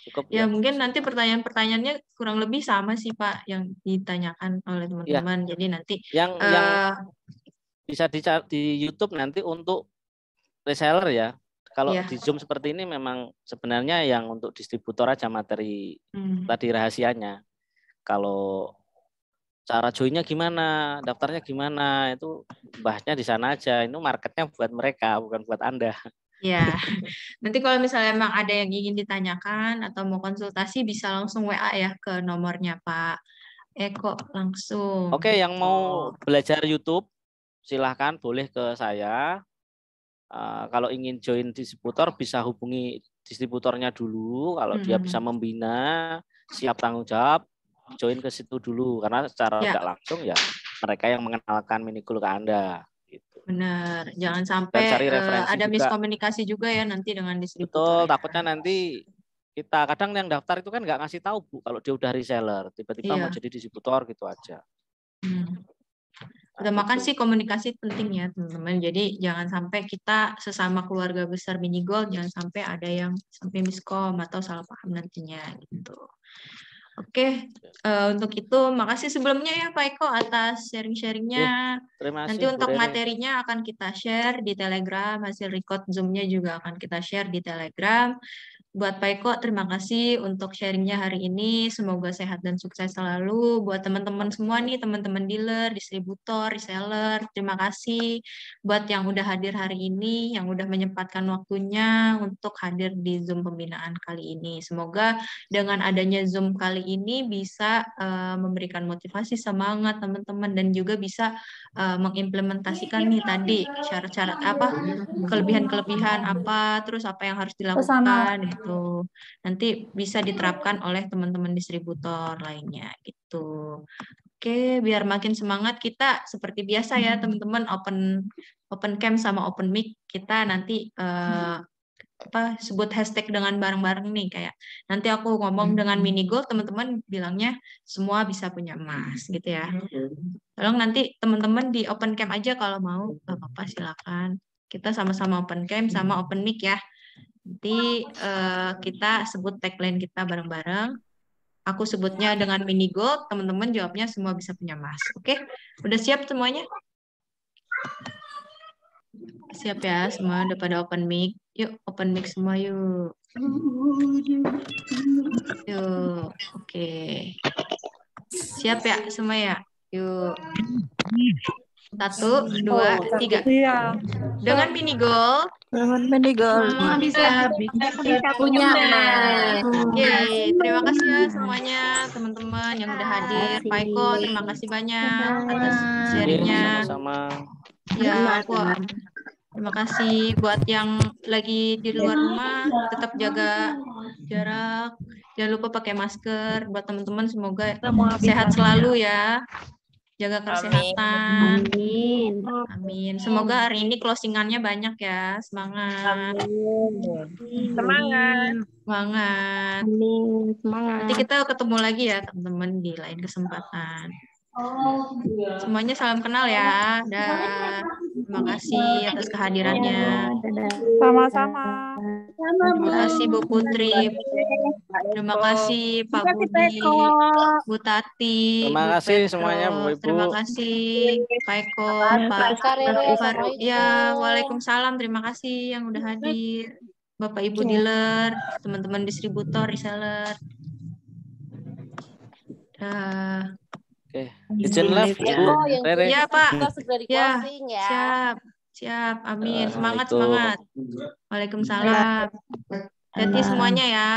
Cukup ya. Mungkin nanti pertanyaan-pertanyaannya kurang lebih sama sih Pak yang ditanyakan oleh teman-teman. Jadi nanti yang bisa di YouTube nanti untuk reseller ya. Kalau di Zoom seperti ini memang sebenarnya yang untuk distributor aja materi tadi rahasianya. Kalau cara joinnya gimana, daftarnya gimana, itu bahasnya di sana aja. Itu marketnya buat mereka, bukan buat Anda. Ya, nanti kalau misalnya emang ada yang ingin ditanyakan atau mau konsultasi bisa langsung WA ya ke nomornya Pak Eko langsung. Oke, yang mau belajar YouTube silahkan boleh ke saya. Kalau ingin join distributor bisa hubungi distributornya dulu. Kalau dia bisa membina, siap tanggung jawab, join ke situ dulu. Karena secara tidak langsung ya mereka yang mengenalkan mini goal ke Anda. Gitu. Benar, jangan sampai ada miskomunikasi juga ya nanti dengan distributor. Betul, takutnya nanti kita kadang yang daftar itu kan nggak ngasih tahu Bu kalau dia udah reseller, tiba-tiba mau jadi distributor gitu aja. Utamakan Betul. sih komunikasi penting ya teman-teman. Jadi jangan sampai kita sesama keluarga besar Mini Gold, jangan sampai ada yang sampai miskom atau salah paham nantinya gitu. Oke, untuk itu makasih sebelumnya ya Pak Eko atas sharing-sharingnya. Terima Nanti kasih Bu untuk Rere. materinya akan kita share di Telegram, hasil record Zoom-nya juga akan kita share di Telegram. Buat Pak Eko, terima kasih untuk sharingnya hari ini. Semoga sehat dan sukses selalu. Buat teman-teman semua nih, teman-teman dealer, distributor, reseller, terima kasih. Buat yang udah hadir hari ini, yang udah menyempatkan waktunya untuk hadir di Zoom pembinaan kali ini. Semoga dengan adanya Zoom kali ini bisa memberikan motivasi, semangat teman-teman, dan juga bisa mengimplementasikan nih tadi syarat-syarat apa, kelebihan-kelebihan apa, terus apa yang harus dilakukan gitu. Nanti bisa diterapkan oleh teman-teman distributor lainnya gitu. Oke, biar makin semangat kita seperti biasa ya teman-teman, open cam sama open mic kita nanti sebut hashtag dengan bareng-bareng nih, kayak nanti aku ngomong dengan Mini Gold, teman-teman bilangnya semua bisa punya emas gitu ya. Tolong nanti teman-teman di open cam aja kalau mau, nggak apa-apa silakan. Kita sama-sama open cam sama open mic ya. Nanti kita sebut tagline kita bareng-bareng. Aku sebutnya dengan Mini Gold, teman-teman jawabnya semua bisa punya emas. Oke, udah siap semuanya? Siap ya semua, udah pada open mic. Yuk, open mic semua yuk. Yuk, oke. Siap ya semua ya? Yuk. 1, 2, 3. Dengan Mini Gold, semua bisa punya emas. Yeay, terima kasih ya semuanya teman-teman yang udah hadir. Pak Eko, terima kasih banyak atas sharingnya. Sama-sama. Ya, aku terima kasih buat yang lagi di luar rumah, tetap jaga jarak, jangan lupa pakai masker. Buat teman-teman semoga sehat selalu ya, jaga kesehatan. Amin. Semoga hari ini closingannya banyak ya, semangat. Semangat. Semangat. Nanti kita ketemu lagi ya teman-teman di lain kesempatan. Semuanya salam kenal ya. Dah. Terima kasih atas kehadirannya. Sama-sama. Terima kasih Bu Putri. Terima kasih Pak Budi, Bu Tati, Terima Bu kasih Petro. semuanya Bapak Ibu. Terima kasih Pak Eko, Pak Faru. Ya, Waalaikumsalam. Terima kasih yang udah hadir. Bapak Ibu dealer, teman-teman distributor, reseller. Oke, izin live Bu Rere. Ya Pak. Segera di Ya, closing ya. siap. Amin. Semangat, Assalamualaikum. semangat. Waalaikumsalam. Hati semuanya ya.